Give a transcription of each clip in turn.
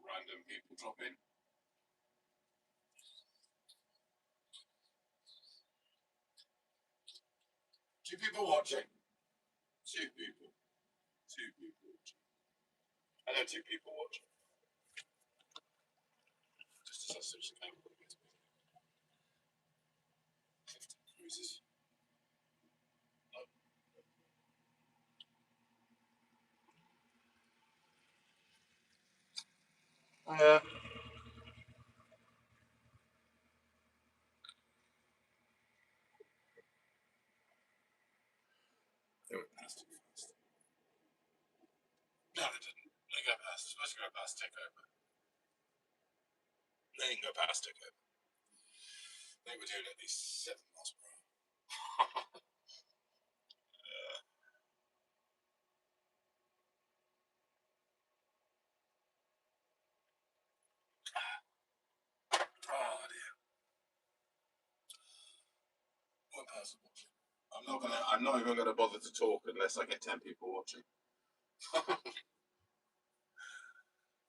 random people drop in. Two people watching. Two people. Two people watching. I know two people watching. Just as I switch the camera. 50 cruises. They went past too fast. No, they didn't. They go past. They're supposed to go past takeover. They didn't go past takeover. They were doing at least 7 miles per hour. Oh dear. One person watching. I'm not even gonna bother to talk unless I get 10 people watching. I'm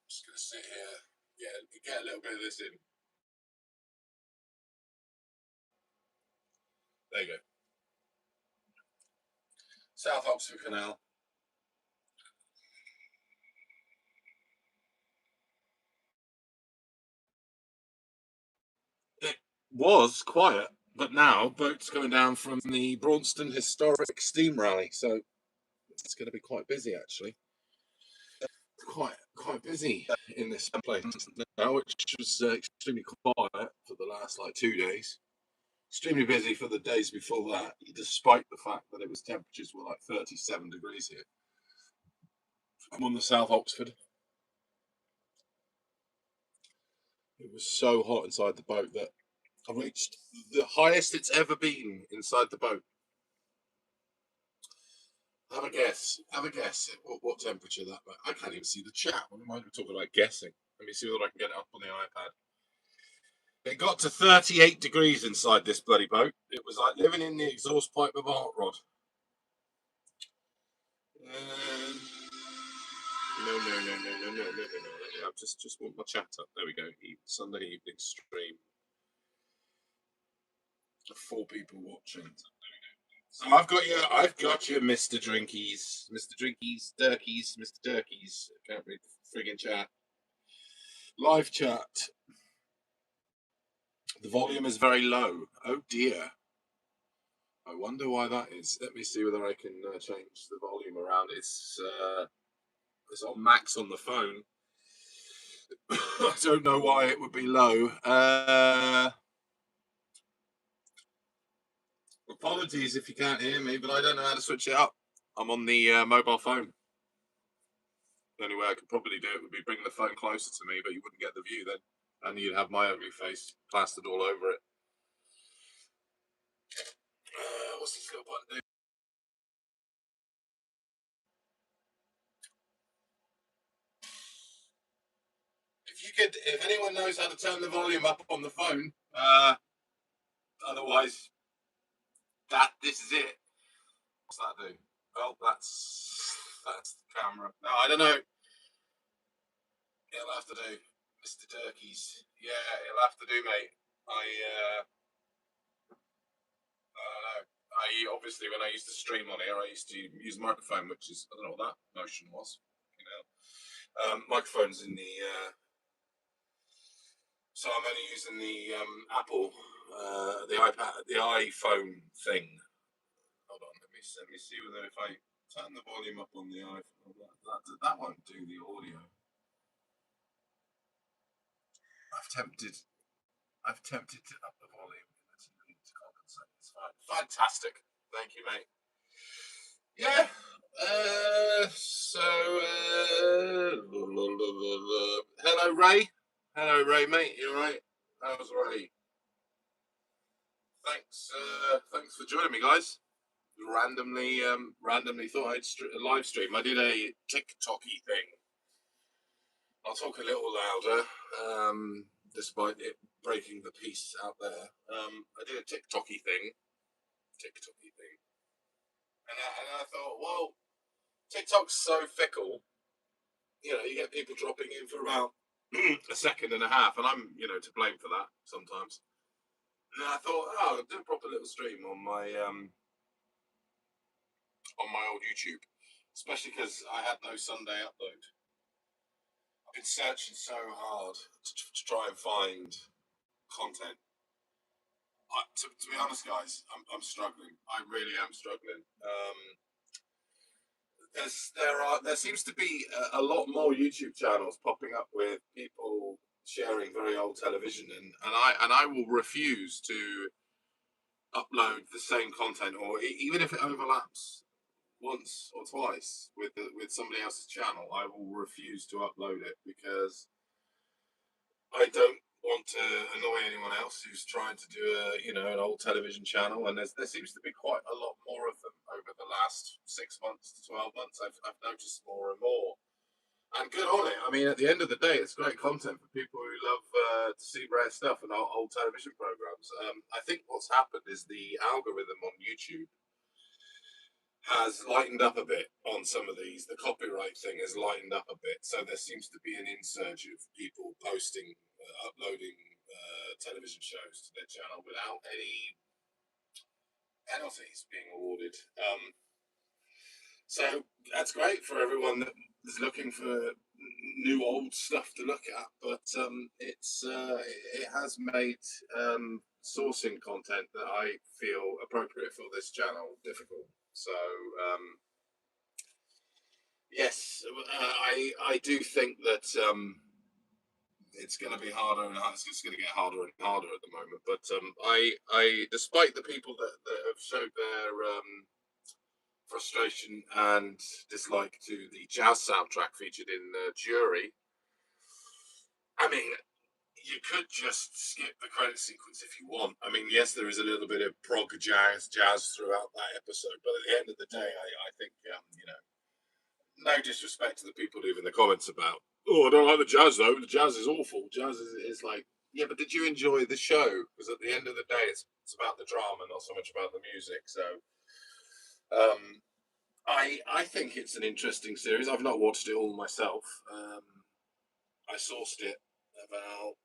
just gonna sit here, get a little bit of this in. There you go. South Oxford Canal. It was quiet, but now boats coming down from the Braunston Historic Steam Rally, so it's going to be quite busy actually. Quite busy in this place now, which was extremely quiet for the last 2 days. Extremely busy for the days before that, despite the fact that it was temperatures were 37 degrees here. I'm on the South Oxford. It was so hot inside the boat that I reached the highest it's ever been inside the boat. Have a guess. Have a guess at what temperature that. I can't even see the chat. What am I talking about guessing? Let me see whether I can get it up on the iPad. It got to 38 degrees inside this bloody boat. It was like living in the exhaust pipe of a hot rod. No. I just want my chat up. There we go. Sunday evening stream. 4 people watching. So I've got you, Mr. Drinkies, Durkies. Can't read the friggin' chat. Live chat. The volume is very low. Oh dear. I wonder why that is. Let me see whether I can change the volume around. It's on max on the phone. I don't know why it would be low. Apologies if you can't hear me, but I don't know how to switch it up. I'm on the mobile phone. The only way I could probably do it would be bring the phone closer to me, but you wouldn't get the view then. And you'd have my ugly face plastered all over it. What's this little button do? If anyone knows how to turn the volume up on the phone, otherwise, this is it. What's that do? Well, that's the camera. No, I don't know. It'll have to do, Mr. Durkies. Yeah, it'll have to do, mate. I don't know. Obviously when I used to stream on here, I used to use a microphone, which is I don't know what that motion was. Microphones in the. So I'm only using the Apple, the iPad, the iPhone thing. Hold on, let me see whether if I turn the volume up on the iPhone, that won't do the audio. I've tempted to up the volume to compensate. It's fine. Fantastic. Thank you, mate. Yeah. Hello, Ray. Hello, Ray, mate. You all right? How's Ray? Thanks for joining me, guys. Randomly thought I'd live stream. I did a TikToky thing. I'll talk a little louder, despite it breaking the peace out there. I did a TikToky thing, and I thought, well, TikTok's so fickle. You get people dropping in for about a second and a half, and I'm to blame for that sometimes. And I thought, oh, I'll do a proper little stream on my old YouTube, especially because I had no Sunday upload. I've been searching so hard to try and find content. To be honest, guys, I'm struggling. I really am struggling. There seems to be a lot more YouTube channels popping up with people sharing very old television, and I will refuse to upload the same content, or even if it overlaps once or twice with somebody else's channel, I will refuse to upload it because I don't want to annoy anyone else who's trying to do an old television channel. And there seems to be quite a lot more of them over the last 6 months to 12 months. I've noticed more and more, and good on it. I mean, at the end of the day, it's great content for people who love to see rare stuff and old television programs. I think what's happened is the algorithm on YouTube has lightened up a bit on some of these. The copyright thing has lightened up a bit, so there seems to be an insurge of people posting, uploading television shows to their channel without any penalties being awarded. So that's great for everyone that is looking for new old stuff to look at, but it has made sourcing content that I feel appropriate for this channel difficult. So yes, I do think that it's going to be harder and harder. It's just going to get harder and harder at the moment. But I despite the people that have showed their frustration and dislike to the jazz soundtrack featured in Jury, I mean, you could just skip the credit sequence if you want. I mean, yes, there is a little bit of prog jazz throughout that episode, but at the end of the day, I think no disrespect to the people leaving the comments about, oh, I don't like the jazz though. The jazz is awful. Jazz is like, yeah, but did you enjoy the show? Because at the end of the day, it's about the drama, not so much about the music. So, I think it's an interesting series. I've not watched it all myself. I sourced it about,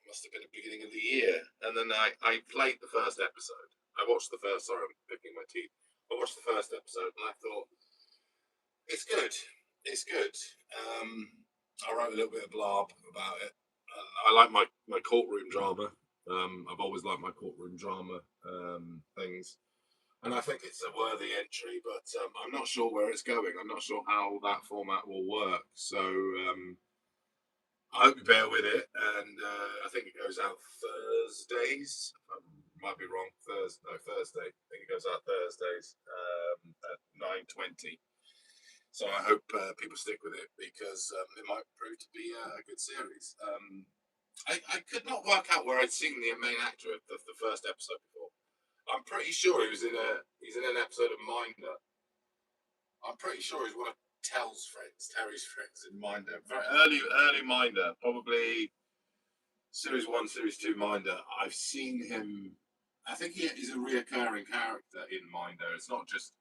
must have been the beginning of the year, and then I played the first episode. I watched the first. Sorry, I'm picking my teeth. I watched the first episode, and I thought it's good. It's good. I wrote a little bit of blurb about it. I like my courtroom drama. I've always liked my courtroom drama things, and I think it's a worthy entry. But I'm not sure where it's going. I'm not sure how that format will work. So I hope you bear with it. And I think it goes out Thursdays. I might be wrong. Thursday. I think it goes out Thursdays at 9:20. So I hope people stick with it because it might prove to be a good series. I could not work out where I'd seen the main actor of the first episode before. I'm pretty sure he's in an episode of Minder. I'm pretty sure he's one of Terry's friends in Minder. Very early Minder, probably series 1, series 2 Minder. I've seen him. I think he's a reoccurring character in Minder. It's not just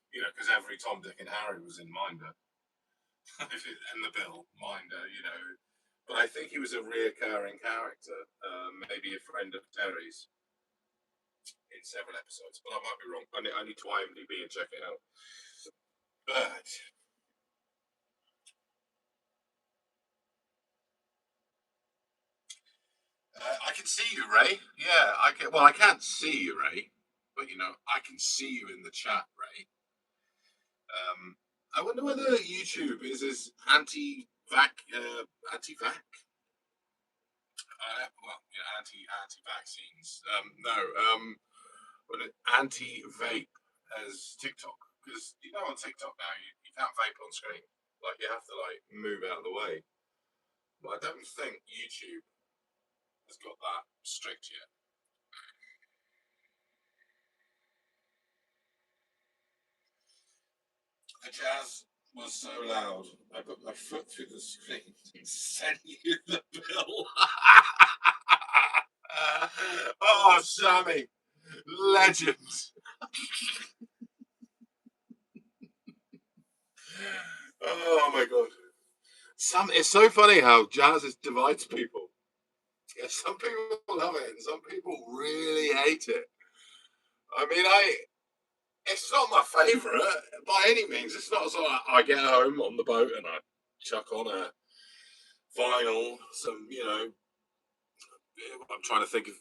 because every Tom, Dick, and Harry was in Minder. And the Bill Minder, but I think he was a reoccurring character, maybe a friend of Terry's in several episodes, but I might be wrong. I need to IMDb and check it out. But I can see you, Ray. Yeah, I can. Well, I can't see you, Ray, but I can see you in the chat, Ray. I wonder whether YouTube is as anti-vac. Well, anti-vaccines. No, but anti-vape as TikTok, because on TikTok now you can't vape on screen. Like you have to move out of the way. But I don't think YouTube has got that strict yet. The jazz was so loud, I put my foot through the screen and sent you the bill. Oh, Sammy, legend. Oh my god. It's so funny how jazz divides people. Yeah, some people love it, and some people really hate it. I mean, it's not my favourite by any means. It's not sort of I get home on the boat and I chuck on a vinyl, some I'm trying to think of.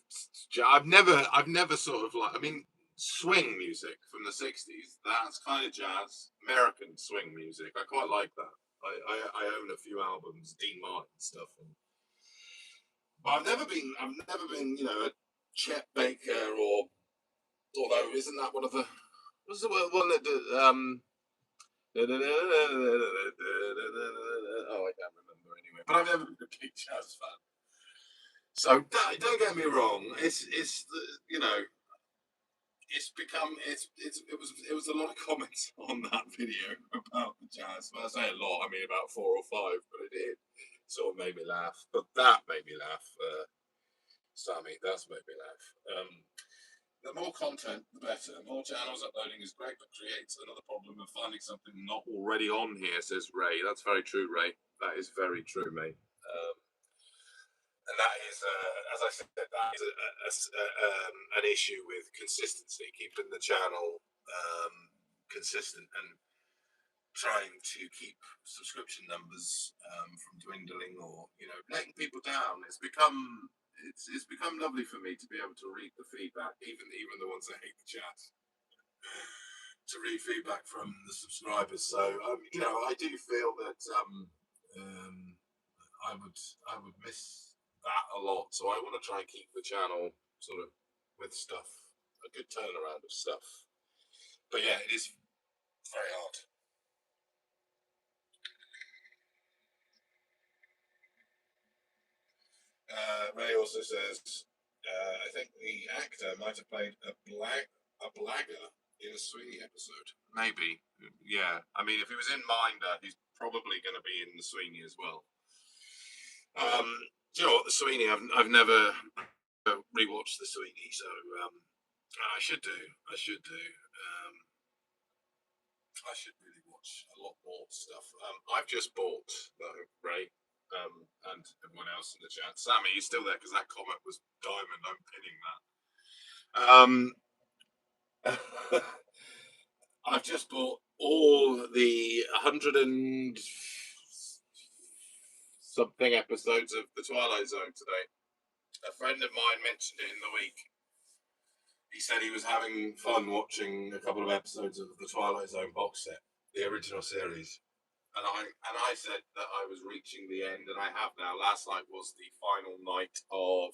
I've never sort of like. I mean, swing music from the '60s. That's kind of jazz, American swing music. I quite like that. I own a few albums, Dean Martin stuff, but I've never been, a Chet Baker or although isn't that one of the what's the one that oh, I can't remember anyway. But I've never been a big jazz fan. So don't get me wrong. It was a lot of comments on that video about the jazz. When I say a lot, I mean about 4 or 5, but it did sort of made me laugh. But that made me laugh, Sammy. That's made me laugh. The more content, the better. More channels uploading is great, but creates another problem of finding something not already on here, says Ray. That's very true, Ray. That is very true, mate. And that is, as I said, that is an issue with consistency, keeping the channel consistent and trying to keep subscription numbers from dwindling or letting people down. It's become lovely for me to be able to read the feedback, even the ones that hate the chat, to read feedback from the subscribers. So I do feel that I would miss that a lot. So I want to try and keep the channel sort of with stuff, a good turnaround of stuff. But yeah, it is very hard. Ray also says, I think the actor might have played a blagger in a Sweeney episode. Maybe, yeah. I mean, if he was in Minder, he's probably going to be in the Sweeney as well. Do you know what, the Sweeney? I've never rewatched the Sweeney, so I should do. I should do. I should really watch a lot more stuff. I've just bought though, Ray, and everyone else in the chat. Sammy, you still there? Because that comment was diamond. I'm pinning that. I've just bought all the 100 and something episodes of The Twilight Zone today. A friend of mine mentioned it in the week. He said he was having fun watching a couple of episodes of the Twilight Zone box set, the original series. And I said that I was reaching the end, and I have now. Last night was the final night of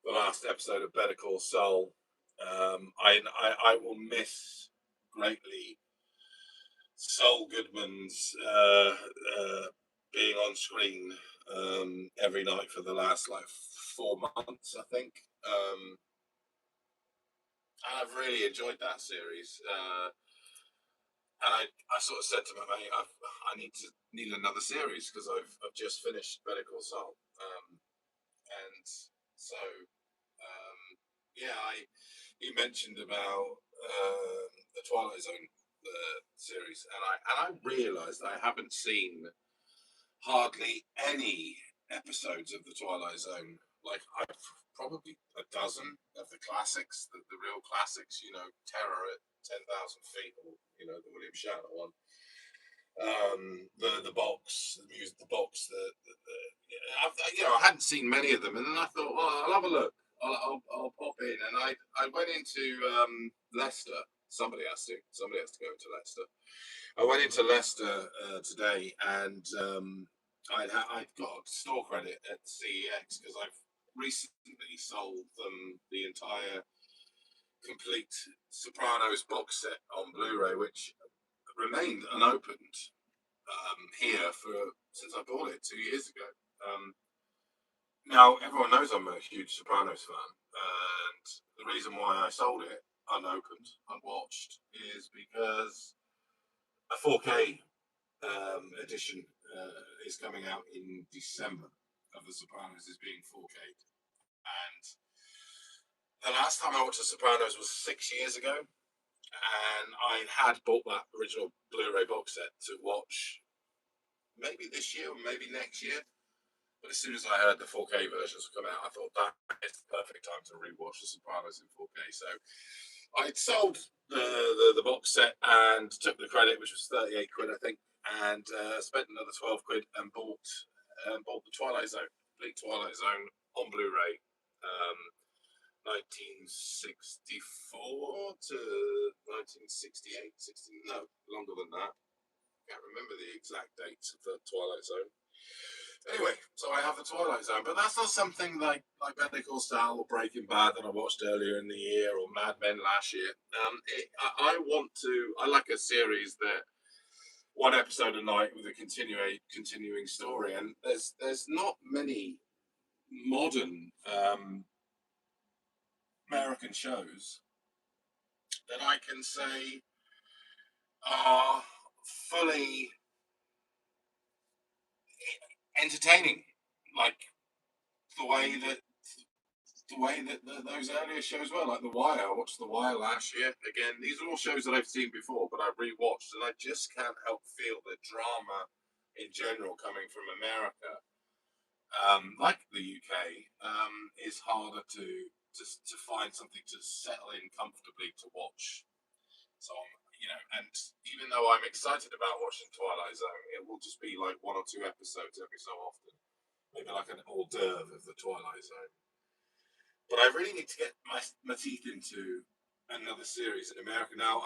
the last episode of Better Call Saul. I will miss greatly Saul Goodman's being on screen every night for the last 4 months, I think. I've really enjoyed that series. And I sort of said to my mate, I need another series because I've just finished Better Call Saul, and so yeah, he mentioned about the Twilight Zone series, and I realised I haven't seen hardly any episodes of the Twilight Zone. Like I've probably a dozen of the classics, the real classics. Terror at 10,000 feet, or the William Shatner one. The box, the music, the box. I hadn't seen many of them, and then I thought, well, I'll have a look. I'll pop in, and I went into Leicester. Somebody has to go into Leicester. I went into Leicester today, and I'd got store credit at CEX because I've recently sold them the entire complete Sopranos box set on Blu-ray, which remained unopened here since I bought it 2 years ago. Now everyone knows I'm a huge Sopranos fan, and the reason why I sold it unopened, unwatched, is because a 4K edition is coming out in December of The Sopranos is being 4K'd. And the last time I watched The Sopranos was 6 years ago, and I had bought that original Blu-ray box set to watch maybe this year or maybe next year. But as soon as I heard the 4K versions were coming out, I thought that is the perfect time to rewatch The Sopranos in 4K. So I sold the box set and took the credit, which was 38 quid, I think, and spent another 12 quid and bought the Twilight Zone, Complete Twilight Zone on Blu-ray, 1964 to 1968, 60, no, longer than that. Can't remember the exact dates of the Twilight Zone. Anyway, so I have the Twilight Zone, but that's not something like Better Call Saul or Breaking Bad that I watched earlier in the year or Mad Men last year. I like a series that one episode a night with a continuing story, and there's not many modern American shows that I can say are fully entertaining, like the way that those earlier shows were, like The Wire. I watched The Wire last year. Again, these are all shows that I've seen before, but I've rewatched, and I just can't help feel the drama in general coming from America, like the UK, is harder to find something to settle in comfortably to watch. So, and even though I'm excited about watching Twilight Zone, it will just be like one or two episodes every so often, maybe like an hors d'oeuvre of the Twilight Zone. But I really need to get my teeth into another series in America now.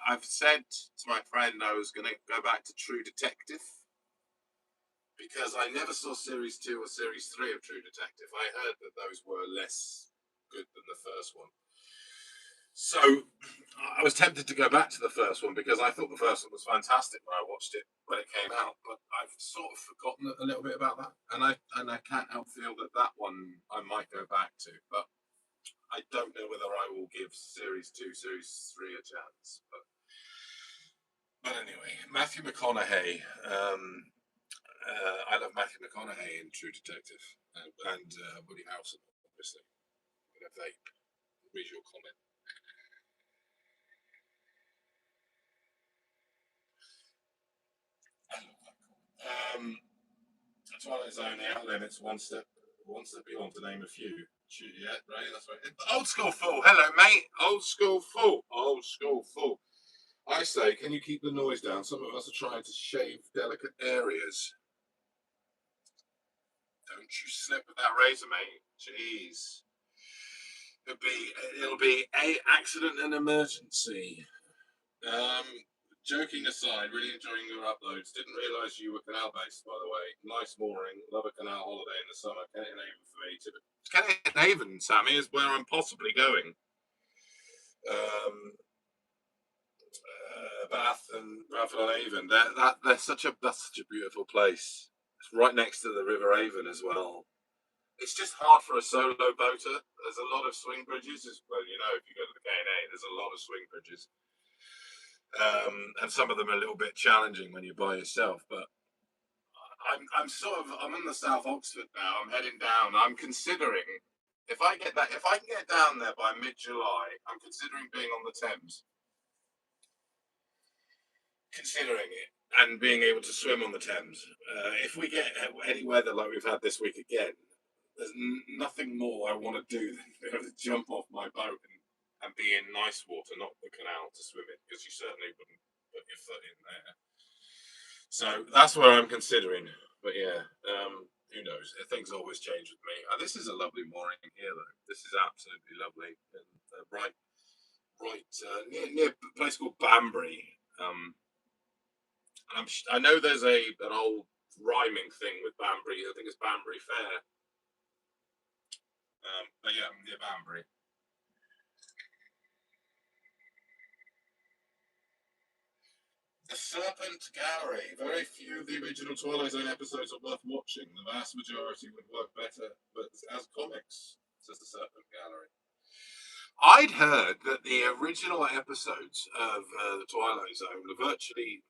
I've said to my friend I was going to go back to True Detective because I never saw series 2 or series 3 of True Detective. I heard that those were less good than the first one. So I was tempted to go back to the first one because I thought the first one was fantastic when I watched it when it came out. But I've sort of forgotten a little bit about that, and I can't help feel that one I might go back to, but I don't know whether I will give series 2, series 3 a chance. But anyway, Matthew McConaughey. I love Matthew McConaughey in True Detective, and Woody Harrelson, obviously. With a vape. Read your comment. Twilight Zone, The Outlimits, One Step Beyond, to name a few. Yeah, right, that's right. Old School Fool, hello, mate. Old School Fool. Old School Fool. I say, can you keep the noise down? Some of us are trying to shave delicate areas. Don't you slip with that razor, mate. Jeez. It'll be a accident and emergency. Joking aside, really enjoying your uploads. Didn't realise you were canal based, by the way. Nice mooring. Love a canal holiday in the summer. Kennet and Avon for me. Kennet and Avon, Sammy, is where I'm possibly going. Bath and Avon. That's such a beautiful place. It's right next to the River Avon as well. It's just hard for a solo boater. There's a lot of swing bridges. Well, if you go to the K&A, there's a lot of swing bridges. And some of them are a little bit challenging when you're by yourself. But I'm in the South Oxford now. I'm heading down. I'm considering if I can get down there by mid-July, I'm considering being on the Thames. Considering it and being able to swim on the Thames. If we get any weather like we've had this week again, there's nothing more I want to do than be able to jump off my boat and be in nice water, not the canal, to swim in, because you certainly wouldn't put your foot in there. So that's what I'm considering. But yeah, who knows? Things always change with me. This is a lovely mooring here, though. This is absolutely lovely. And, right near a place called Banbury. I know there's an old rhyming thing with Banbury. I think it's Banbury Fair. But yeah, near Banbury. The Serpent Gallery. Very few of the original Twilight Zone episodes are worth watching. The vast majority would work better, but as comics, says the Serpent Gallery. I'd heard that the original episodes of the Twilight Zone are virtually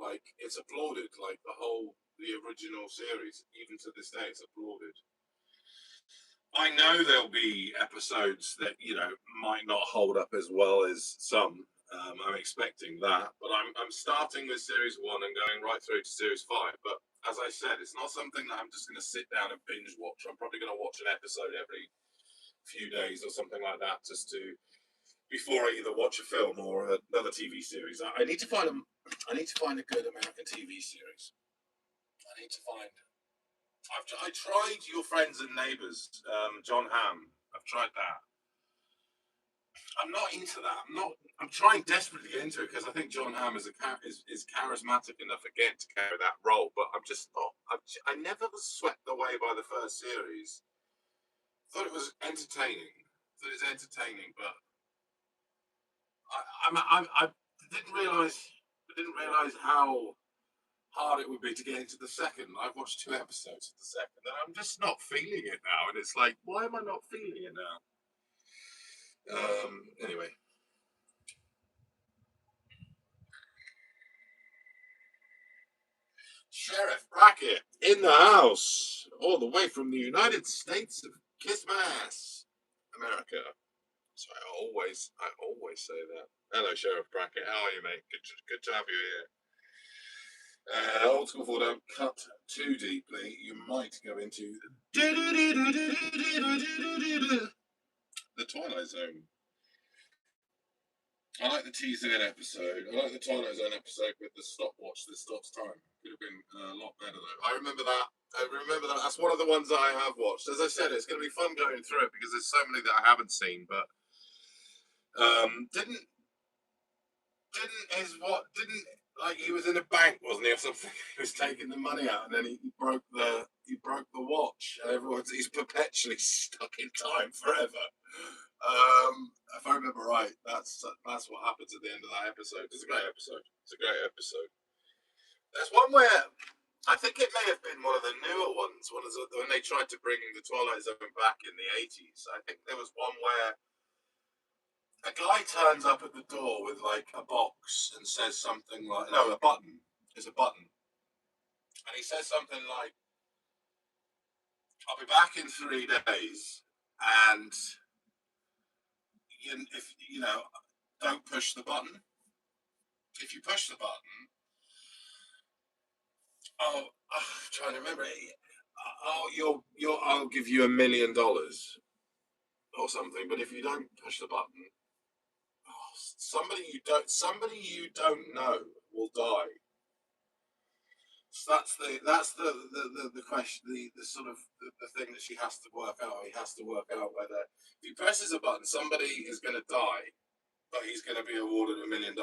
like it's applauded, like the original series, even to this day, it's applauded. I know there'll be episodes that might not hold up as well as some, I'm expecting that, but I'm starting with series one and going right through to series five. But as I said, it's not something that I'm just going to sit down and binge watch. I'm probably going to watch an episode every few days or something like that, just to before I either watch a film or another TV series. I need to find I need to find a good American TV series. I need to find. I tried Your Friends and Neighbors, John Hamm. I've tried that. I'm not into that. I'm trying desperately to get into it because I think John Hamm is charismatic enough again to carry that role. But I'm just not. I never was swept away by the first series. Thought it was entertaining. Thought it was entertaining, but I didn't realize. I didn't realize how hard it would be to get into the second. I've watched 2 episodes of the second, and I'm just not feeling it now. And it's like, why am I not feeling it now? Anyway. Sheriff Brackett in the house, all the way from the United States of Kiss My Ass, America. So I always say that. Hello, Sheriff Brackett. How are you, mate? Good to have you here. Old school for don't cut too deeply. You might go into the Twilight Zone. I like the TZN episode. I like the Twilight Zone episode with the stopwatch that stops time. Could have been a lot better though. I remember that. That's one of the ones that I have watched. As I said, it's going to be fun going through it because there's so many that I haven't seen. But didn't like he was in a bank, wasn't he, or something? He was taking the money out, and then he broke the watch, and he's perpetually stuck in time forever. If I remember right, that's what happens at the end of that episode. It's a great episode. There's one where I think it may have been one of the newer ones. When they tried to bring the Twilight Zone back in the 80s. I think there was one where a guy turns up at the door with like a box and says something like, no, a button. There's a button, and he says something like, "I'll be back in 3 days," and if don't push the button. If you push the button, I'm trying to remember. I'll give you $1 million or something. But if you don't push the button, somebody you don't know will die. So that's the question, the sort of the thing that she has to work out. He has to work out whether if he presses a button, somebody is going to die, but he's going to be awarded $1 million.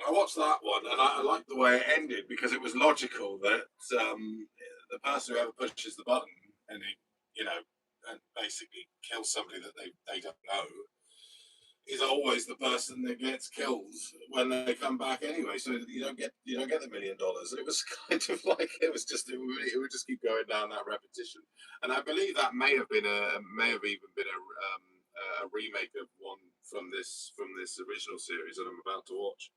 I watched that one, and I liked the way it ended because it was logical that the person who ever pushes the button and and basically kills somebody that they don't know is always the person that gets killed when they come back anyway. So you don't get the $1 million. And it was kind of like it would just keep going down that repetition. And I believe that may have even been a remake of one from this original series that I'm about to watch.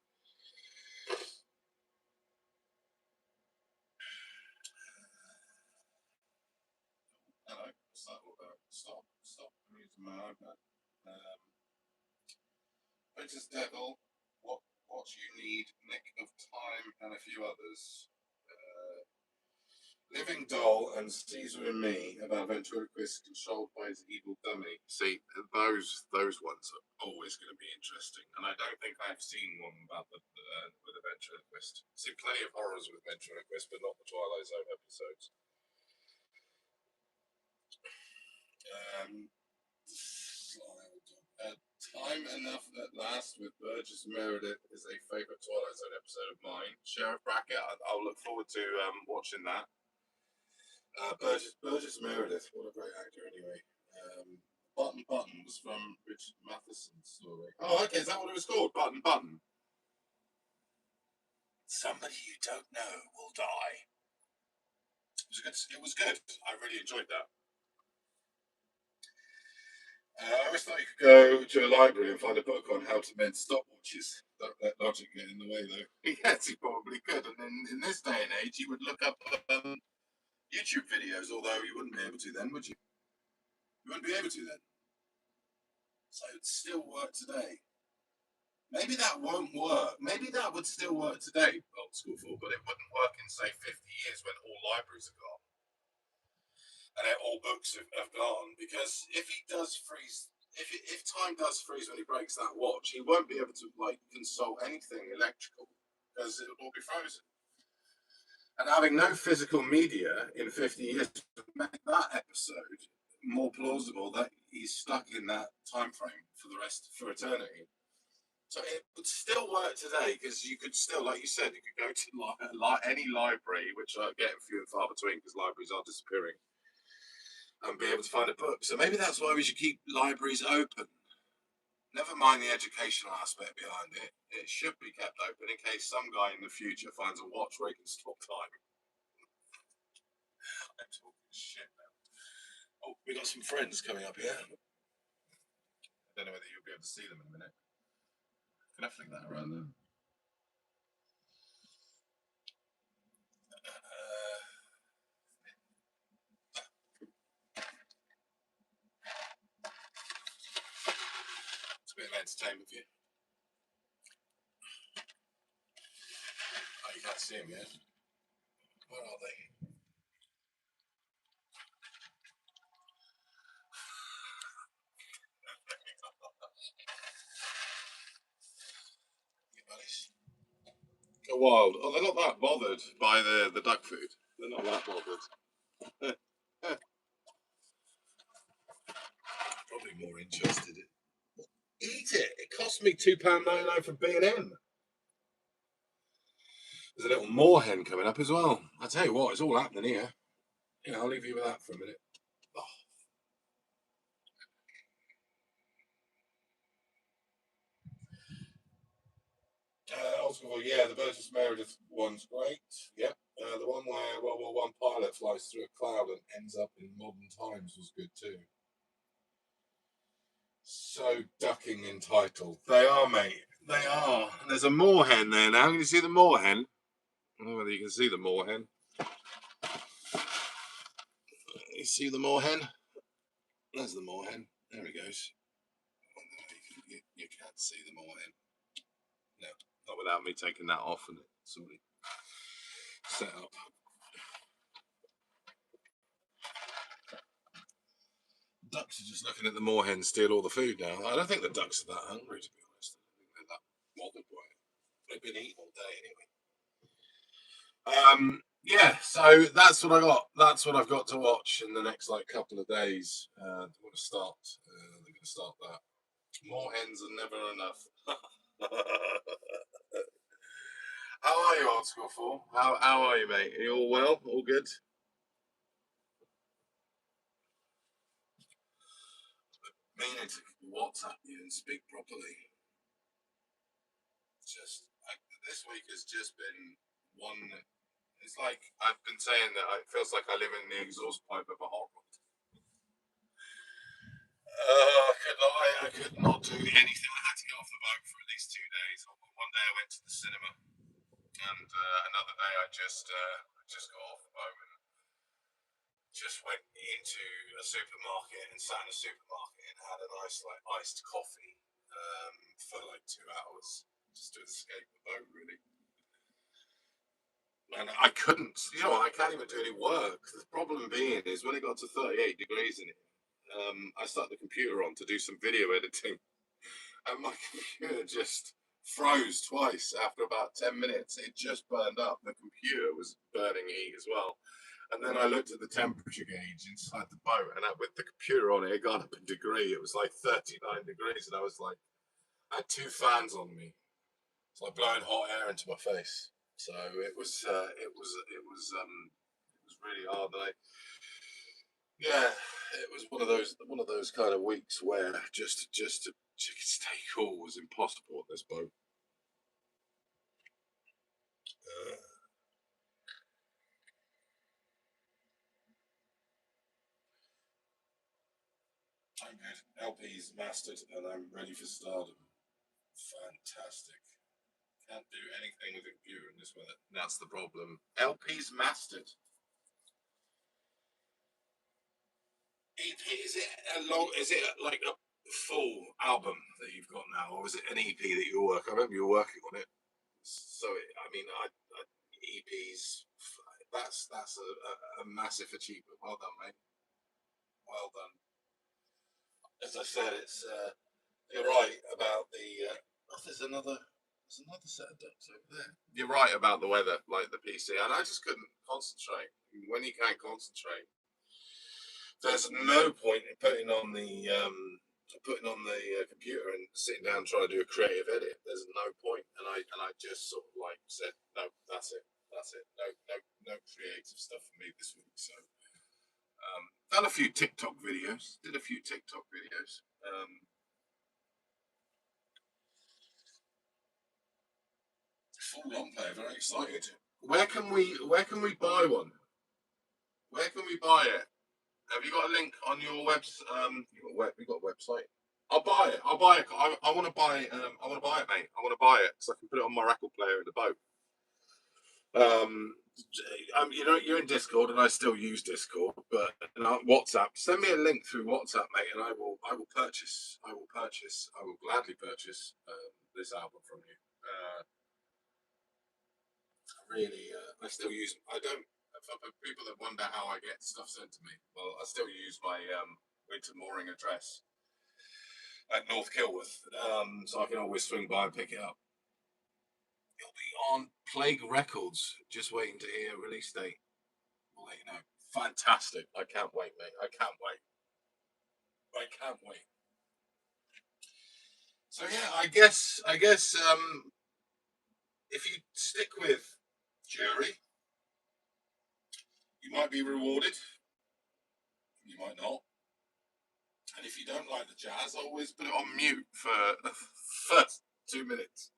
Hello, stop. I'm using my iPad. Princess Devil, what you need, Nick of Time, and a few others. Living Doll and Caesar and Me about ventriloquist controlled by his evil dummy. See, those ones are always going to be interesting, and I don't think I've seen one about with a ventriloquist. I've seen plenty of horrors with ventriloquists, but not the Twilight Zone episodes. Time Enough at Last with Burgess Meredith is a favourite Twilight Zone episode of mine. Sheriff Brackett, I'll look forward to watching that. Burgess Meredith, what a great actor anyway. Button was from Richard Matheson's story. Oh, okay, is that what it was called? Button. Somebody you don't know will die. It was good. I really enjoyed that. I always thought you could go to a library and find a book on how to mend stopwatches. Don't let logic get in the way, though. Yes, you probably could. And in this day and age, you would look up YouTube videos, although you wouldn't be able to then, would you? You wouldn't be able to then. So it would still work today. Maybe that won't work. Maybe that would still work today, old school for, but it wouldn't work in, say, 50 years when all libraries are gone and all books have gone. Because if he does freeze, if time does freeze when he breaks that watch, he won't be able to like consult anything electrical because it will all be frozen. And having no physical media in 50 years would make that episode more plausible that he's stuck in that time frame for eternity. So it would still work today because you could still, like you said, you could go to any library, which are getting few and far between because libraries are disappearing, and be able to find a book. So maybe that's why we should keep libraries open. Never mind the educational aspect behind it. It should be kept open in case some guy in the future finds a watch where he can stop time. I'm talking shit now. Oh, we got some friends coming up here. I don't know whether you'll be able to see them in a minute. Can I fling that around there? It's a bit of entertainment for you. Oh, you can't see them yet. Where are they? Go wild. Oh, they're not that bothered by the duck food. They're not that bothered. Probably more interested in. Eat it. It cost me £2.99 for B&M. There's a little moorhen coming up as well. I tell you what, it's all happening here. Yeah, I'll leave you with that for a minute. Oh. Yeah, the Burgess Meredith one's great. Yep. The one where World War One pilot flies through a cloud and ends up in modern times was good too. So ducking entitled. They are, mate. They are. There's a moorhen there now. Can you see the moorhen? I don't know whether you can see the moorhen. You see the moorhen? There's the moorhen. There he goes. You can't see the moorhen. No, not without me taking that off and somebody set up. Ducks are just looking at the moorhen steal all the food now. I don't think the ducks are that hungry, to be honest. I don't think they're that bothered by it. They've been eating all day anyway. Yeah, so that's what I got. That's what I've got to watch in the next like couple of days. They're going to start. They're going to start that. More hens are never enough. How are you, old school fool? How are you, mate? Are you all well? All good? Meaning to WhatsApp you and speak properly. This week has just been one. It's like I've been saying that it feels like I live in the exhaust pipe of a hot rod. I could not do anything. I had to get off the boat for at least 2 days. One day I went to the cinema, and another day I just got off the boat and just went into a supermarket and sat in a supermarket and had a nice like iced coffee for like 2 hours just to escape the boat, really. And I couldn't, I can't even do any work. The problem being is when it got to 38 degrees in it, I started the computer on to do some video editing, and my computer just froze twice after about 10 minutes. It just burned up. The computer was burning heat as well. And then I looked at the temperature gauge inside the boat, and with the computer on it, it got up a degree. It was like 39 degrees, and I was like, I had 2 fans on me. It's like blowing hot air into my face. So it was really hard. It was one of those kind of weeks where just to stay cool was impossible on this boat. I'm good. LP's mastered, and I'm ready for stardom. Fantastic. Can't do anything with a computer in this weather. That's the problem. LP's mastered. EP, is it like full album that you've got now, or was it an EP that you were working? I remember you were working on it. So EPs. That's a massive achievement. Well done, mate. Well done. As I said, it's you're right about the. There's another set of ducks over there. You're right about the weather, like the PC, and I just couldn't concentrate. When you can't concentrate, there's no point in putting on the computer and sitting down and trying to do a creative edit. There's no point, and I just sort of like said, no, that's it. No creative stuff for me this week. So done a few TikTok videos. Did a few TikTok videos. Full on player, very excited. Where can we buy one? Where can we buy it? Have you got a link on your website? We got a website. I'll buy it. I want to buy. I want to buy it, mate. I want to buy it so I can put it on my record player in the boat. You're in Discord, and I still use Discord, but WhatsApp. Send me a link through WhatsApp, mate, and I will gladly purchase this album from you. I still use. I don't. For people that wonder how I get stuff sent to me, well, I still use my winter mooring address at North Kilworth, so I can always swing by and pick it up. It'll be on Plague Records. Just waiting to hear release date. We'll let you know. Fantastic! I can't wait, mate. I can't wait. So yeah, I guess if you stick with Jury, you might be rewarded. You might not. And if you don't like the jazz, always put it on mute for the first 2 minutes.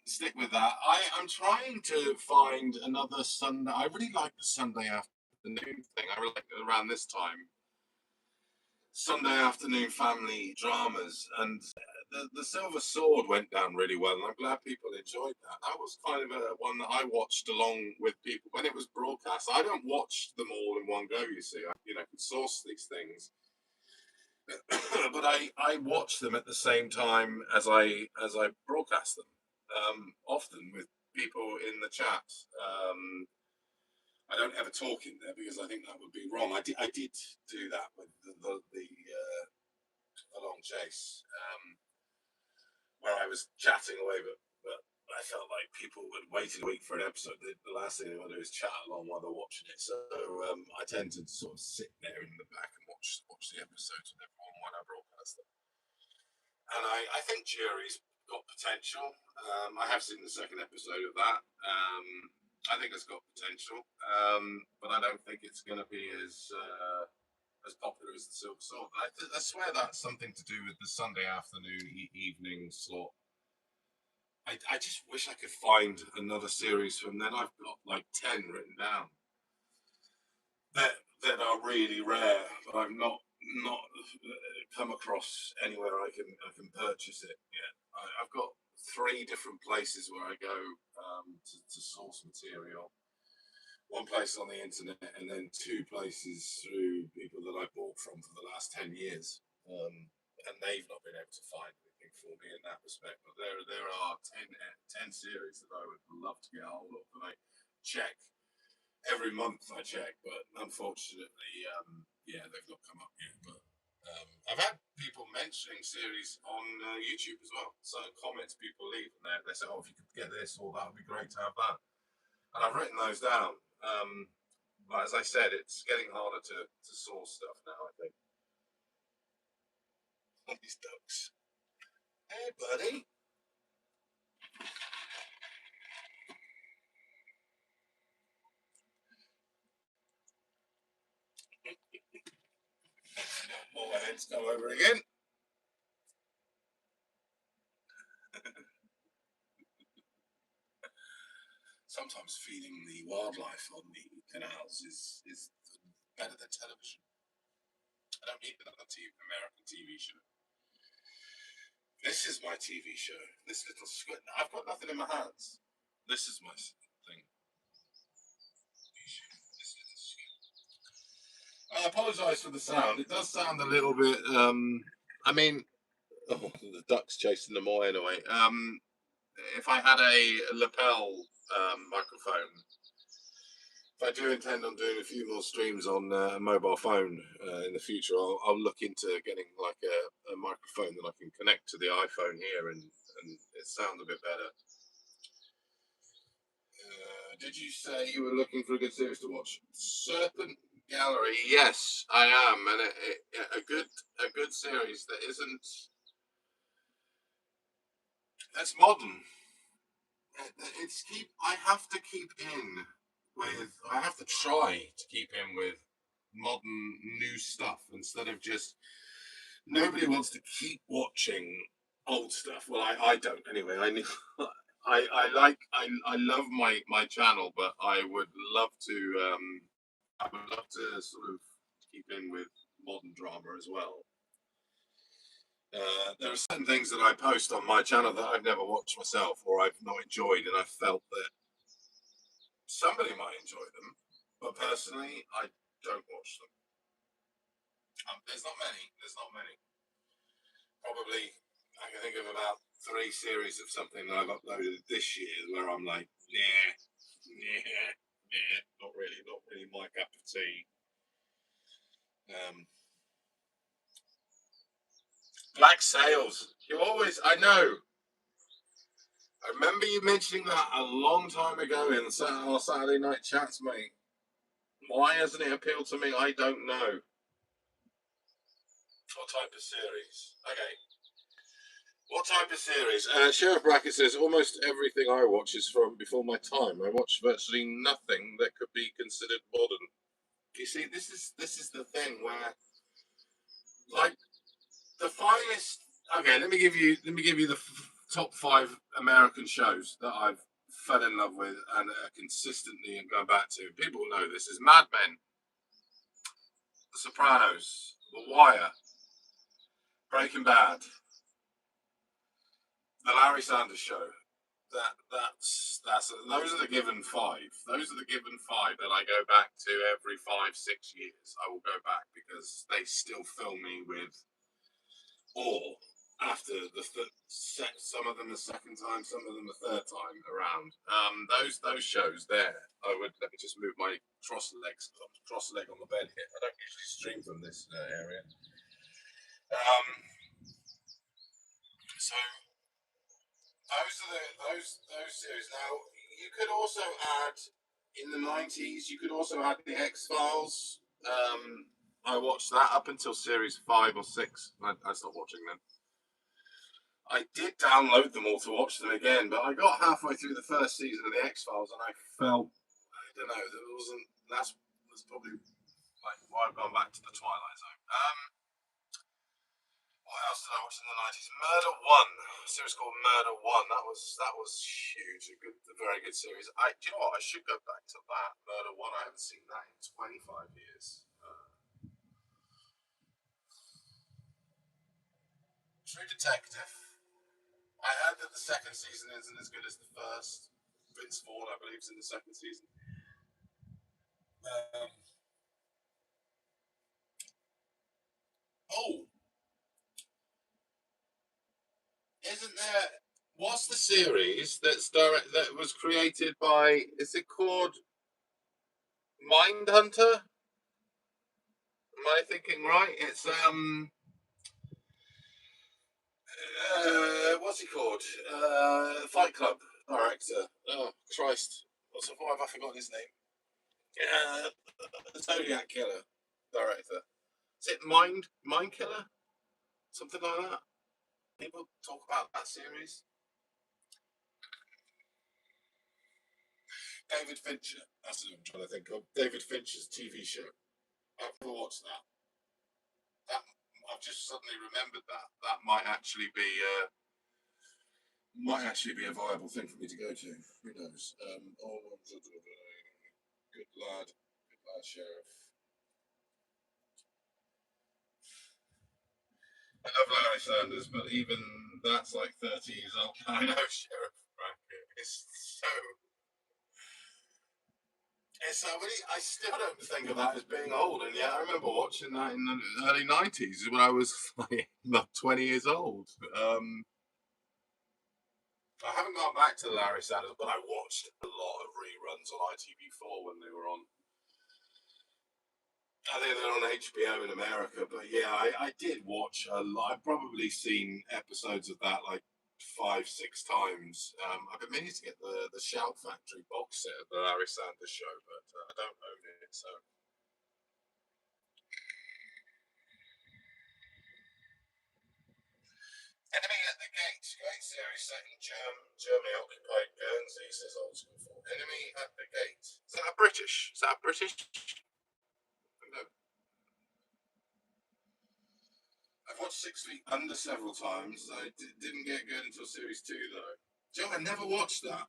Stick with that. I'm trying to find another Sunday. I really like the Sunday afternoon thing. I really like it around this time. Sunday afternoon family dramas, and the Silver Sword went down really well, and I'm glad people enjoyed that. That was kind of one that I watched along with people when it was broadcast. I don't watch them all in one go, you see. I can source these things, but I watch them at the same time as I broadcast them, often with people in the chat. I don't ever talk in there because I think that would be wrong. I did do that with the long chase, where I was chatting away, but I felt like people would wait a week for an episode. The last thing they want to do is chat along while they're watching it. So I tend to sort of sit there in the back and watch the episodes with everyone when I broadcast them. And I think Jury's got potential. I have seen the second episode of that. I think it's got potential, but I don't think it's going to be as popular as the Silver Sword. I swear that's something to do with the Sunday afternoon evening slot. I just wish I could find another series from then. I've got like 10 written down that are really rare, but I've not come across anywhere I can purchase it yet. I've got 3 different places where I go to source material. One place on the internet, and then 2 places through people that I bought from for the last 10 years. And they've not been able to find anything for me in that respect. But there are 10 series that I would love to get a hold of, and I check every month. I check, but unfortunately, they've not come up yet. But I've had people mentioning series on YouTube as well. So comments people leave, and they say, "Oh, if you could get this or that would be great to have that." And I've written those down. But as I said, it's getting harder to source stuff now, I think. These ducks. Hey, buddy. More heads come over again. Sometimes feeding the wildlife on the canals is better than television. I don't need another American TV show. This is my TV show. This little squid. I've got nothing in my hands. This is my thing. I apologise for the sound. It does sound a little bit. I mean, oh, the duck's chasing them away anyway. If I had a lapel microphone, if I do intend on doing a few more streams on a mobile phone in the future, I'll look into getting like a microphone that I can connect to the iPhone here and it sounds a bit better. Did you say you were looking for a good series to watch? Serpent Gallery, yes, I am, and a good series that isn't that's modern. It's keep. I have to keep in with. I have to try to keep in with modern new stuff instead of just. Nobody wants to keep watching old stuff. Well, I don't anyway. I I love my channel, but I would love to I would love to sort of keep in with modern drama as well. There are certain things that I post on my channel that I've never watched myself or I've not enjoyed, and I felt that somebody might enjoy them, but personally, I don't watch them. There's not many. There's not many. Probably, I can think of about 3 series of something that I've uploaded this year where I'm like, not really my cup of tea. Black Sails. You always, I know. I remember you mentioning that a long time ago in our Saturday night chats, mate. Why hasn't it appealed to me? I don't know. What type of series? Okay. What type of series? Sheriff Brackett says almost everything I watch is from before my time. I watch virtually nothing that could be considered modern. You see, this is the thing where, like, the finest. Okay, let me give you the top 5 American shows that I've fell in love with and consistently and go back to. People know this is Mad Men, The Sopranos, The Wire, Breaking Bad, The Larry Sanders Show. That's those are the given 5. Those are the given 5 that I go back to every 5-6 years. I will go back because they still fill me with awe. After some of them the second time, some of them the third time around. Those shows there. Let me just move my cross leg on the bed here. I don't usually stream from this area. So those series. Now you could also add in the 90s. You could also add the X-Files. I watched that up until series 5 or 6. I stopped watching them. I did download them all to watch them again, but I got halfway through the first season of the X-Files and I felt, I don't know, that's probably like why I've gone back to the Twilight Zone. What else did I watch in the 90s? Murder One, a series called Murder One. That was huge, a very good series. Do you know what? I should go back to that Murder One. I haven't seen that in 25 years. True Detective. I heard that the second season isn't as good as the first. Vince Vaughn, I believe, is in the second season. Isn't there? What's the series that was created by? Is it called Mindhunter? Am I thinking right? It's what's he called? Fight Club director. Oh Christ! Why have I forgotten his name? The Zodiac Killer director. Is it Mind Killer? Something like that. People talk about that series. David Fincher. That's what I'm trying to think of. David Fincher's TV show. I've never watched that. I've just suddenly remembered that might actually be a viable thing for me to go to. Who knows? Good lad, Sheriff. I love Larry Sanders, but even that's like 30 years old. I know Sheriff Brackett is so. It's really, I still don't think of that as being old, and yet I remember watching that in the early '90s when I was like not 20 years old. I haven't gone back to the Larry Sanders, but I watched a lot of reruns on ITV4 when they were on. I think they're on HBO in America, but yeah, I did watch a lot. I've probably seen episodes of that like 5, 6 times. I've been meaning to get the Shout Factory box set of the Larry Sanders Show, but I don't own it. So Enemy at the Gates, great series set in Germany occupied Guernsey, says Old School 4. Enemy at the Gate. Is that a British? Is that a British? No. I've watched 6 Feet Under several times. I didn't get good until series 2, though. Joe, I never watched that.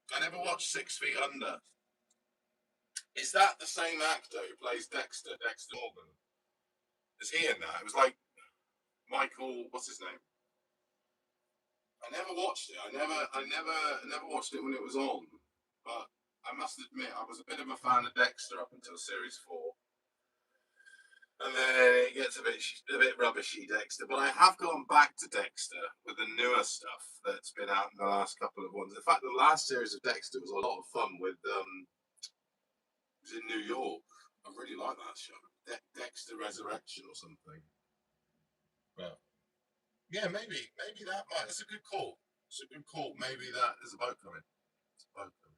I never watched 6 Feet Under. Is that the same actor who plays Dexter, Dexter Morgan? Is he in that? It was like Michael, what's his name? I never watched it. I never watched it when it was on. But I must admit, I was a bit of a fan of Dexter up until series 4. And then it gets a bit rubbishy, Dexter. But I have gone back to Dexter with the newer stuff that's been out in the last couple of ones. In fact, the last series of Dexter was a lot of fun with it was in New York. I really like that show. Dexter Resurrection or something. Well, yeah, maybe that might. It's a good call. It's a good call. Maybe that is a boat coming. It's a boat coming.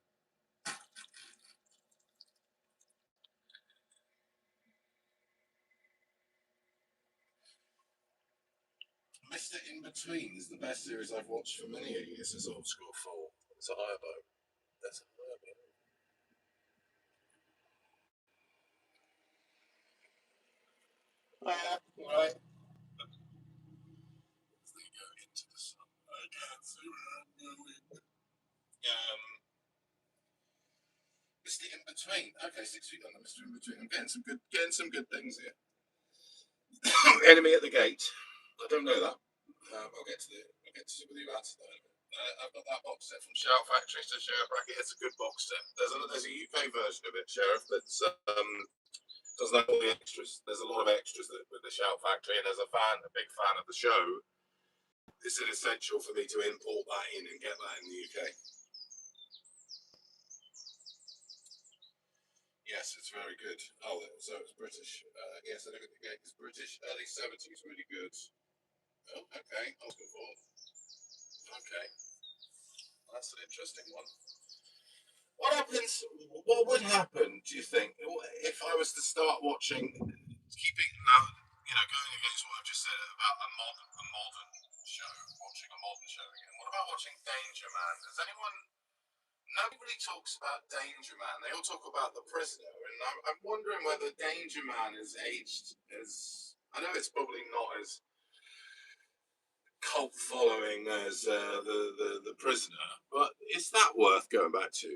Mr. In Between is the best series I've watched for many years. It's Old School 4. It's a higher boat. That's a higher boat. Right. They go into the sun. I can't see where I'm going. Mr. In Between. Okay, 6 Feet Under. Mr. In Between. I'm getting some good things here. Enemy at the Gate. I don't know that. I'll get to with you that. I've got that box set from Shout Factory to Sheriff Bracket. It's a good box set. There's a UK version of it, Sheriff, that's doesn't have all the extras. There's a lot of extras with the Shout Factory, and as a big fan of the show, it's an essential for me to import that in and get that in the UK. Yes, it's very good. Oh, so it's British. Yes, I look at the game. It's British. Early 70s, really good. Oh, okay. I was before. Okay, that's an interesting one. What happens? What would happen? Do you think if I was to start watching, keeping now, going against what I've just said about a modern show, watching a modern show again? What about watching Danger Man? Does anyone? Nobody talks about Danger Man. They all talk about The Prisoner, and I'm wondering whether Danger Man is aged as. I know it's probably not as cult following as the Prisoner, but is that worth going back to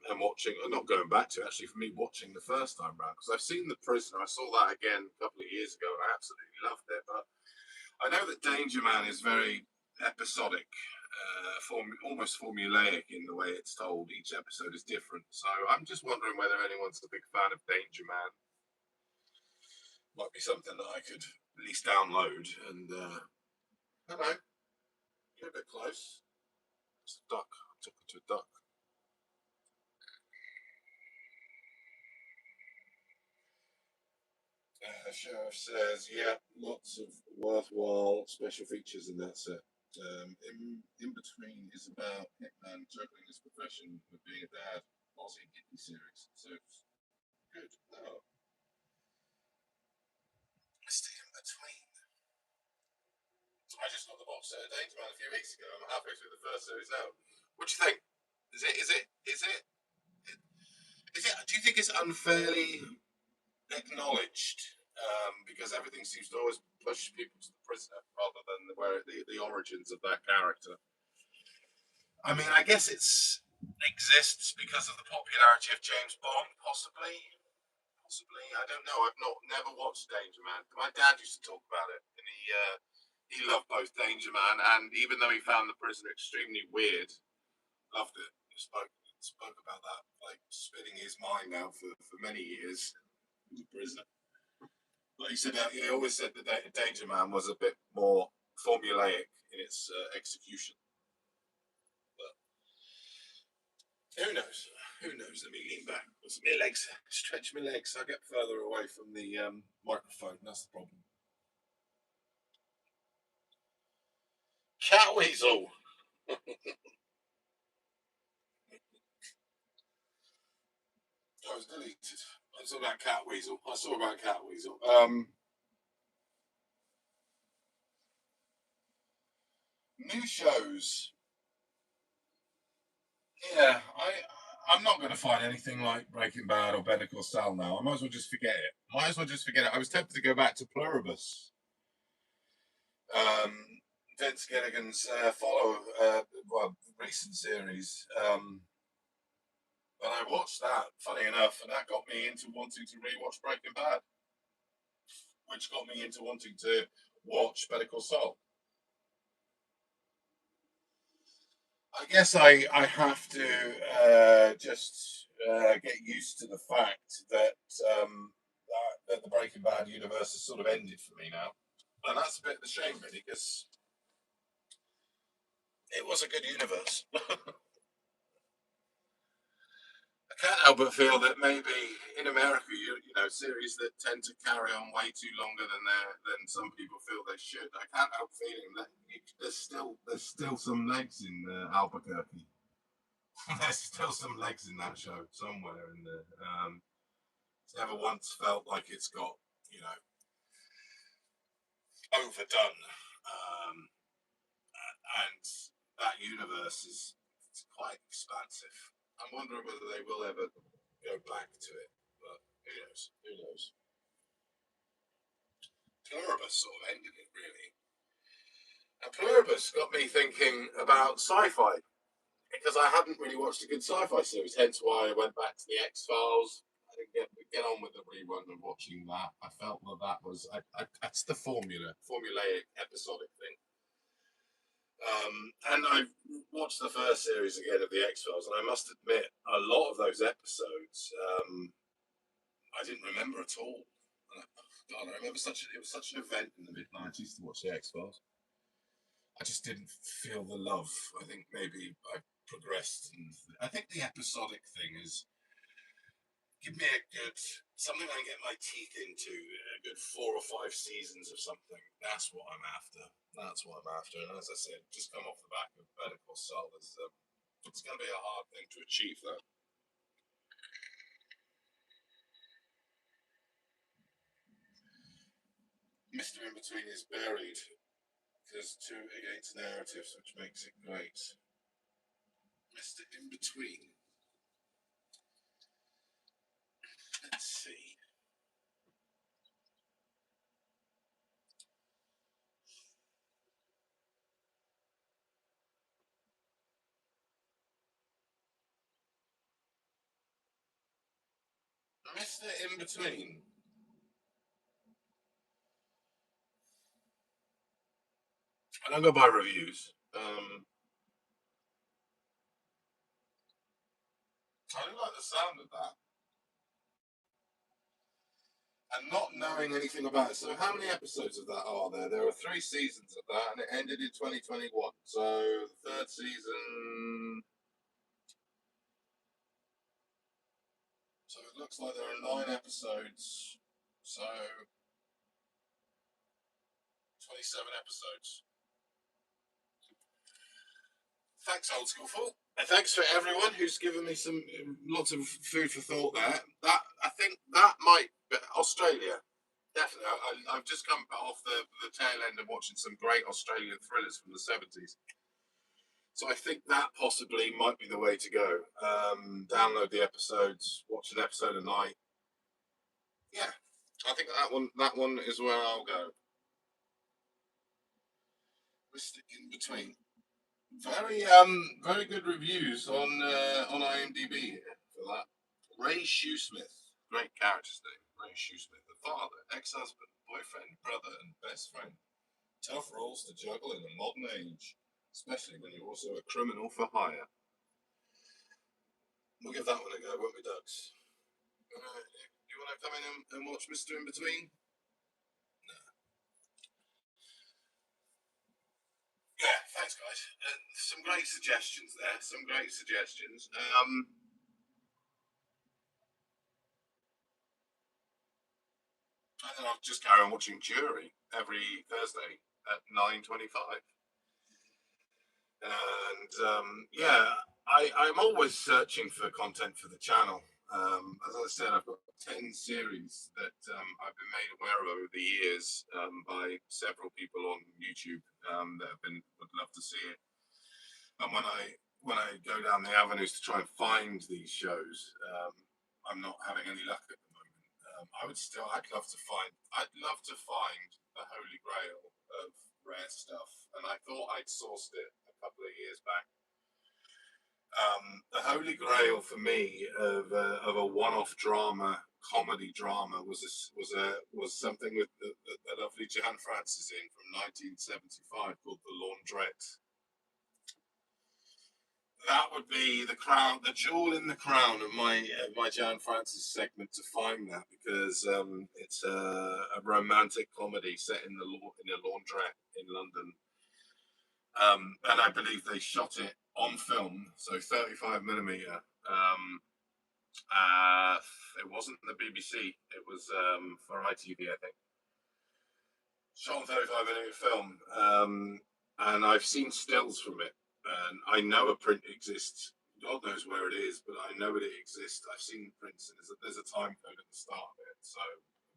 and watching? Or not going back to, actually, for me, watching the first time round, because I've seen The Prisoner. I saw that again a couple of years ago, and I absolutely loved it. But I know that Danger Man is very episodic, almost formulaic in the way it's told. Each episode is different, so I'm just wondering whether anyone's a big fan of Danger Man. Might be something that I could at least download and. Hello. You're a bit close. It's a duck. I'm talking to a duck. Sheriff says, yeah, lots of worthwhile special features in that set. In Between is about Hitman juggling his profession with being a dad, Aussie Hippie series. So it's good. Oh, Mr. In Between. I just got the box set of Danger Man a few weeks ago. I'm halfway through the first series now. What do you think? Is it? Is it? Is it? Is it? Do you think it's unfairly acknowledged because everything seems to always push people to the prisoner rather than where the origins of that character? I mean, I guess it's exists because of the popularity of James Bond, possibly. Possibly, I don't know. I've never watched Danger Man. My dad used to talk about it, and he loved both Danger Man and even though he found the prisoner extremely weird, loved it. He spoke spoke about that, like spinning his mind now for many years. He was a prisoner. Like he said, he always said that Danger Man was a bit more formulaic in its execution. But who knows? Who knows? Let me lean back. My legs, stretch my legs. I get further away from the microphone. That's the problem. Catweasel. I was deleted. I saw about Catweasel. New shows. Yeah, I'm not going to find anything like Breaking Bad or Better Call Saul now. I might as well just forget it. I was tempted to go back to Pluribus. Vince Gilligan's recent series. But I watched that, funny enough, and that got me into wanting to rewatch Breaking Bad, which got me into wanting to watch Better Call Saul. I guess I have to just get used to the fact that that the Breaking Bad universe has sort of ended for me now, and that's a bit of a shame, really, because it was a good universe. I can't help but feel that maybe in America, you know, series that tend to carry on way too longer than some people feel they should. I can't help feeling that there's still some legs in Albuquerque. There's still some legs in that show somewhere in there. It's never once felt like it's got, you know, overdone. And that universe is quite expansive. I'm wondering whether they will ever go back to it, but who knows? Who knows? Pluribus sort of ended it, really. And Pluribus got me thinking about sci-fi because I hadn't really watched a good sci-fi series. Hence why I went back to the X-Files. I didn't get on with the rerun of watching that. I felt that was that's the formulaic episodic thing. And I watched the first series again of the X-Files, and I must admit, a lot of those episodes I didn't remember at all. God, I remember it was such an event in the mid-90s to watch the X-Files. I just didn't feel the love. I think maybe I progressed, and I think the episodic thing is give me a good something I can get my teeth into. A good 4 or 5 seasons of something. That's what I'm after. That's what I'm after. And as I said, just come off the back of Better Call Saul. It's going to be a hard thing to achieve that. Mr. In Between is buried. There's 2 against narratives, which makes it great. Mr. In Between. Let's see. Mr. In Between. I don't go by reviews. I don't like the sound of that. And not knowing anything about it. So, how many episodes of that are there? There are 3 seasons of that, and it ended in 2021. So, the 3rd season. So, it looks like there are 9 episodes. So, 27 episodes. Thanks, Old School Fool. And thanks for everyone who's given me some lots of food for thought there. That I think that might be Australia. Definitely. I've just come off the tail end of watching some great Australian thrillers from the 70s. So I think that possibly might be the way to go. Download the episodes, watch an episode a night. Yeah, I think that one is where I'll go. Mr. In Between. Very good reviews on IMDb for that. Ray Shoesmith, great character's name. Ray Shoesmith, the father, ex-husband, boyfriend, brother, and best friend. Tough roles to juggle in the modern age, especially when you're also a criminal for hire. We'll give that one a go, won't we, Ducks? You want to come in and watch Mr. In Between? Yeah, thanks, guys. Some great suggestions there. Some great suggestions. And then I'll just carry on watching Jury every Thursday at 9:25. And yeah, I'm always searching for content for the channel. As I said, I've got 10 series that I've been made aware of over the years by several people on YouTube that would love to see it. And when I go down the avenues to try and find these shows, I'm not having any luck at the moment. I'd love to find the holy grail of rare stuff, and I thought I'd sourced it a couple of years back. The holy grail for me of a one-off comedy drama was something with the lovely Jan Francis in from 1975 called The Laundrette. That would be the crown, the jewel in the crown of my Jan Francis segment to find that, because it's a romantic comedy set in a laundrette in London, and I believe they shot it on film, so 35mm. It wasn't the BBC; it was for ITV, I think. Shot on 35mm film, and I've seen stills from it, and I know a print exists. God knows where it is, but I know it exists. I've seen prints, and there's a time code at the start of it. So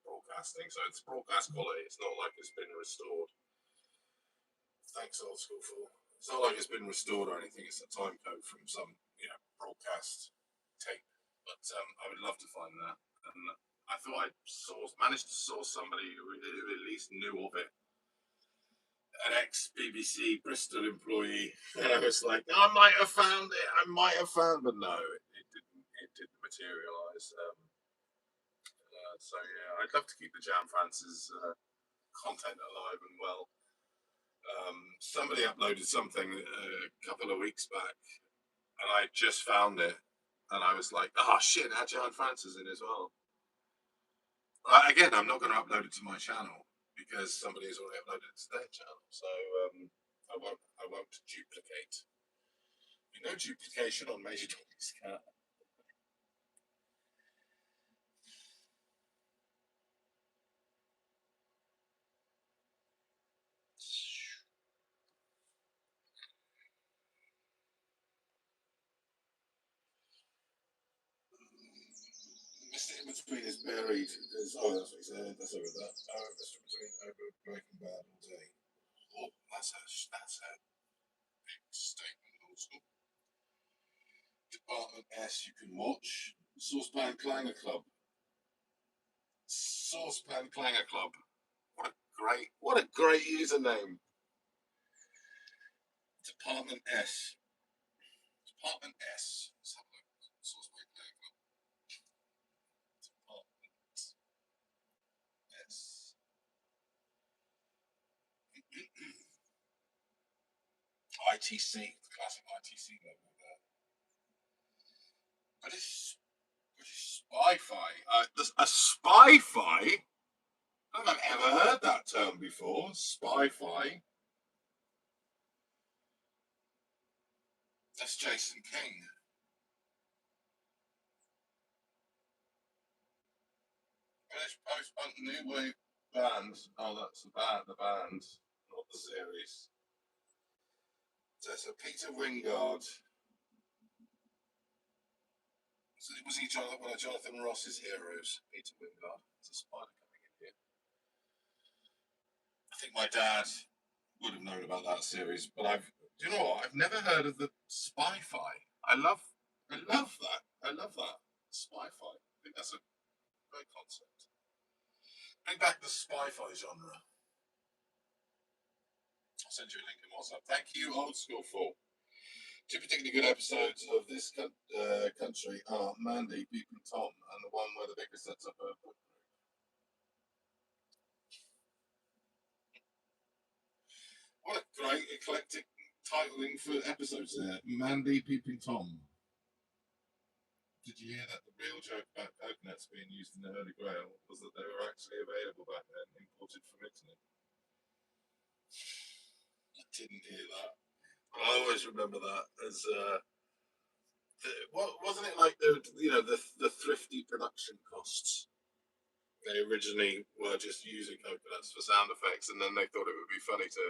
broadcasting, so it's broadcast quality. It's not like it's been restored. Thanks, Old School 4. It's not like it's been restored or anything. It's a time code from some broadcast tape. But I would love to find that, and I thought I'd managed to source somebody who at least knew of it. An ex-BBC Bristol employee. And I was like, I might have found it. But no, it didn't materialise. So yeah, I'd love to keep the Jan Francis content alive and well. Somebody uploaded something a couple of weeks back, and I just found it, and I was like, oh shit, had Jan Francis in as well. Again, I'm not going to upload it to my channel because somebody has already uploaded it to their channel, so I won't duplicate. No duplication on Major Tommy's cat. Mr. In Between is buried. That's what he said. That's over that. Mr. In Between over Breaking Bad all day. Oh, that's a big statement. Also, Department S you can watch. Saucepan Clanger Club. Saucepan Clanger Club. What a great username. Department S. Department S. Let's have a look. Saucepan Clanger Club. Department S. ITC, the classic ITC logo there. British Spy-Fi. A Spy-Fi? I don't think I've ever heard that term before. Spy-Fi. That's Jason King. British post-punk new wave band. Oh, that's the band, not the series. So Peter Wingard. So was he one of Jonathan Ross's heroes? Peter Wingard. There's a spider coming in here. I think my dad would have known about that series, but do you know what? I've never heard of the Spy-Fi. I love that. Spy-Fi. I think that's a great concept. Bring back the Spy-Fi genre. I'll send you a link in WhatsApp. Thank you, Old School 4. Two particularly good episodes of this country are Mandy, Peep and Tom, and the one where the vicar sets up a book group. What a great eclectic titling for episodes there. Mandy, Peep and Tom. Did you hear that the real joke about coconuts being used in the Holy Grail was that they were actually available back then, imported from Italy? I didn't hear that. I always remember that as wasn't it like the thrifty production costs? They originally were just using coconuts for sound effects, and then they thought it would be funny to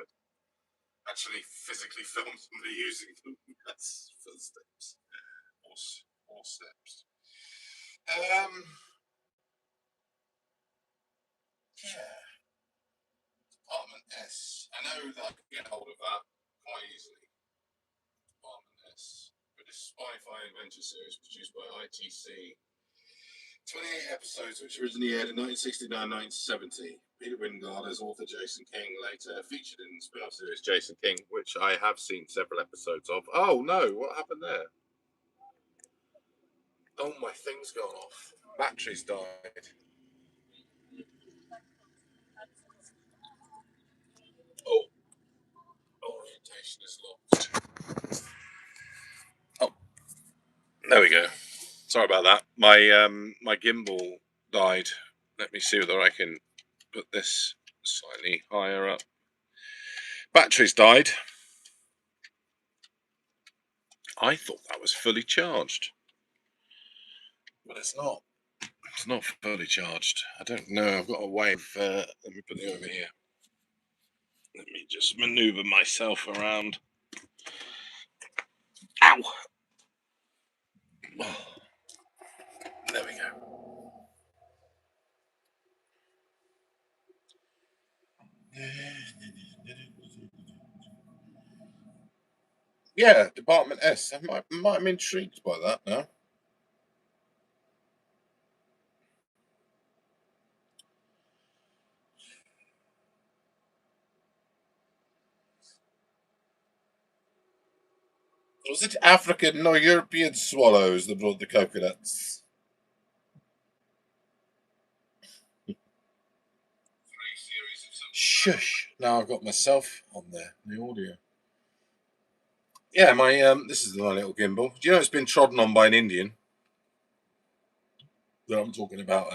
actually physically film somebody using them. That's footsteps or steps. Yeah. Department S. I know that I can get hold of that quite easily. Department S. British Spy-Fi Adventure Series produced by ITC. 28 episodes, which originally aired in 1969-1970. Peter Wyngarde as author Jason King, later featured in the spin-off series Jason King, which I have seen several episodes of. Oh no, what happened there? Oh, my thing's gone off. Battery's died. Oh, orientation is locked. Oh, there we go. Sorry about that. My gimbal died. Let me see whether I can put this slightly higher up. Battery's died. I thought that was fully charged, but it's not. It's not fully charged. I don't know. I've got a way of. Let me put it over here. Let me just maneuver myself around. Ow! Oh, there we go. Yeah, Department S. I'm intrigued by that now. Was it African or European swallows that brought the coconuts? Shush! Now I've got myself on there, the audio. Yeah, my this is my little gimbal. Do you know it's been trodden on by an Indian? That I'm talking about,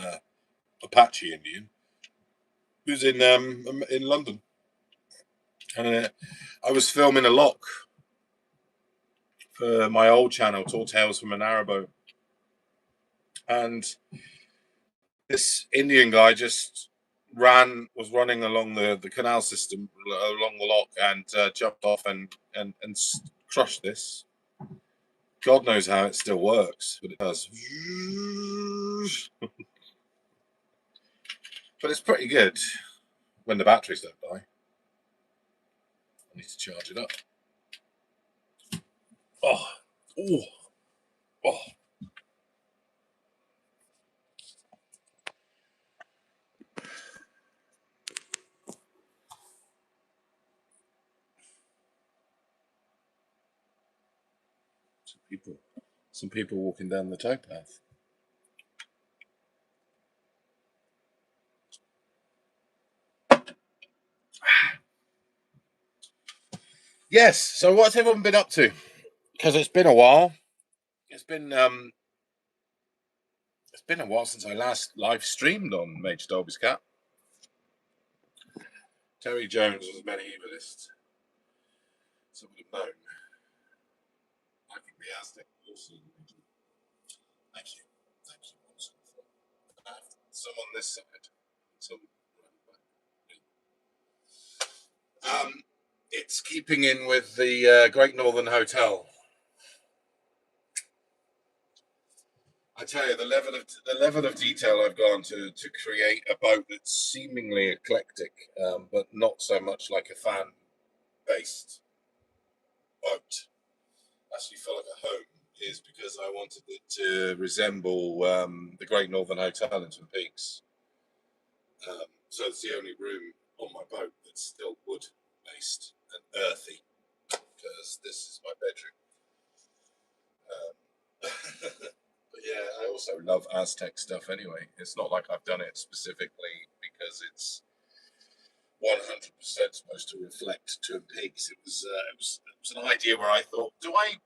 Apache Indian, who's in London, and I was filming a lock for my old channel, Tall Tales from an Arabo, and this Indian guy just was running along the canal system along the lock and jumped off and crushed this. God knows how it still works, but it does. But it's pretty good when the batteries don't die. I need to charge it up. Oh, oh, oh. Some people walking down the towpath. Yes. So what's everyone been up to? Because it's been a while. It's been a while since I last live streamed on Major Dolby's Cat. Terry Jones was a medievalist. Some would have known. I think the Aztec also. Thank you. Thank you. Some on this side. Some it's keeping in with the Great Northern Hotel. I tell you, the level of detail I've gone to create a boat that's seemingly eclectic, but not so much like a fan-based boat. Actually, felt like a home is because I wanted it to resemble the Great Northern Hotel in Twin Peaks. So it's the only room on my boat that's still wood-based and earthy, because this is my bedroom. But yeah, I also love Aztec stuff anyway. It's not like I've done it specifically because it's 100% supposed to reflect Twin Peaks. It was an idea where I thought, do I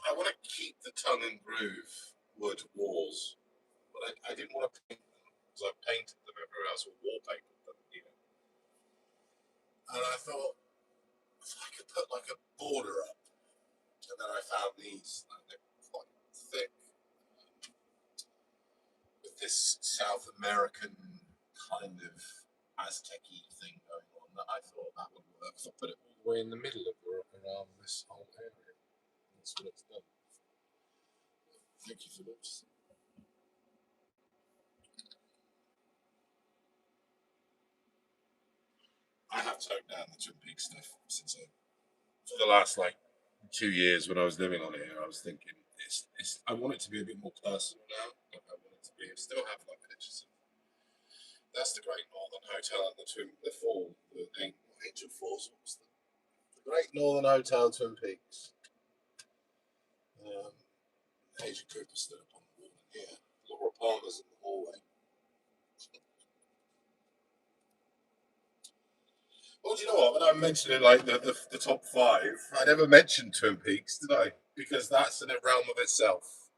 I want to keep the tongue and groove wood walls, but I didn't want to paint them because I painted them everywhere else or wallpapered them, you know. And I thought if I could put like a border up, and then I found these, like, they're quite thick, with this South American kind of Aztec-y thing going on that I thought that would work. So I put it all the way in the middle of around this whole area. That's what it's done. Thank you for noticing. I have toned down the Twin Peaks stuff since for the last like 2 years when I was living on here. I was thinking I want it to be a bit more personal now. Like I want it to be still have like pictures of that's the Great Northern Hotel and the Angel Falls. The Great Northern Hotel, Twin Peaks. Agent Cooper stood up on the wall here. Laura Palmer's in the hallway. Well, do you know what? When I'm mentioning like the top five, I never mentioned Twin Peaks, did I? Because that's in a realm of itself.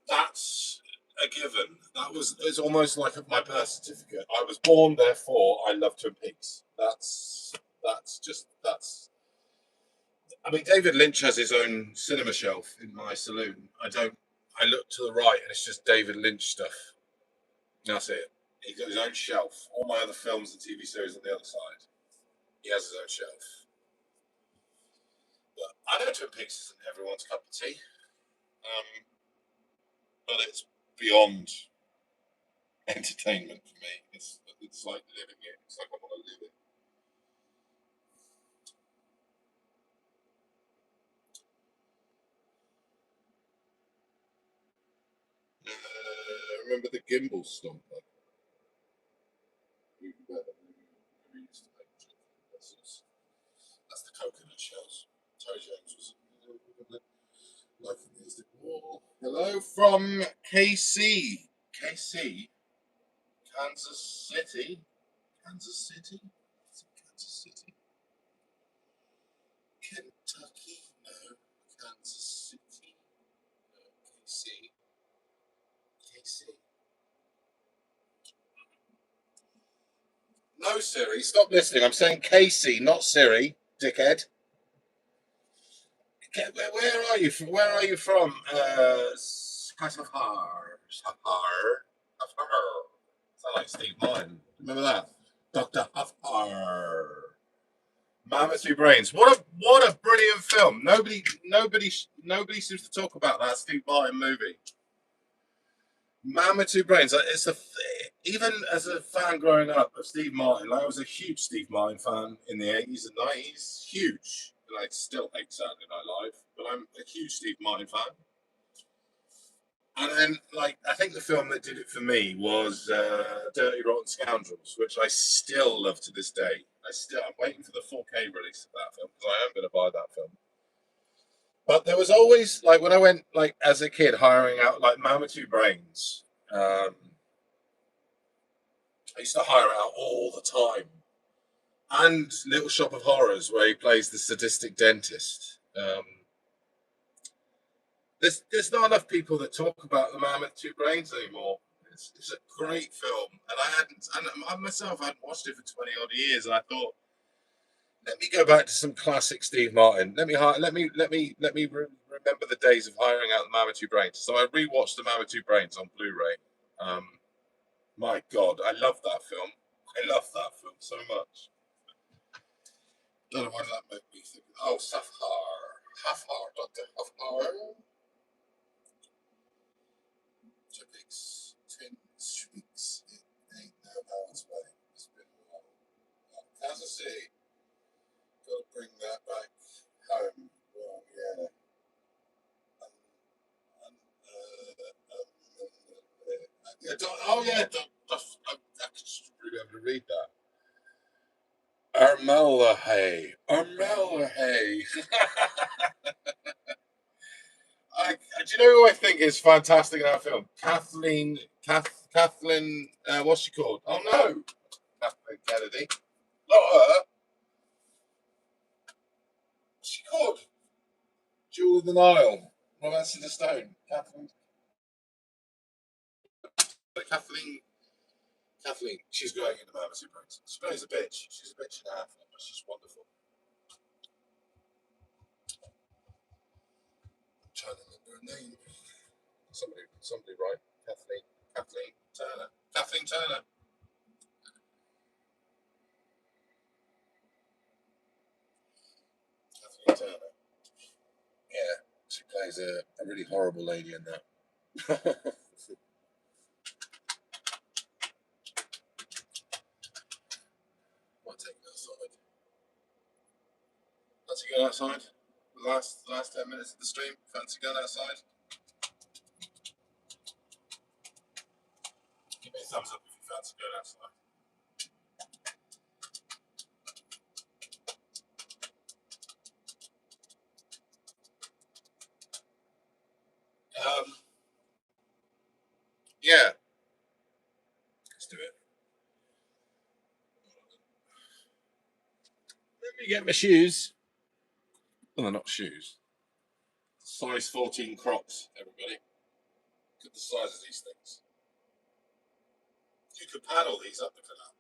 That's a given. It's almost like my birth certificate. I was born, therefore I love Twin Peaks. That's. I mean, David Lynch has his own cinema shelf in my saloon. I look to the right and it's just David Lynch stuff. That's it. He's got his own shelf. All my other films and TV series on the other side. He has his own shelf. But I know Twin Peaks isn't everyone's cup of tea. But it's beyond entertainment for me. It's like living it. It's like I want to live it. Remember the gimbal stomper? That's the coconut shells. Terry Jones was liking these. Hello from KC. KC? Kansas City? Kansas City? Is it Kansas City? Kentucky? No. Kansas City? No. KC. KC. No, Siri. Stop listening. I'm saying KC, not Siri, dickhead. Where are you from? Where are you from? Sahar. Sound like Steve Martin. Remember that? Dr. Huffar. Mammoth Two Brains. What a brilliant film. Nobody seems to talk about that Steve Martin movie. Mammoth Two Brains. Even as a fan growing up of Steve Martin, like I was a huge Steve Martin fan in the 80s and 90s. Huge. I still hate Saturday Night Live, but I'm a huge Steve Martin fan. And then, like, I think the film that did it for me was Dirty Rotten Scoundrels, which I still love to this day. I'm waiting for the 4K release of that film because I am going to buy that film. But there was always, like, when I went, like, as a kid, hiring out, like, Mama Two Brains, I used to hire out all the time. And Little Shop of Horrors, where he plays the sadistic dentist. There's not enough people that talk about the Man with Two Brains anymore. It's a great film, and I myself hadn't watched it for 20 odd years, and I thought, let me go back to some classic Steve Martin. Let me remember the days of hiring out the Man with Two Brains. So I rewatched the Man with Two Brains on Blu-ray. My God, I love that film. I love that film so much. Don't know why that made me think. Oh, Huffar, Dr. Huffar. Twin Peaks. It ain't no hours away. It's been a while. Kansas City. Got to bring that back home. Well, yeah. I just really able to read that. Armelahay. Do you know who I think is fantastic in that film? Kathleen, what's she called? Oh no, Kathleen Kennedy. Not her. What's she Record. Jewel of the Nile. Romance in the Stone. Kathleen, she's great in the Mammoth Prince. She plays a bitch. She's a bitch in half, but she's wonderful. I'm trying to remember her name. Somebody right. Kathleen Turner. Kathleen Turner. Kathleen Turner. Yeah, she plays a really horrible lady in that. Might take that outside. Fancy going outside? Last 10 minutes of the stream. Fancy going outside? Give me a thumbs up if you fancy going outside. Yeah, let's do it. Let me get my shoes. Well, they're not shoes. Size 14 Crocs, everybody. Look at the size of these things. You could paddle these up the canal.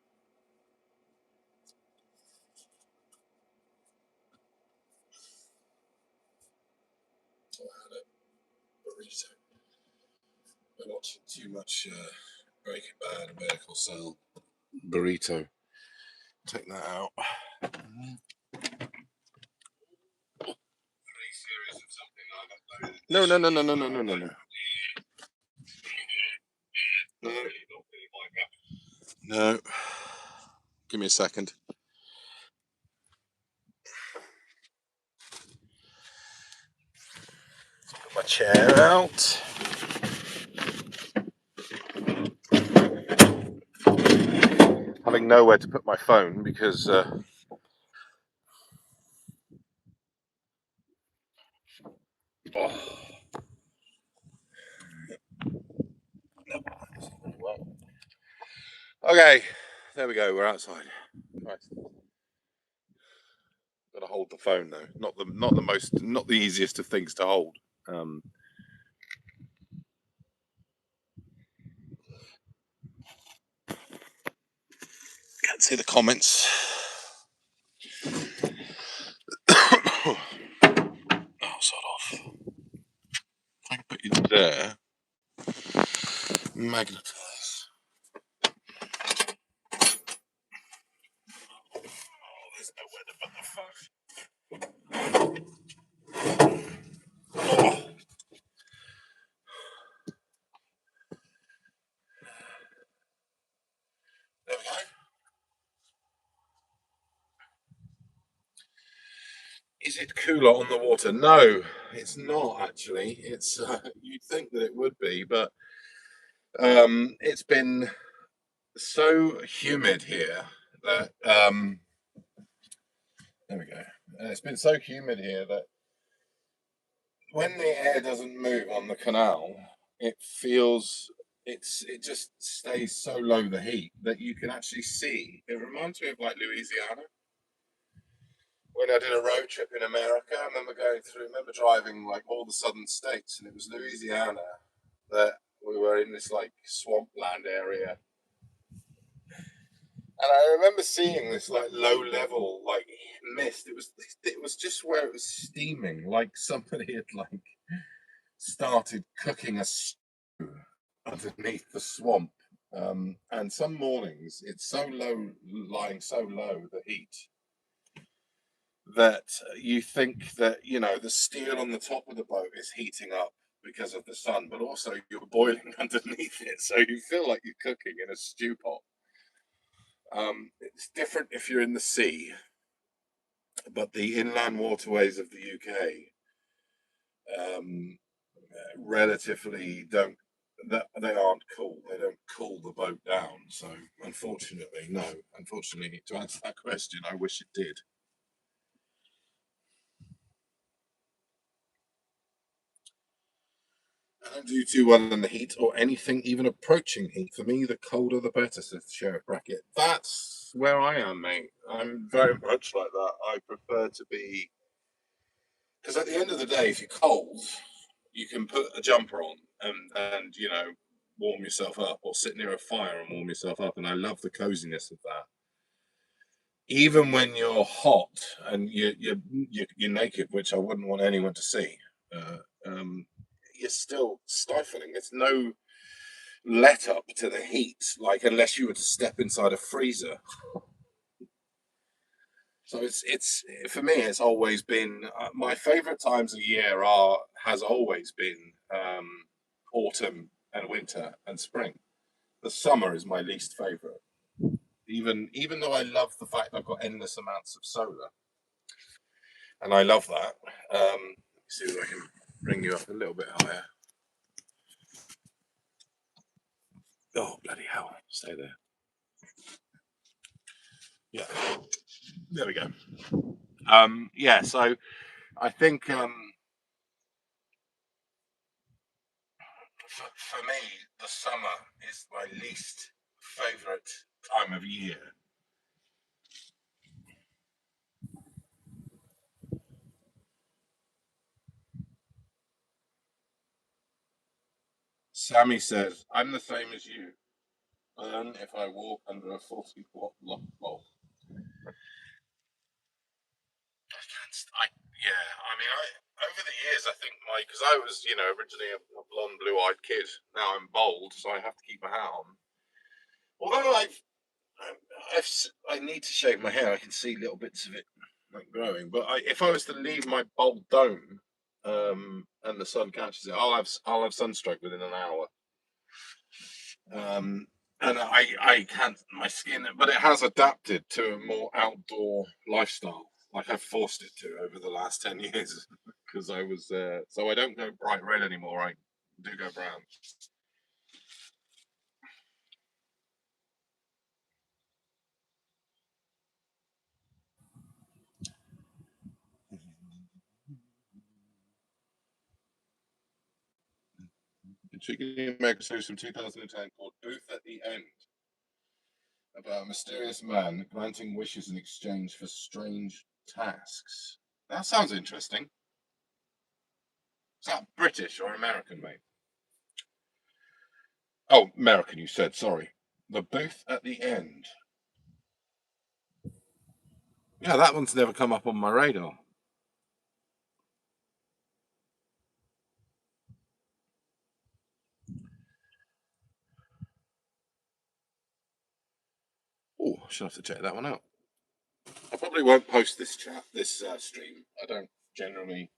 Oh, I had a burrito. We're watching too much Breaking Bad and Better Call Saul. Burrito. Take that out. No. No. Give me a second. Put my chair out. Having nowhere to put my phone because Okay, there we go. We're outside. Nice. Got to hold the phone though. Not the easiest of things to hold. Can't see the comments. Oh, sod off. If I can put you there. Magnetize. Oh, there's nowhere to put the phone. Oh. There we go. Is it cooler on the water? No, it's not actually. It's you'd think that it would be, but it's been so humid here that there we go. It's been so humid here that when the air doesn't move on the canal, it just stays so low, the heat, that you can actually see. It reminds me of like Louisiana. When I did a road trip in America, I remember driving like all the southern states, and it was Louisiana that we were in this like swampland area. And I remember seeing this like low level like mist. It was just where it was steaming, like somebody had like started cooking a stew underneath the swamp. And some mornings it's so low, lying so low, the heat, that you think that, the steel on the top of the boat is heating up because of the sun, but also you're boiling underneath it. So you feel like you're cooking in a stew pot. It's different if you're in the sea, but the inland waterways of the UK relatively don't. They aren't cool. They don't cool the boat down. So unfortunately, no. Unfortunately, to answer that question, I wish it did. I don't do too well in the heat or anything even approaching heat. For me, the colder the better, says Sheriff Brackett. That's where I am, mate. I'm very much like that. I prefer to be Because at the end of the day, if you're cold, you can put a jumper on and warm yourself up, or sit near a fire and warm yourself up. And I love the coziness of that. Even when you're hot and you're naked, which I wouldn't want anyone to see, uh, um, you're still stifling. There's no let up to the heat, like unless you were to step inside a freezer. So it's for me, it's always been my favorite times of year has always been autumn and winter and spring. The summer is my least favorite. Even though I love the fact I've got endless amounts of solar, and I love that. Let's see if I can bring you up a little bit higher. Oh bloody hell! Stay there. Yeah, there we go. Yeah, so I think for me, the summer is my least favorite time of year. Sammy says, I'm the same as you. Burn if I walk under a 40-watt lock bulb. I, yeah, I mean, over the years, I think because I was, originally a blonde, blue-eyed kid. Now I'm bald, so I have to keep my hat on. Although I need to shave my hair, I can see little bits of it like growing. But if I was to leave my bald dome, and the sun catches it, I'll have sunstroke within an hour. And I can't, my skin, but it has adapted to a more outdoor lifestyle. Like I've forced it to over the last 10 years because I was, so I don't go bright red anymore. I do go brown. Intriguing mega series from 2010 called Booth at the End, about a mysterious man granting wishes in exchange for strange tasks. That sounds interesting. Is that British or American, mate? Oh, American, you said, sorry. The Booth at the End. Yeah, that one's never come up on my radar. Oh, I should have to check that one out. I probably won't post this stream. I don't generally,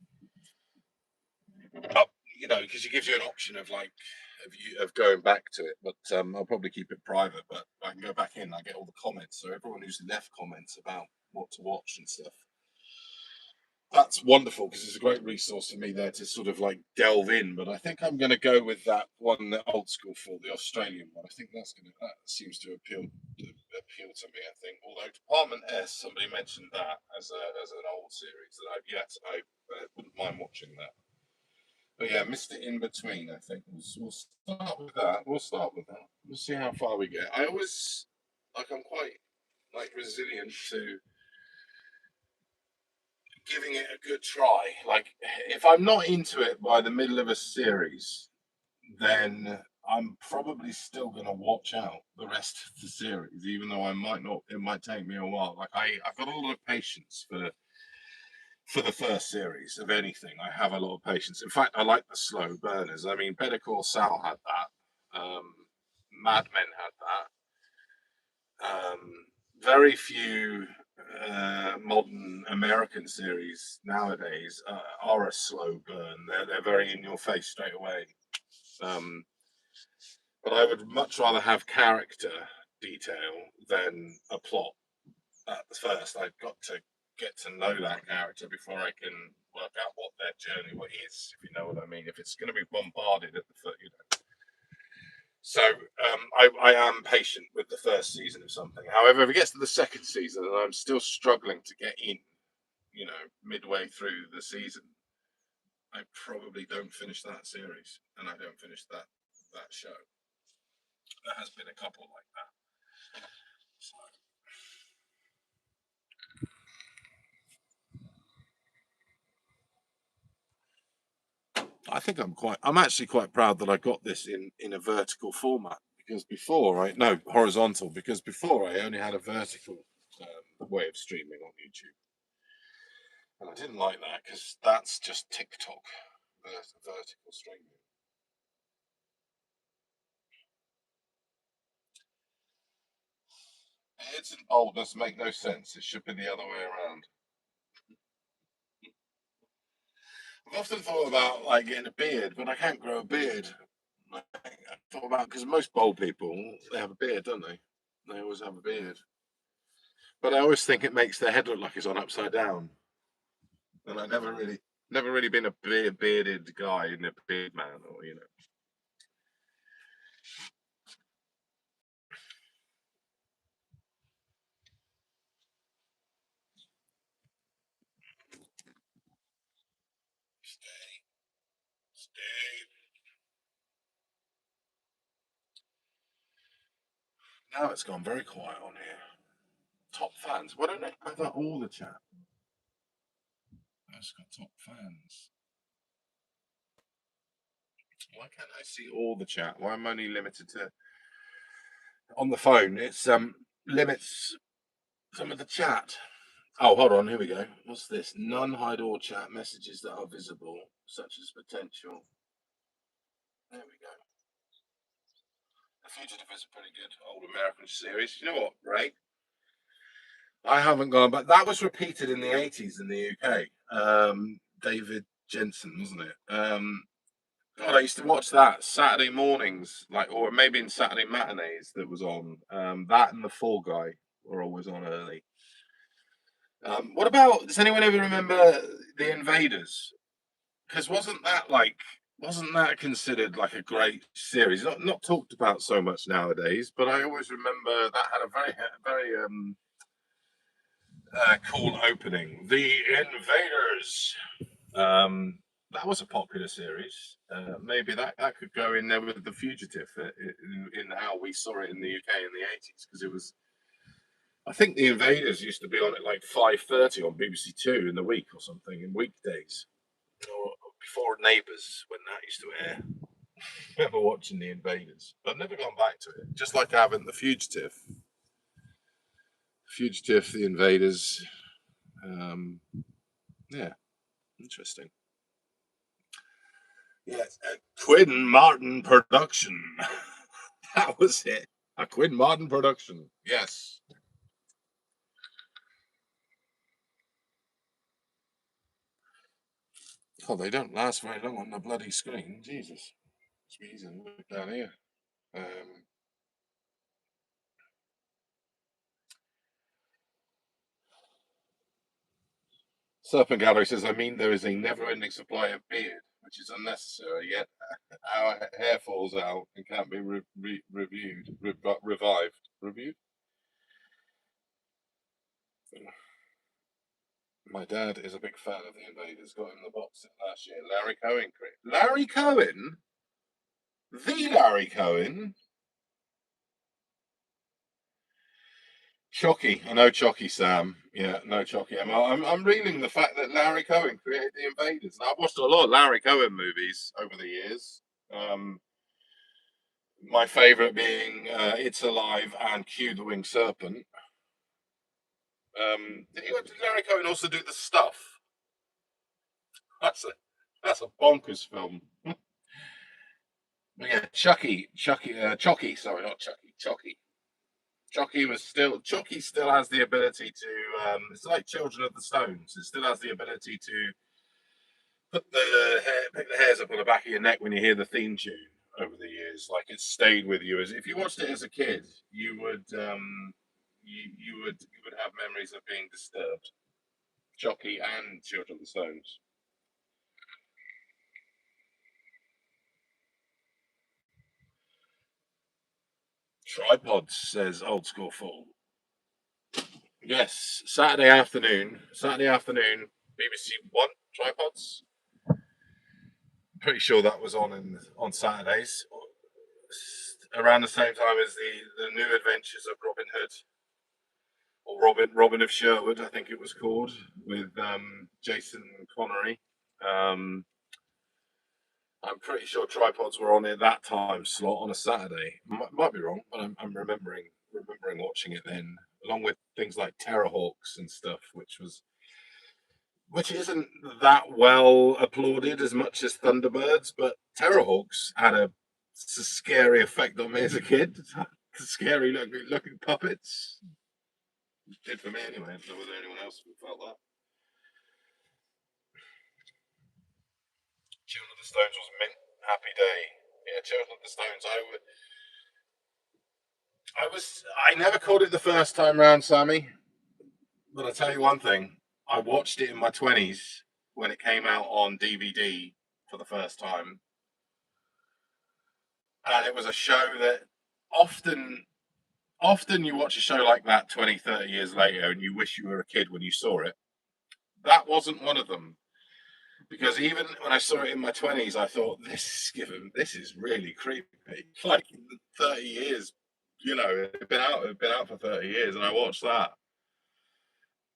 because it gives you an option of like of going back to it. But I'll probably keep it private. But I can go back in. I get all the comments, so everyone who's left comments about what to watch and stuff. That's wonderful because it's a great resource for me there to sort of like delve in. But I think I'm going to go with that one, the old school for the Australian one. I think that seems to appeal to me. I think, although Department S, somebody mentioned that as an old series that I wouldn't mind watching that. But yeah, Mr. In Between. I think we'll start with that. We'll start with that. We'll see how far we get. I'm quite like resilient to giving it a good try. Like, if I'm not into it by the middle of a series, then I'm probably still going to watch out the rest of the series, even though I might not. It might take me a while. Like, I've got a lot of patience for the first series of anything. I have a lot of patience. In fact, I like the slow burners. I mean, Better Call Saul had that. Mad Men had that. Very few modern American series nowadays are a slow burn. They're very in your face straight away. Um, but I would much rather have character detail than a plot at the first. I've got to get to know that character before I can work out what their journey what is, if you know what I mean. If it's going to be bombarded at the first, So I am patient with the first season of something. However, if it gets to the second season and I'm still struggling to get in, midway through the season, I probably don't finish that series and I don't finish that show. There has been a couple like that. So, I think I'm actually quite proud that I got this in a vertical format, because before no, horizontal, because before I only had a vertical way of streaming on YouTube. And I didn't like that, because that's just TikTok, vertical streaming. Its and boldness make no sense. It should be the other way around. I've often thought about like getting a beard, but I can't grow a beard. I thought about, because most bald people, they have a beard, don't they? They always have a beard. But I always think it makes their head look like it's on upside down. And I never really been a bearded guy and a beard man, or Stay. Now it's gone very quiet on here. Top fans. Why don't they have that all the chat? It's got top fans. Why can't I see all the chat? Why am I only limited to on the phone? It's limits some of the chat. Oh, hold on. Here we go. What's this? None hide all chat messages that are visible, such as potential. There we go. The Fugitive is a pretty good old American series. You know what, Ray? I haven't gone, but that was repeated in the 80s in the UK. David Jensen, wasn't it? God, I used to watch that Saturday mornings, like, or maybe in Saturday matinees that was on. That and The Fall Guy were always on early. What about, does anyone ever remember The Invaders? Because wasn't that considered like a great series? Not talked about so much nowadays, but I always remember that had a very cool opening. The Invaders. That was a popular series. Maybe that could go in there with The Fugitive in how we saw it in the UK in the 80s, because it was. I think The Invaders used to be on at like 5:30 on BBC Two in the week or something in weekdays, or before Neighbours when that used to air. I remember watching The Invaders. I've never gone back to it. Just like I haven't The Fugitive. Fugitive, The Invaders. Yeah, interesting. Yes, Quinn Martin production. That was it. A Quinn Martin production. Yes. Oh, they don't last very long on the bloody screen. Jesus. It's easy to look down here. Serpent Gallery says, I mean, there is a never ending supply of beard, which is unnecessary, yet our hair falls out and can't be revived. Reviewed? My dad is a big fan of The Invaders. Got him the box set last year. Larry Cohen. Larry Cohen? The Larry Cohen? Chucky. I know Chucky, Sam. Yeah, no Chucky. I'm reading the fact that Larry Cohen created The Invaders. Now, I've watched a lot of Larry Cohen movies over the years. My favourite being It's Alive and Cue the Winged Serpent. Did Larry Cohen also do The Stuff? That's a bonkers film. But yeah, Chucky, sorry, not Chucky, Chucky. Chucky still has the ability to. It's like Children of the Stones. It still has the ability to pick the hairs up on the back of your neck when you hear the theme tune over the years. Like it's stayed with you. As if you watched it as a kid, you would have memories of being disturbed. Chucky and Children of the Stones. Tripods, says Old School Fool. Yes, Saturday afternoon, BBC One Tripods. Pretty sure that was on Saturdays, around the same time as the New Adventures of Robin Hood, or Robin of Sherwood, I think it was called, with Jason Connery. Um, yeah, Tripods, says Old School Fool. Yes, Saturday afternoon, BBC One Tripods. Pretty sure that was on Saturdays, around the same time as the New Adventures of Robin Hood, or Robin of Sherwood, I think it was called, with Jason Connery. I'm pretty sure tripods were on at that time slot on a Saturday. Might be wrong, but I'm remembering watching it then, along with things like Terrorhawks and stuff, which isn't that well applauded as much as Thunderbirds, but Terrorhawks had a scary effect on me as a kid. Scary looking puppets. It did for me anyway. I don't know whether anyone else felt that. Children of the Stones was mint. Happy day. Yeah, Children of the Stones. I never caught it the first time round, Sammy. But I tell you one thing. I watched it in my 20s when it came out on DVD for the first time, and it was a show that often often you watch a show like that 20, 30 years later and you wish you were a kid when you saw it. That wasn't one of them. Because even when I saw it in my 20s, I thought, this is really creepy. Like 30 years, it'd been out for 30 years, and I watched that.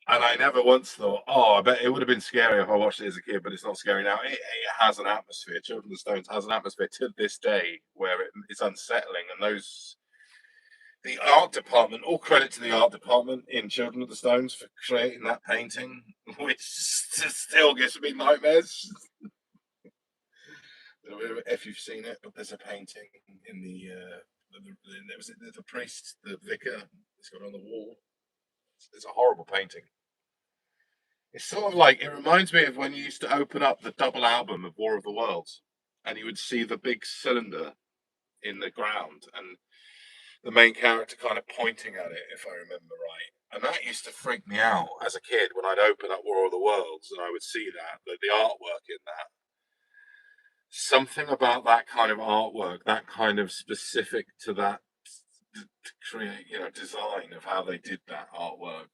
And I never once thought, oh, I bet it would have been scary if I watched it as a kid, but it's not scary now. It has an atmosphere. Children of the Stones has an atmosphere to this day where it's unsettling. And the art department, all credit to the art department in Children of the Stones for creating that painting, which still gives me nightmares. If you've seen it, there's a painting in the priest, the vicar. It's got on the wall. It's a horrible painting. It's sort of like, it reminds me of when you used to open up the double album of War of the Worlds, and you would see the big cylinder in the ground, and the main character kind of pointing at it, if I remember right. And that used to freak me out as a kid when I'd open up War of the Worlds and I would see the artwork in that. Something about that kind of artwork, that kind of specific to that to create, design of how they did that artwork.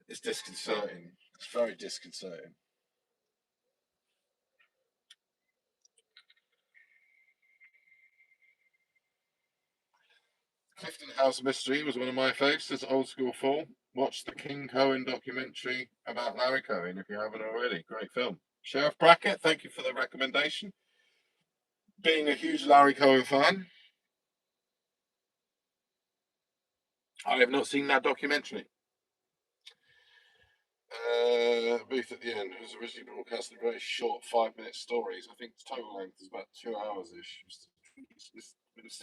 It's disconcerting. It's very disconcerting. Clifton House Mystery was one of my faves. It's old school fall. Watch the King Cohen documentary about Larry Cohen if you haven't already. Great film. Sheriff Brackett, thank you for the recommendation. Being a huge Larry Cohen fan, I have not seen that documentary. Booth at the End was originally broadcast in very short 5-minute stories. I think the total length is about 2 hours ish.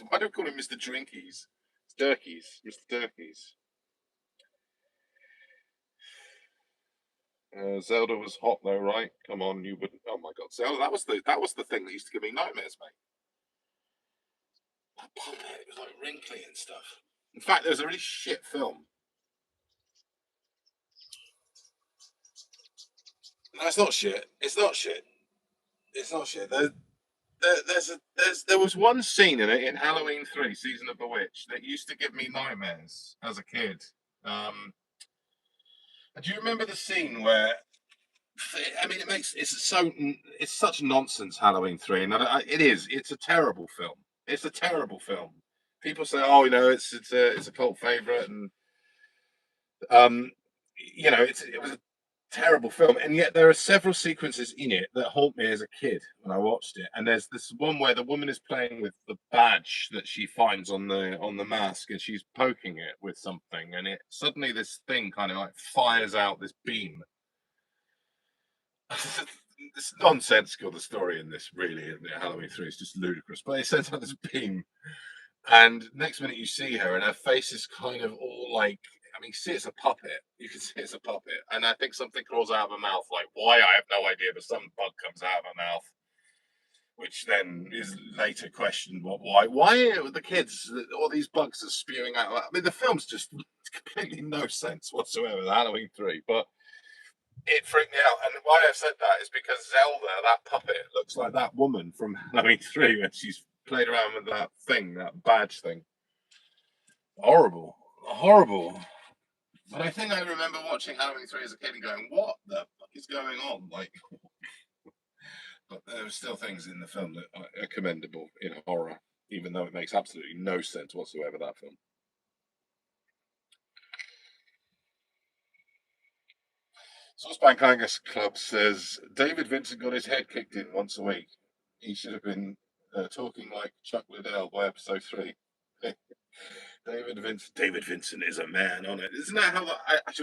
Why do we call him Mr. Drinkies? It's Durkeys. Mr. Durkeys. Zelda was hot though, right? Come on, you wouldn't. Oh my God, Zelda! That was the thing that used to give me nightmares, mate. That puppet, it was like wrinkly and stuff. In fact, there was a really shit film. No, it's not shit. It's not shit. It's not shit. There was one scene in it in Halloween 3, Season of the Witch, that used to give me nightmares as a kid. Do you remember the scene where? I mean, it's such nonsense. Halloween 3, and it is. It's a terrible film. It's a terrible film. People say, "Oh, it's a cult favorite," and um, it was a terrible film, and yet there are several sequences in it that haunt me as a kid when I watched it. And there's this one where the woman is playing with the badge that she finds on the mask, and she's poking it with something, and it suddenly this thing kind of like fires out this beam. It's nonsensical, the story in this, really, isn't it? Halloween 3 is just ludicrous, but it sends out this beam, and next minute you see her, and her face is kind of all like, I mean, you see it's a puppet. You can see it's a puppet. And I think something crawls out of her mouth. Like, why? I have no idea, but some bug comes out of her mouth, which then is later questioned. Why? Why are the kids, all these bugs are spewing out? I mean, the film's just completely no sense whatsoever, Halloween 3. But it freaked me out. And why I've said that is because Zelda, that puppet, looks like that woman from Halloween 3 when she's played around with that thing, that badge thing. Horrible. Horrible. But I think I remember watching Halloween 3 as a kid and going, what the fuck is going on? Like, but there are still things in the film that are commendable in horror, even though it makes absolutely no sense whatsoever, that film. Saucepan Kangas Club says David Vincent got his head kicked in once a week. he should have been talking like Chuck Liddell by episode 3. David Vincent is a man on it. Isn't that how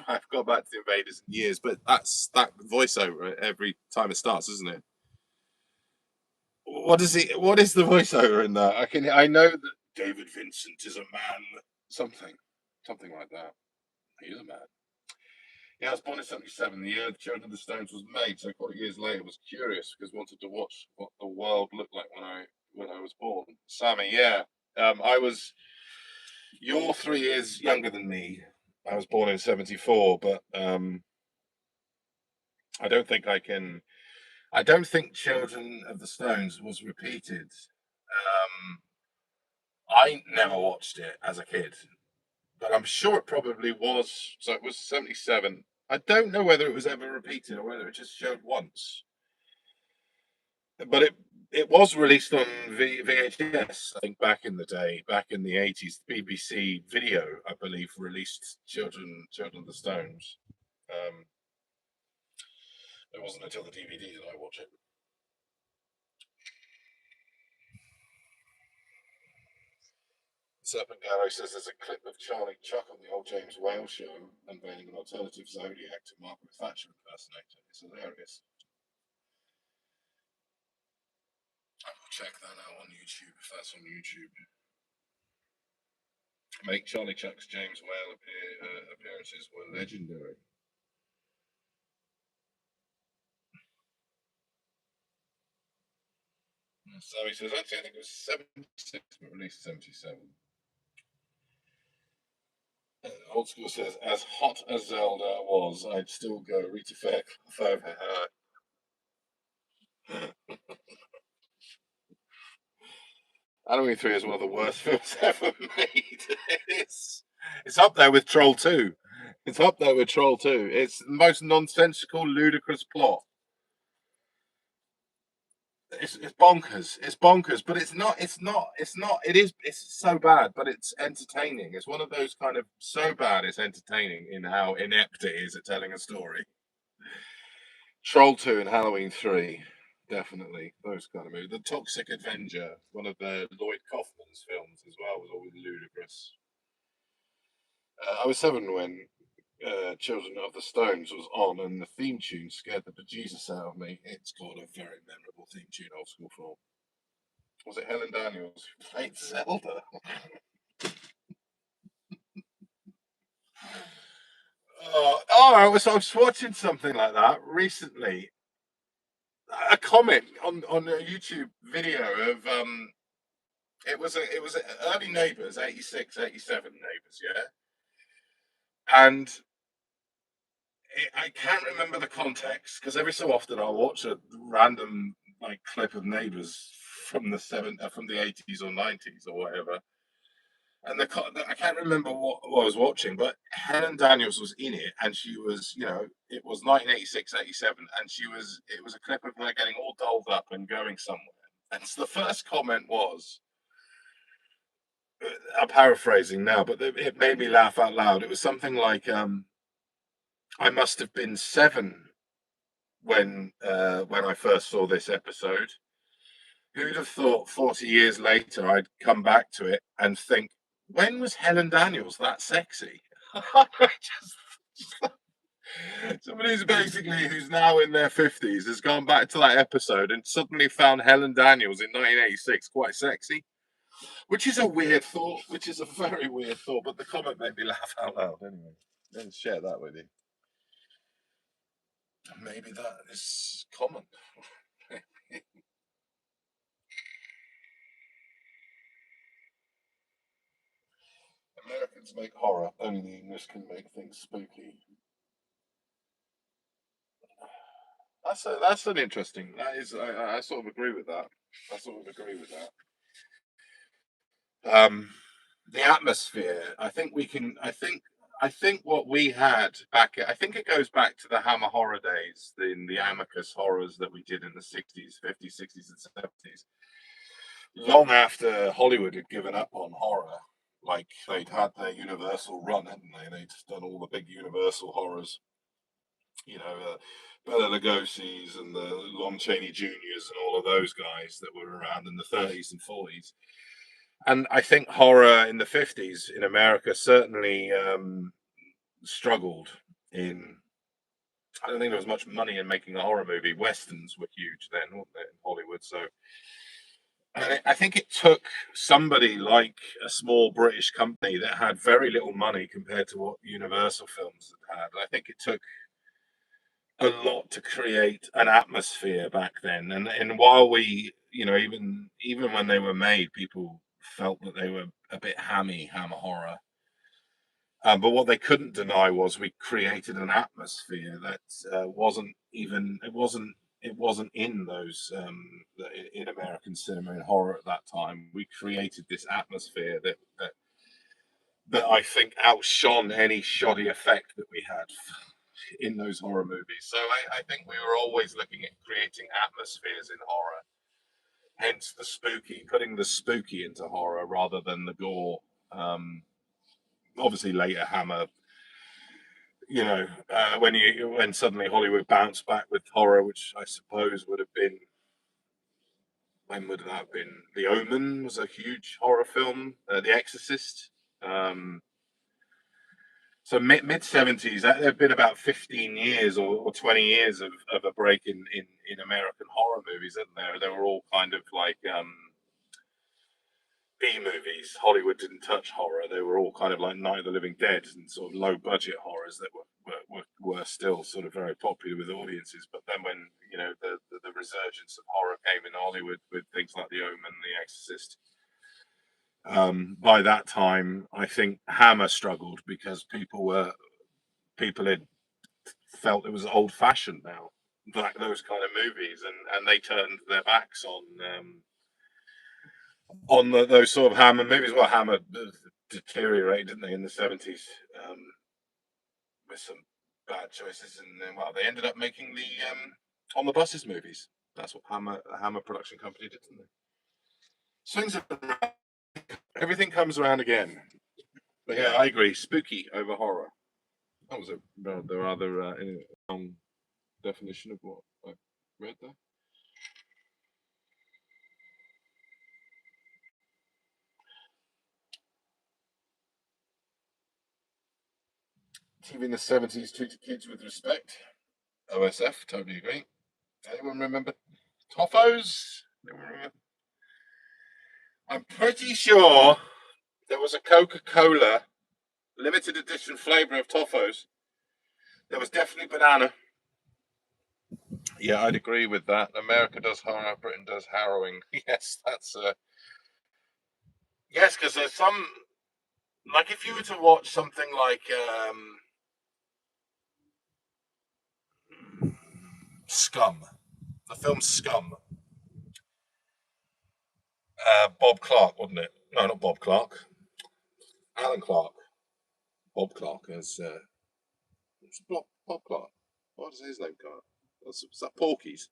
I've got back to the Invaders in years, but that's that voiceover every time it starts, isn't it? What is he? What is the voiceover in that? I know that David Vincent is a man. Something, something like that. He is a man. Yeah, I was born in '77, the year the Children of the Stones was made. So 40 years later, was curious because I wanted to watch what the world looked like when I was born. Sammy, yeah, I was. You're 3 years younger than me. I was born in '74, but I don't think I can. I don't think Children of the Stones was repeated. I never watched it as a kid, but I'm sure it probably was. So it was '77. I don't know whether it was ever repeated or whether it just showed once. But it was released on VHS, I think, back in the day, back in the '80s. BBC Video, I believe, released Children of the Stones. It wasn't until the DVD that I watched it. Serpent Gallo says there's a clip of Charlie Chuck on the old James Whale show unveiling an alternative Zodiac to Margaret Thatcher impersonator. It's hilarious. I will check that out on YouTube if that's on YouTube. Make Charlie Chuck's James Whale appearances were legendary. So he says, actually, I think it was '76, but released '77. Old School says, as hot as Zelda was, I'd still go Rita Fairclough over her. Halloween 3 is one of the worst films ever made. it's up there with Troll 2. It's up there with Troll 2. It's the most nonsensical, ludicrous plot. It's bonkers. It's bonkers, but it's not. It is. It's so bad, but it's entertaining. It's one of those kind of so bad it's entertaining in how inept it is at telling a story. Troll 2 and Halloween 3, definitely those kind of movies. The Toxic Avenger, one of the Lloyd Kaufman's films as well, was always ludicrous. I was 7 when Children of the Stones was on, and the theme tune scared the bejesus out of me. It's got a very memorable theme tune, Old School film. Was it Helen Daniels who played Zelda? I was watching something like that recently. A comment on a YouTube video of it was early Neighbours, 86, 87 Neighbours, yeah, and I can't remember the context because every so often I'll watch a random like clip of Neighbours from from the '80s or '90s or whatever, and I can't remember what I was watching, but Helen Daniels was in it, and she was, it was 1986, '87, and it was a clip of her getting all dolled up and going somewhere, and so the first comment was, I'm paraphrasing now, but it made me laugh out loud. It was something like, "I must have been 7 when I first saw this episode. Who'd have thought 40 years later I'd come back to it and think, when was Helen Daniels that sexy?" Somebody who's now in their 50s has gone back to that episode and suddenly found Helen Daniels in 1986 quite sexy, which is a weird thought, which is a very weird thought, but the comment made me laugh out loud anyway. Let's share that with you. Maybe that is common. Americans make horror, only the English can make things spooky. That's an interesting. That is, I sort of agree with that. I sort of agree with that. The atmosphere. I think we can. I think what we had back. I think it goes back to the Hammer horror days, the Amicus horrors that we did in the '60s, '50s, '60s, and '70s. Long after Hollywood had given up on horror, like they'd had their Universal run, hadn't they? They'd done all the big Universal horrors. You know, Bela Lugosi's and the Lon Chaney Juniors and all of those guys that were around in the 30s and 40s. And I think horror in the 50s in America certainly struggled in. I don't think there was much money in making a horror movie. Westerns were huge then, weren't they, in Hollywood? So and I think it took somebody like a small British company that had very little money compared to what Universal Films had. I think it took a lot to create an atmosphere back then. And while we, you know, even when they were made, people felt that they were a bit hammer horror. But what they couldn't deny was we created an atmosphere that wasn't in those in American cinema and horror at that time. We created this atmosphere that I think outshone any shoddy effect that we had in those horror movies. So I think we were always looking at creating atmospheres in horror. Hence the spooky, putting the spooky into horror rather than the gore. Obviously later Hammer, you know, when suddenly Hollywood bounced back with horror, which I suppose would have been, when would that have been? The Omen was a huge horror film. The Exorcist. So mid 70s. There have been about 15 years or 20 years of a break in American horror movies, isn't there? They were all kind of like B movies. Hollywood didn't touch horror. They were all kind of like Night of the Living Dead and sort of low budget horrors that were still sort of very popular with audiences. But then when, you know, the resurgence of horror came in Hollywood with things like The Omen, The Exorcist, by that time I think Hammer struggled because people had felt it was old fashioned now, like those kind of movies, and they turned their backs on those sort of Hammer movies. Well, Hammer deteriorated, didn't they, in the 70s, with some bad choices, and then well, they ended up making the On the Buses movies. That's what Hammer production company did, didn't they? Swings around. Everything comes around again. But yeah, I agree. Spooky over horror. That was a rather long definition of what I read there. TV in the 70s treated kids with respect. OSF, totally agree. Anyone remember Toffos? I'm pretty sure there was a Coca-Cola limited edition flavor of Toffos. There was definitely banana. Yeah, I'd agree with that. America does horror, Britain does harrowing. Yes, that's yes, because there's some, like if you were to watch something like Scum, the film Scum. Bob Clark, wasn't it? No, not Bob Clark. Alan Clark. Bob Clark as Bob Clark. What is his name? Is that Porky's?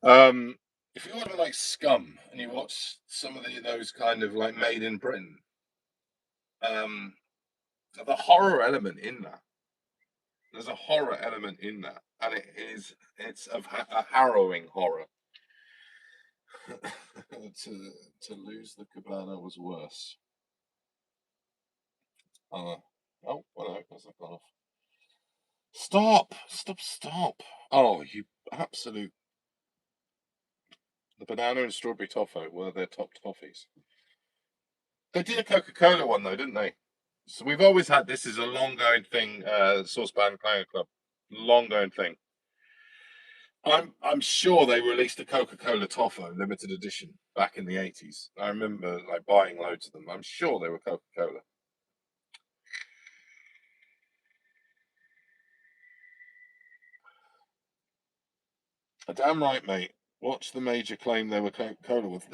If you watch like Scum and you watch some of those kind of like Made in Britain, the horror element in that. There's a horror element in that, and it's a harrowing horror. to lose the cabana was worse. Oh, well, no, that's not gone off. Stop. Oh, you absolute. The banana and strawberry toffee were their top toffees. They did a Coca-Cola one though, didn't they? So we've always had this is a long-going thing, Saucepan Clan Club. Long-going thing. I'm sure they released a Coca-Cola Toffo limited edition back in the 80s. I remember like buying loads of them. I'm sure they were Coca-Cola. Damn right, mate. What's the major claim they were Coca-Cola with?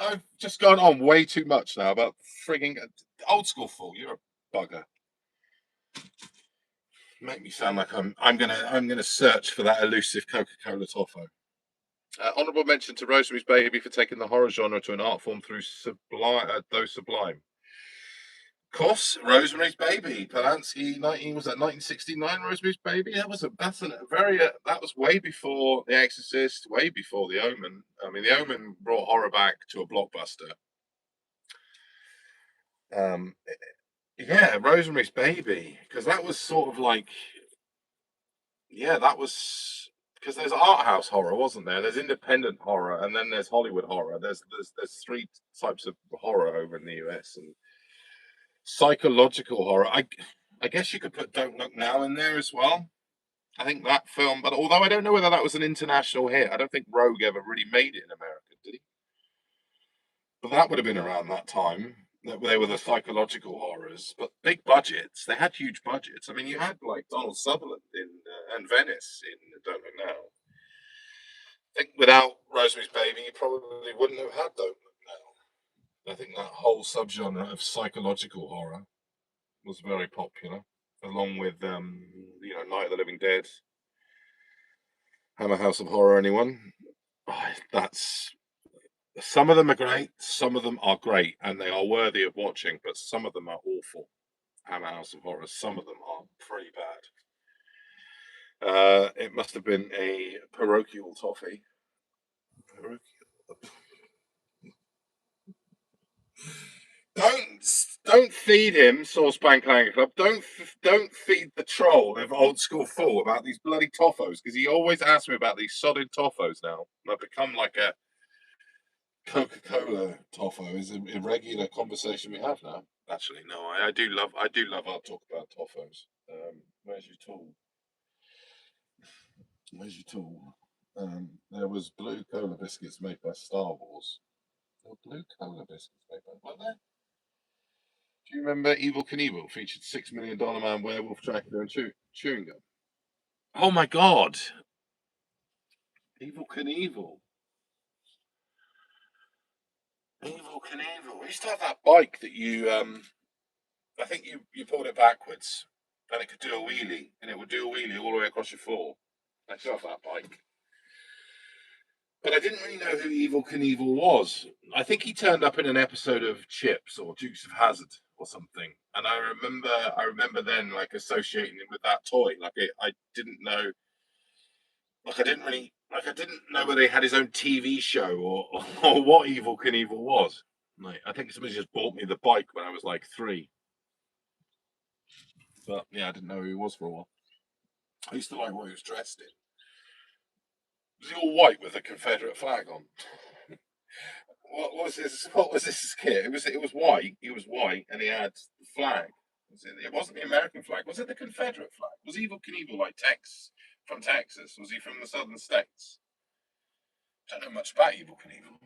I've just gone on way too much now about frigging old school fool. You're a bugger. Make me sound like I'm gonna search for that elusive Coca-Cola Toffo. Honourable mention to Rosemary's Baby for taking the horror genre to an art form through Sublime. course, Rosemary's Baby. Polanski, 1969. Rosemary's Baby. That was that was way before The Exorcist, way before The Omen. I mean, The Omen brought horror back to a blockbuster. Yeah, Rosemary's Baby, because that was sort of like, yeah, that was because there's art house horror, wasn't there? There's independent horror, and then there's Hollywood horror. There's three types of horror over in the US, and psychological horror. I guess you could put Don't Look Now in there as well. I think that film, but although I don't know whether that was an international hit, I don't think Rogue ever really made it in America, did he? But that would have been around that time. They were the psychological horrors, but big budgets. They had huge budgets. I mean, you had like Donald Sutherland in and Venice in Don't Look Now. I think without Rosemary's Baby, you probably wouldn't have had Don't Look Now. I think that whole subgenre of psychological horror was very popular, along with Night of the Living Dead, Hammer House of Horror. Anyone? That's Some of them are great, some of them are great, and they are worthy of watching, but some of them are awful. Hammer House of Horror, some of them are pretty bad. It must have been a parochial toffee. Don't feed him, Saucepan Clanker Club. Don't feed the troll of Old School Fool about these bloody toffos, because he always asks me about these sodded toffos now. I've become like a Coca-Cola toffo is a regular conversation we have now. Actually, no, I do love our talk about toffos. Where's your tool? Where's your tool? There was blue cola biscuits made by Star Wars. There were blue cola biscuits made by, weren't there? Do you remember Evil Knievel featured $6 Million Man, Werewolf, Dracula, and chewing gum? Oh my God! Evil Knievel. Evil Knievel. We used to have that bike that you I think you pulled it backwards, and it could do a wheelie, and it would do a wheelie all the way across your floor. I still have that bike, but I didn't really know who Evil Knievel was. I think he turned up in an episode of Chips or Dukes of Hazzard or something, and I remember then like associating him with that toy. I didn't know, I didn't know whether he had his own TV show or what Evil Knievel was. Like, I think somebody just bought me the bike when I was like 3. But yeah, I didn't know who he was for a while. I used to like what he was dressed in. Was he all white with a Confederate flag on? What was this? What was this kit? It was white. He was white, and he had the flag. It wasn't the American flag. Was it the Confederate flag? Was Evil Knievel like from Texas? Was he from the southern states? I don't know much about Evil Knievel.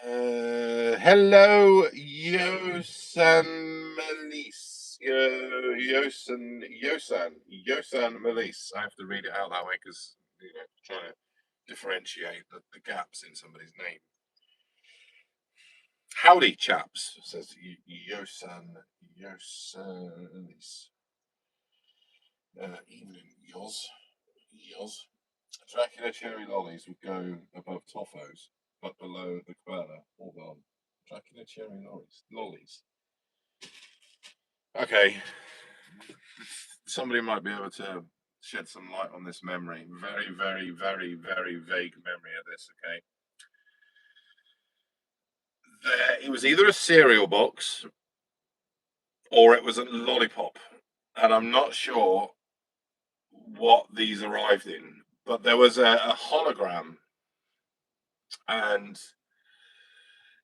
Hello, Yosan Melise. Yosan Melise. I have to read it out that way because trying to differentiate the gaps in somebody's name. Howdy, chaps, says Yosan Melise. Evening, Yoz. Dracula cherry lollies would go above toffos, but below the Cabana, all gone. Dracula cherry lollies. Okay, somebody might be able to shed some light on this memory. Very, very, very, very vague memory of this. Okay, it was either a cereal box or it was a lollipop, and I'm not sure what these arrived in, but there was a hologram, and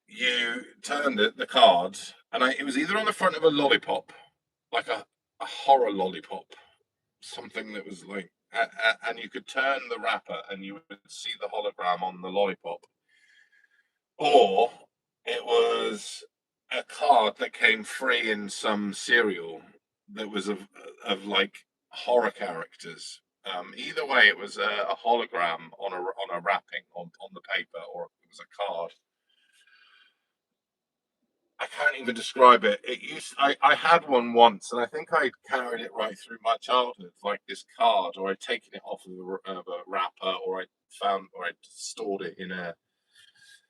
you turned the cards, and it was either on the front of a lollipop, like a horror lollipop, something that was like, and you could turn the wrapper and you would see the hologram on the lollipop, or it was a card that came free in some cereal that was of like horror characters. Either way, it was a hologram on a wrapping on the paper, or it was a card. I can't even describe it. I had one once, and I think I carried it right through my childhood, like this card, or I'd taken it off of a wrapper, or I stored it in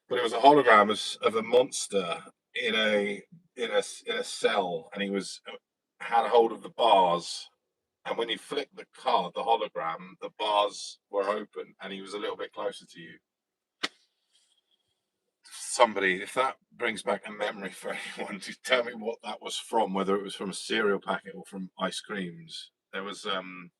but it was a hologram of a monster in a cell, and he was had a hold of the bars. And when you flicked the card, the hologram, the bars were open, and he was a little bit closer to you. Somebody, if that brings back a memory for anyone, to tell me what that was from, whether it was from a cereal packet or from ice creams. There was an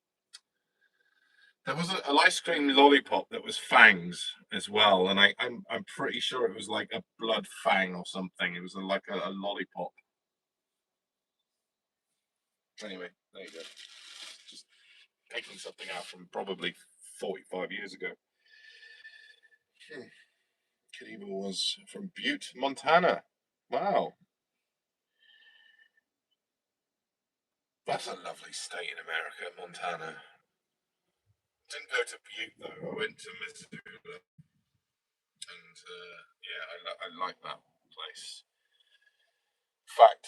ice cream lollipop that was fangs as well, and I'm pretty sure it was like a blood fang or something. It was like a lollipop. Anyway, there you go. Just taking something out from probably 45 years ago. Knievel was from Butte, Montana. Wow, that's a lovely state in America, Montana. Didn't go to Butte though. I went to Missoula, and yeah, I like that place. In fact,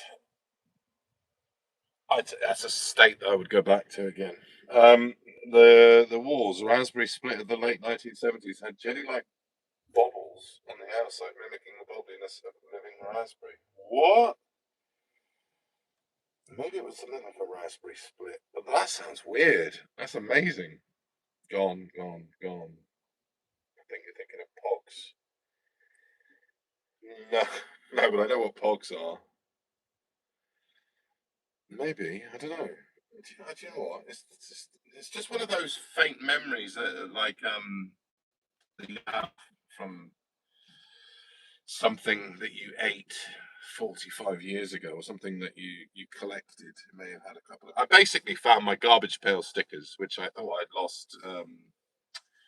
that's a state that I would go back to again. Um, the walls, Raspberry Split of the late 1970s, had jelly-like bobbles on the outside, mimicking the bubbliness of living raspberry. What? Maybe it was something like a Raspberry Split, but that sounds weird. That's amazing. Gone, gone, gone. I think you're thinking of Pogs. No, no, but I know what Pogs are. Maybe, I don't know. Do you know what? It's just one of those faint memories that that you have from something that you ate 45 years ago, or something that you collected. You may have had a couple. I basically found my garbage pail stickers, which I thought I'd lost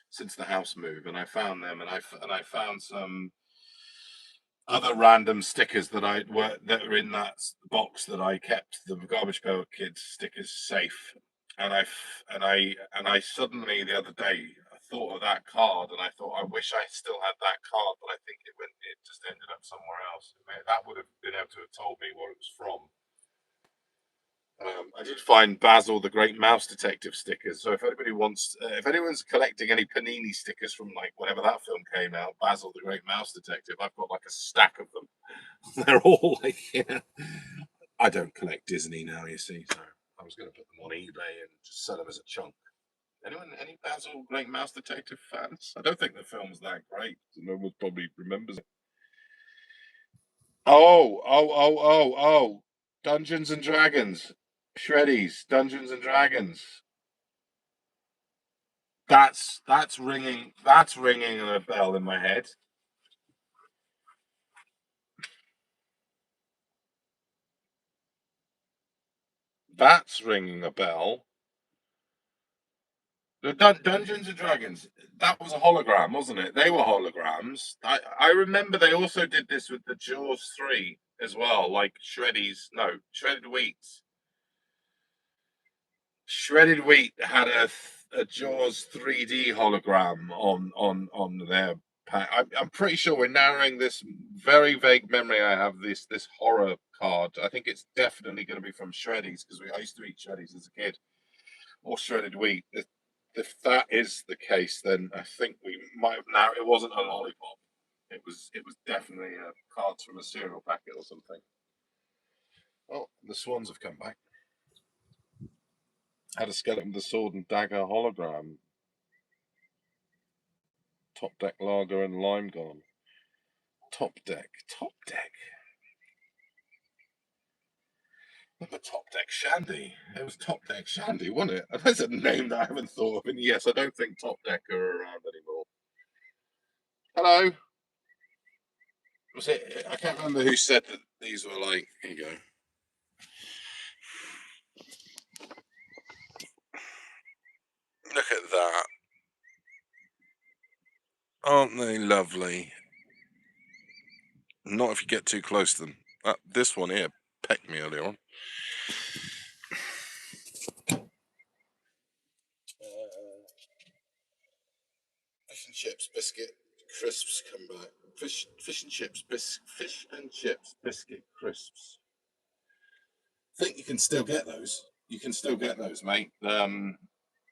since the house move, and I found them, and I found some other random stickers that were in that box that I kept the garbage pail kids stickers safe. And I suddenly the other day I thought of that card, and I thought I wish I still had that card, but I think it just ended up somewhere else. That would have been able to have told me what it was from. I did find Basil the Great Mouse Detective stickers. So if anybody wants, if anyone's collecting any Panini stickers from like whenever that film came out, Basil the Great Mouse Detective, I've got like a stack of them. They're all like, yeah. I don't collect Disney now, you see. So I was going to put them on eBay and just sell them as a chunk. Any Basil Great Mouse Detective fans? I don't think the film's that great. No one probably remembers it. Oh! Dungeons and Dragons. Shreddies, Dungeons and Dragons. That's ringing a bell in my head. That's ringing a bell. The Dungeons and Dragons. That was a hologram, wasn't it? They were holograms. I remember they also did this with the Jaws 3 as well, like Shredded Wheat. Shredded Wheat had a Jaws 3D hologram on their pack. I'm pretty sure we're narrowing this very vague memory I have this horror card. I think it's definitely going to be from Shreddies because I used to eat Shreddies as a kid, or Shredded Wheat. If that is the case, then I think we might have narrowed. It wasn't a lollipop. It was definitely a cards from a cereal packet or something. Oh, the swans have come back. Had a skeleton with a sword and dagger hologram. Top Deck Lager and Lime gone. Top Deck. Remember Top Deck Shandy? It was Top Deck Shandy, wasn't it? That's a name that I haven't thought of. And yes, I don't think Top Deck are around anymore. Hello. Was it? I can't remember who said that these were like. Here you go. Look at that. Aren't they lovely? Not if you get too close to them. This one here pecked me earlier on. Fish and chips, biscuit, crisps come back. Fish and chips, fish and chips, biscuit, crisps. I think you can still get those. You can still get those, mate.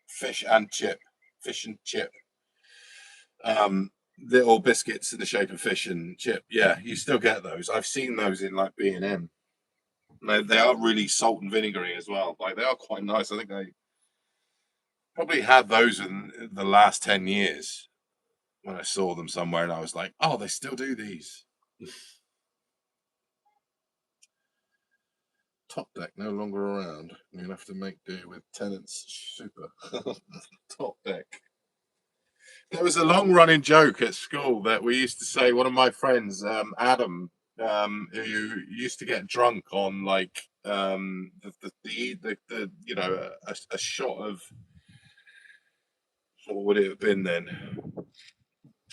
Fish and chip, fish and chip. little biscuits in the shape of fish and chip. Yeah, you still get those. I've seen those in like B&M. They are really salt and vinegary as well. Like they are quite nice. I think they probably had those in the last 10 years when I saw them somewhere, and I was like, oh, they still do these. Top Deck no longer around. You'll have to make do with Tennant's Super. Top Deck. There was a long running joke at school that we used to say, one of my friends, Adam, who used to get drunk on like the you know, a shot of, what would it have been then?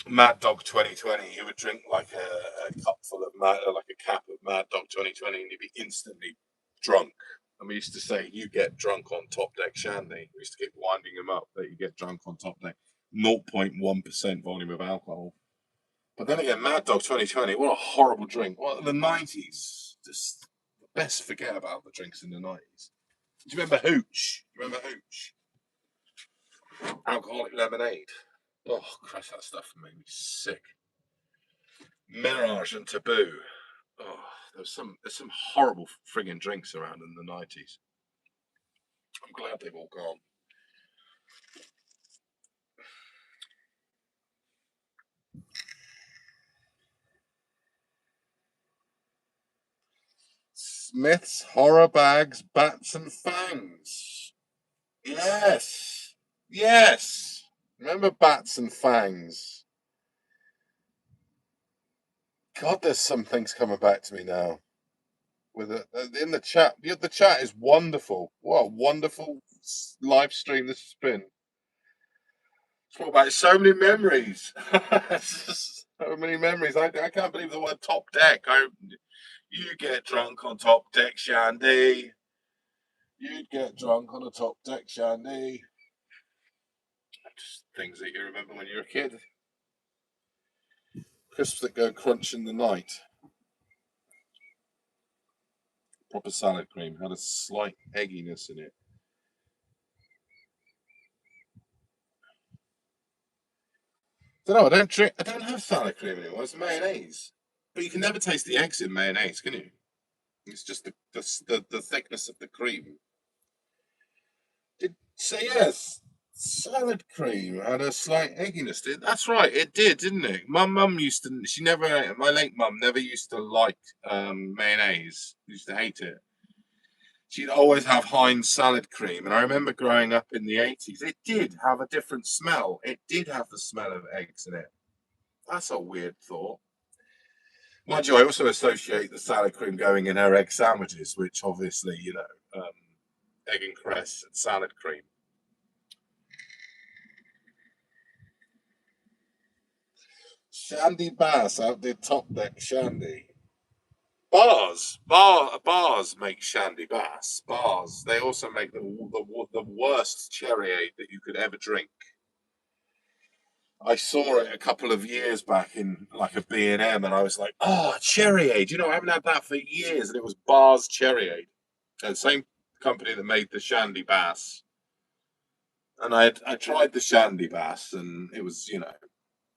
Mad Dog 2020. He would drink like a cup full of like a cap of Mad Dog 2020, and he'd be instantly drunk. And we used to say, you get drunk on Top Deck Shandy. We used to keep winding him up that you get drunk on Top Deck. 0.1% volume of alcohol. But then again, Mad Dog 2020, what a horrible drink. Well, in the 90s, just best forget about the drinks in the 90s. Do you remember Hooch? Alcoholic lemonade. Oh, Christ, that stuff made me sick. Mirage and Taboo. Oh, there's some horrible frigging drinks around in the 90s. I'm glad they've all gone. Smith's Horror Bags, Bats and Fangs. Yes. Yes. Remember Bats and Fangs? God, there's some things coming back to me now. With in the chat, the chat is wonderful. What a wonderful live stream this has been. Talk about so many memories. So many memories. I can't believe the word Top Deck. You get drunk on Top Deck Shandy. You'd get drunk on a Top Deck Shandy. Just things that you remember when you were a kid. Crisps that go crunch in the night. Proper salad cream had a slight egginess in it. I don't have salad cream anymore. It's mayonnaise. But you can never taste the eggs in mayonnaise, can you? It's just the thickness of the cream. So yes, salad cream had a slight egginess. That's right, it did, didn't it? My mum used to. My late mum never used to like mayonnaise. She used to hate it. She'd always have Heinz salad cream, and I remember growing up in the 80s. It did have a different smell. It did have the smell of eggs in it. That's a weird thought. Mind you, I also associate the salad cream going in her egg sandwiches, which obviously, egg and cress and salad cream. Shandy Bass outdid Top Deck Shandy. Bars make Shandy Bass. Bars. They also make the worst cherryade that you could ever drink. I saw it a couple of years back in like a B&M, and I was like, oh, cherryade. I haven't had that for years. And it was Bars Cherryade. And the same company that made the Shandy Bass. And I tried the Shandy Bass, and it was, it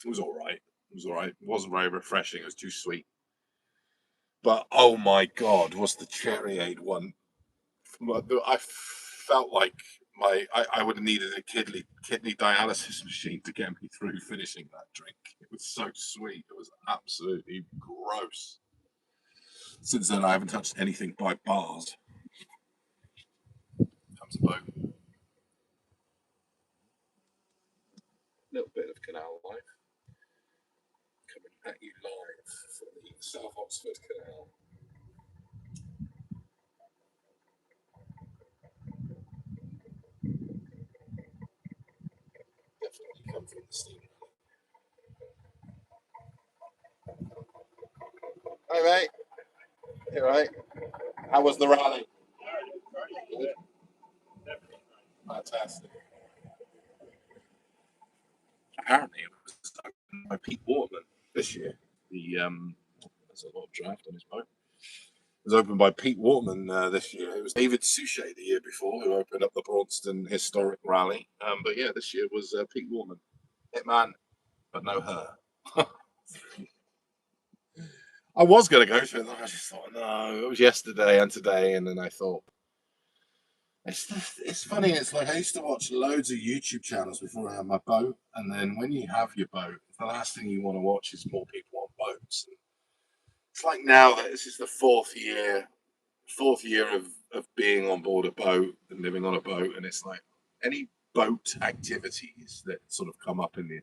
was all right. It wasn't very refreshing. It was too sweet. But oh my God, was the Cherryade one? I felt like I would have needed a kidney dialysis machine to get me through finishing that drink. It was so sweet. It was absolutely gross. Since then, I haven't touched anything by Bars. Comes a boat. Little bit of canal life coming at you live from the South Oxford Canal. Definitely come from the steam. Hi mate, you right? How was the rally? Fantastic. Apparently, it was opened by Pete Waterman this year. There's a lot of draft on his boat. It was opened by Pete Waterman this year. It was David Suchet the year before who opened up the Braunston Historic Rally. But yeah, this year was Pete Waterman. Hitman, but no her. I was going to go to it, and I just thought, no, it was yesterday and today, and then I thought, it's funny. It's like I used to watch loads of YouTube channels before I had my boat, and then when you have your boat, the last thing you want to watch is more people on boats. And it's like now that this is the fourth year of being on board a boat and living on a boat, and it's like any boat activities that sort of come up in the.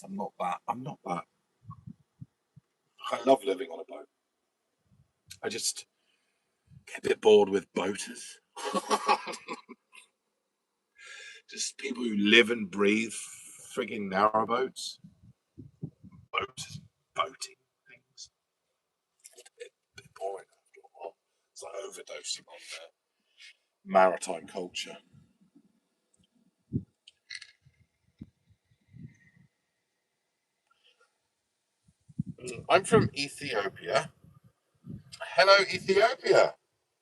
I'm not that. I'm not that. I love living on a boat. I just get a bit bored with boaters. Just people who live and breathe frigging narrowboats, boating things. It's a bit boring after a while. It's like overdosing on maritime culture. I'm from Ethiopia. Hello, Ethiopia.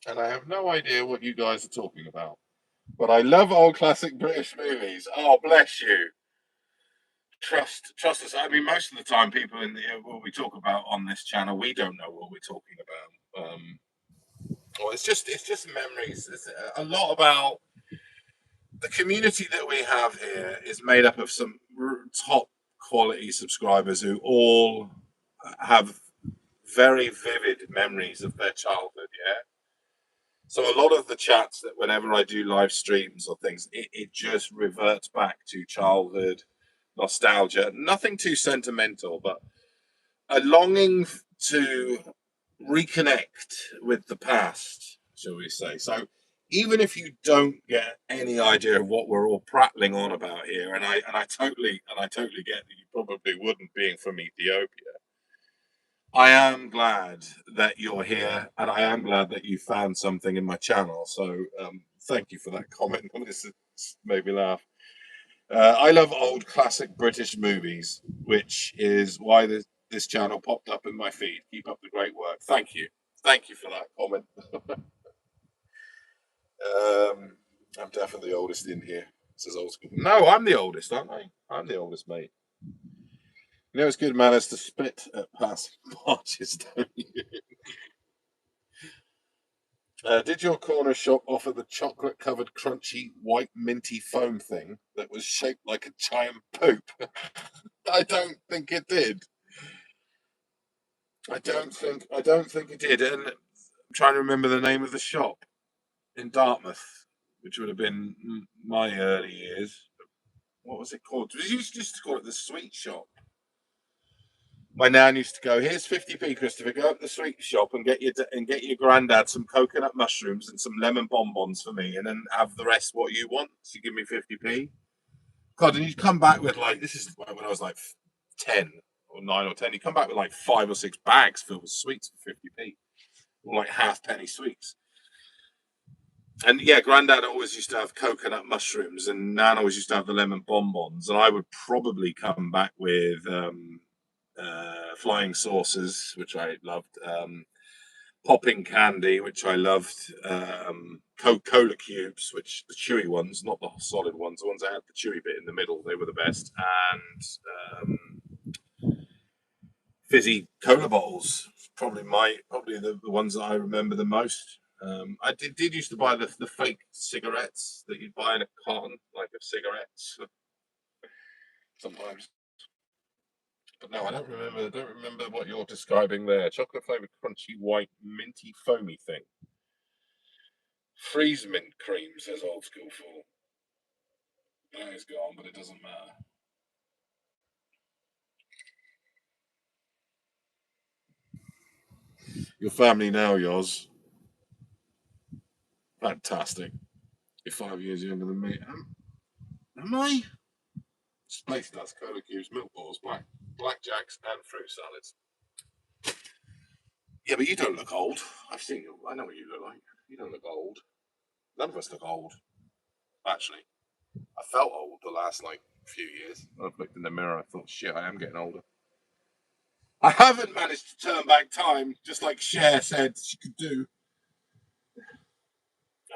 And I have no idea what you guys are talking about. But I love old classic British movies. Oh, bless you. Trust us. I mean, most of the time, people in the what we talk about on this channel, we don't know what we're talking about. Well, it's just memories. It's a lot about the community that we have here is made up of some top quality subscribers who all have very vivid memories of their childhood. Yeah. So a lot of the chats that whenever I do live streams or things, it just reverts back to childhood nostalgia. Nothing too sentimental, but a longing to reconnect with the past, shall we say. So even if you don't get any idea of what we're all prattling on about here, and I totally get that you probably wouldn't, being from Ethiopia. I am glad that you're here, and I am glad that you found something in my channel. So thank you for that comment. This made me laugh. I love old classic British movies, which is why this channel popped up in my feed. Keep up the great work. Thank you for that comment. I'm definitely the oldest in here. Says old school. No, I'm the oldest, aren't I? I'm the oldest, mate. You know, it's good manners to spit at passing barges, don't you? Did your corner shop offer the chocolate-covered, crunchy, white minty foam thing that was shaped like a giant poop? I don't think it did. I don't think it did. And I'm trying to remember the name of the shop in Dartmouth, which would have been my early years. What was it called? We used to call it the sweet shop. My nan used to go, "Here's 50p, Christopher. Go up to the sweet shop and get your granddad some coconut mushrooms and some lemon bonbons for me, and then have the rest what you want. So you give me 50p." God, and you'd come back with like, this is when I was like 10 or 9 or 10. You come back with like 5 or 6 bags filled with sweets for 50p, or like half-penny sweets. And yeah, Granddad always used to have coconut mushrooms, and Nan always used to have the lemon bonbons. And I would probably come back with flying saucers, which I loved, popping candy, which I loved, Coca-Cola cubes, which the chewy ones, not the solid ones, the ones that had the chewy bit in the middle, they were the best, and fizzy cola bottles. Probably the ones that I remember the most. I did used to buy the fake cigarettes that you'd buy in a carton, like of cigarettes, sometimes. But no, I don't remember. I don't remember what you're describing there. Chocolate flavored, crunchy, white, minty, foamy thing. Freeze mint cream, says old school fool. That is gone, but it doesn't matter. Your family now, yours. Fantastic. You're 5 years younger than me. Am I? Space dust, cola cubes, milk balls, blackjacks, and fruit salads. Yeah, but you don't look old. I've seen you. I know what you look like. You don't look old. None of us look old. Actually, I felt old the last like few years. I've looked in the mirror. I thought, shit, I am getting older. I haven't managed to turn back time, just like Cher said she could do.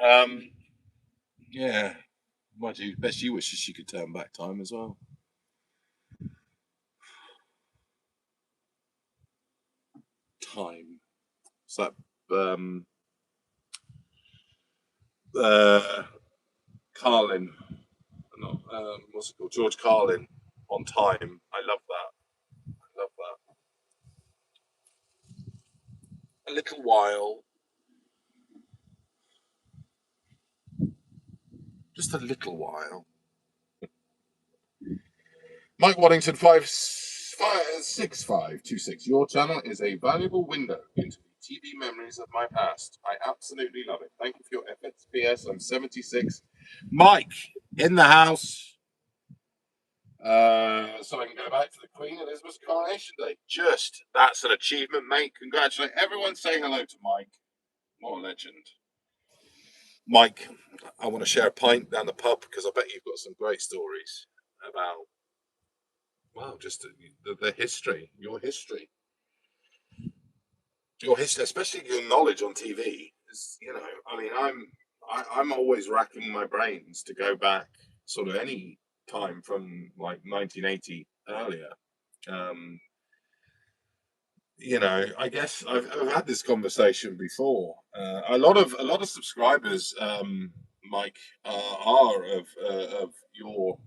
Um, yeah. Mind you, best you wishes she could turn back time as well. Time. It's that Carlin, not what's it called? George Carlin on Time. I love that. I love that. A little while. Just a little while. Mike Waddington 56526. Your channel is a valuable window into the TV memories of my past. I absolutely love it. Thank you for your efforts. P.S. I'm 76. Mike in the house. So I can go back to the Queen Elizabeth's coronation day. That's an achievement, mate. Congratulate everyone. Say hello to Mike. What a legend. Mike, I want to share a pint down the pub because I bet you've got some great stories about, well, just the history, your history, especially your knowledge on TV. Is, I mean, I'm always racking my brains to go back sort of any time from like 1980 earlier. I guess I've had this conversation before. A lot of subscribers, Mike, are of your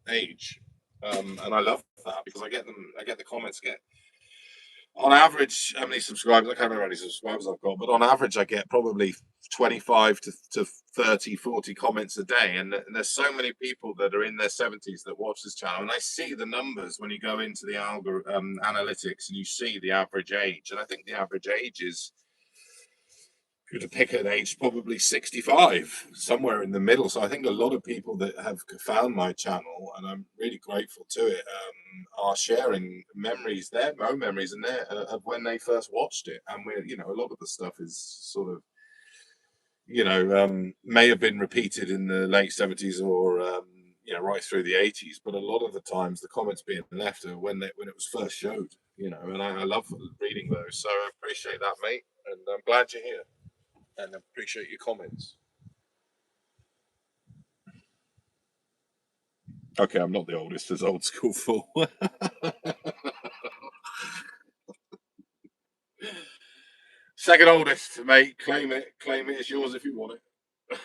age, and I love that because I get the comments. On average, how many subscribers? I can't remember how many subscribers I've got, but on average, I get probably 25 to 30, 40 comments a day. And there's so many people that are in their 70s that watch this channel. And I see the numbers when you go into the analytics and you see the average age. And I think the average age is, if you were to pick an age, probably 65, somewhere in the middle. So I think a lot of people that have found my channel, and I'm really grateful to it, are sharing memories, their own memories, and of when they first watched it. And a lot of the stuff is sort of, may have been repeated in the late 70s or right through the 80s. But a lot of the times, the comments being left are when it was first showed. And I love reading those. So I appreciate that, mate, and I'm glad you're here. And appreciate your comments. Okay, I'm not the oldest, as old school fool. Second oldest, mate. Claim it. Claim it. It's yours if you want it.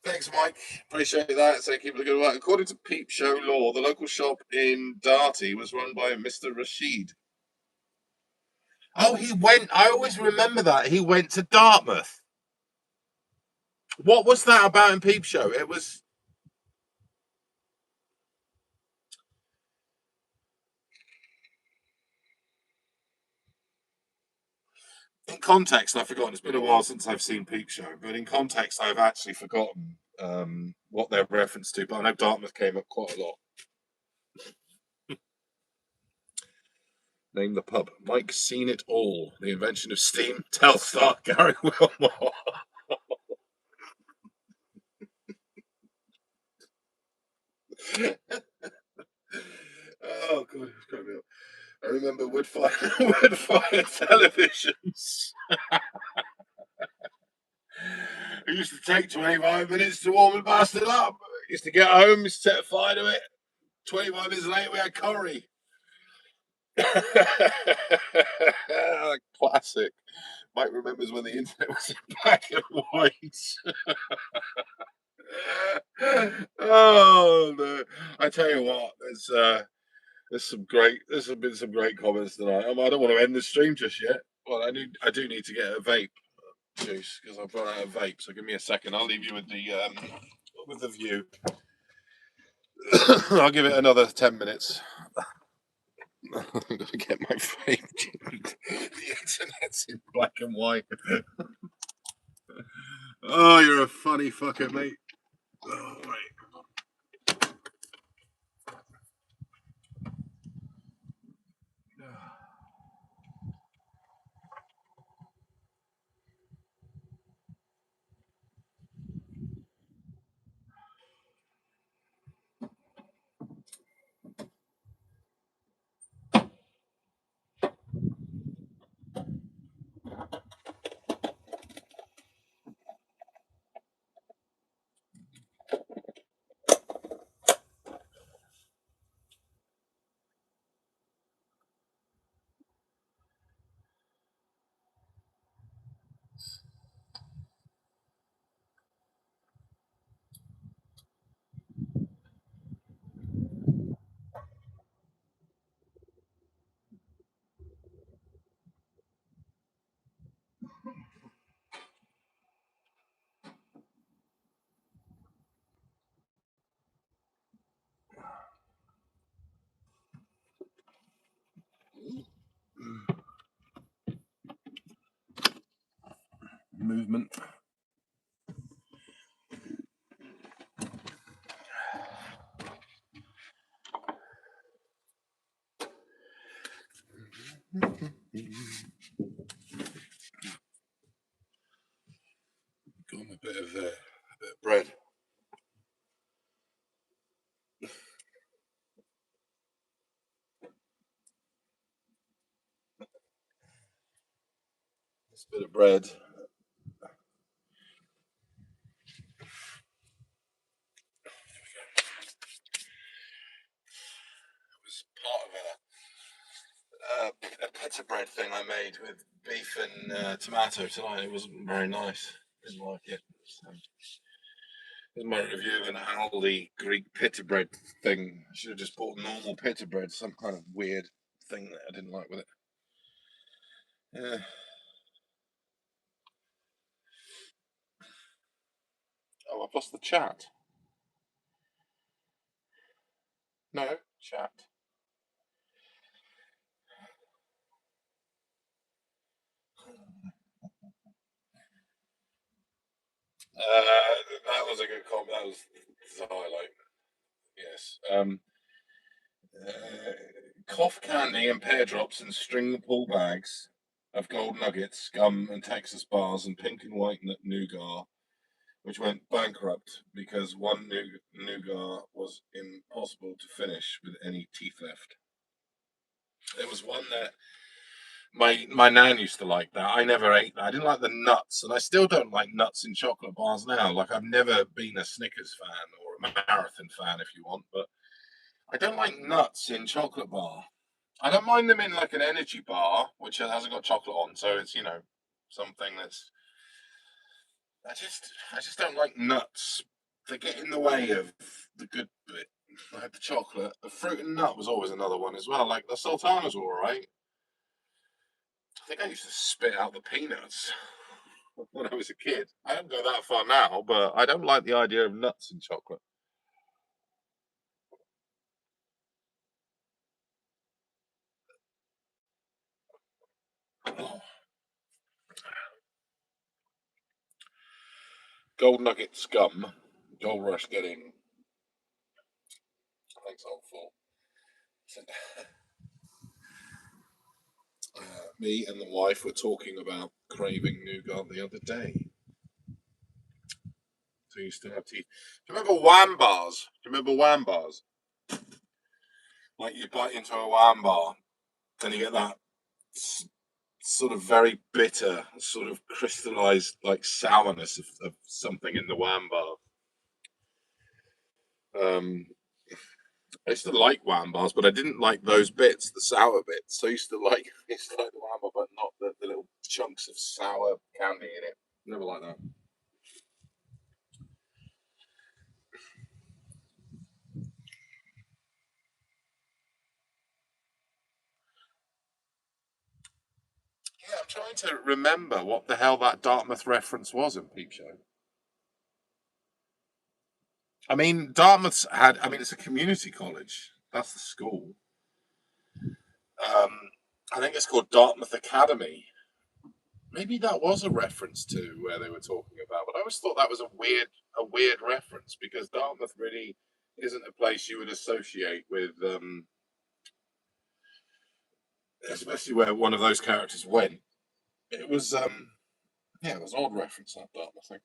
Thanks, Mike. Appreciate that. So keep it good work. According to Peep Show law, the local shop in Darty was run by Mr. Rashid. Oh, he went. I always remember that. He went to Dartmouth. What was that about in Peep Show? It was. In context, I've forgotten. It's been a while since I've seen Peep Show, but in context, I've actually forgotten what they're referenced to. But I know Dartmouth came up quite a lot. Name the pub. Mike Seen It All. The invention of steam. Telstar. Gary Wilmore. Oh god, it's quite real. I remember wood-fire televisions. It used to take 25 minutes to warm the bastard up. Used to get home, set fire to it. 25 minutes later, we had curry. Classic. Mike remembers when the internet was in black and white. Oh no! I tell you what, there's been some great comments tonight. I don't want to end the stream just yet. Well, I do need to get a vape juice because I've run out of vape. So give me a second. I'll leave you with the view. I'll give it another 10 minutes. I'm gonna get my vape. The internet's in black and white. Oh, you're a funny fucker, mate. Oh, right. movement. Got a bit of bread. This bit of bread. It was part of a pita bread thing I made with beef and tomato tonight. It wasn't very nice. Didn't like it. So, this is my review of an Aldi Greek pita bread thing. I should have just bought normal pita bread, some kind of weird thing that I didn't like with it. Yeah. Oh, I've lost the chat. No, chat. That was a good comment. That was the highlight. Yes. Cough candy and pear drops and string pull bags of gold nuggets, gum and Texas bars and pink and white nougat, which went bankrupt because one nougat was impossible to finish with any teeth left. There was one that my nan used to like that. I never ate that. I didn't like the nuts, and I still don't like nuts in chocolate bars now. Like I've never been a Snickers fan or a Marathon fan, if you want, but I don't like nuts in chocolate bar. I don't mind them in like an energy bar, which hasn't got chocolate on, so it's something that's. I just don't like nuts. They get in the way of the good bit. I had the chocolate. The fruit and nut was always another one as well. Like the sultanas were all right. I think I used to spit out the peanuts when I was a kid. I don't go that far now, but I don't like the idea of nuts in chocolate. Oh, gold nugget scum. Gold rush getting. Thanks, old fool. Me and the wife were talking about craving nougat the other day. So you still have teeth. Do you remember wham bars? Do you remember wham bars? Like you bite into a wham bar and you get that sort of very bitter, sort of crystallized like sourness of something in the wham bar. I used to like wham bars, but I didn't like those bits, the sour bits. So I used to like the wham bar, but not the little chunks of sour candy in it. Never like that. Yeah, I'm trying to remember what the hell that Dartmouth reference was in Peep Show. I mean, Dartmouth's had. I mean, it's a community college. That's the school. Um, I think it's called Dartmouth Academy. Maybe that was a reference to where they were talking about, but I always thought that was a weird reference because Dartmouth really isn't a place you would associate with, especially where one of those characters went. It was, yeah, it was an odd reference that Dartmouth thing.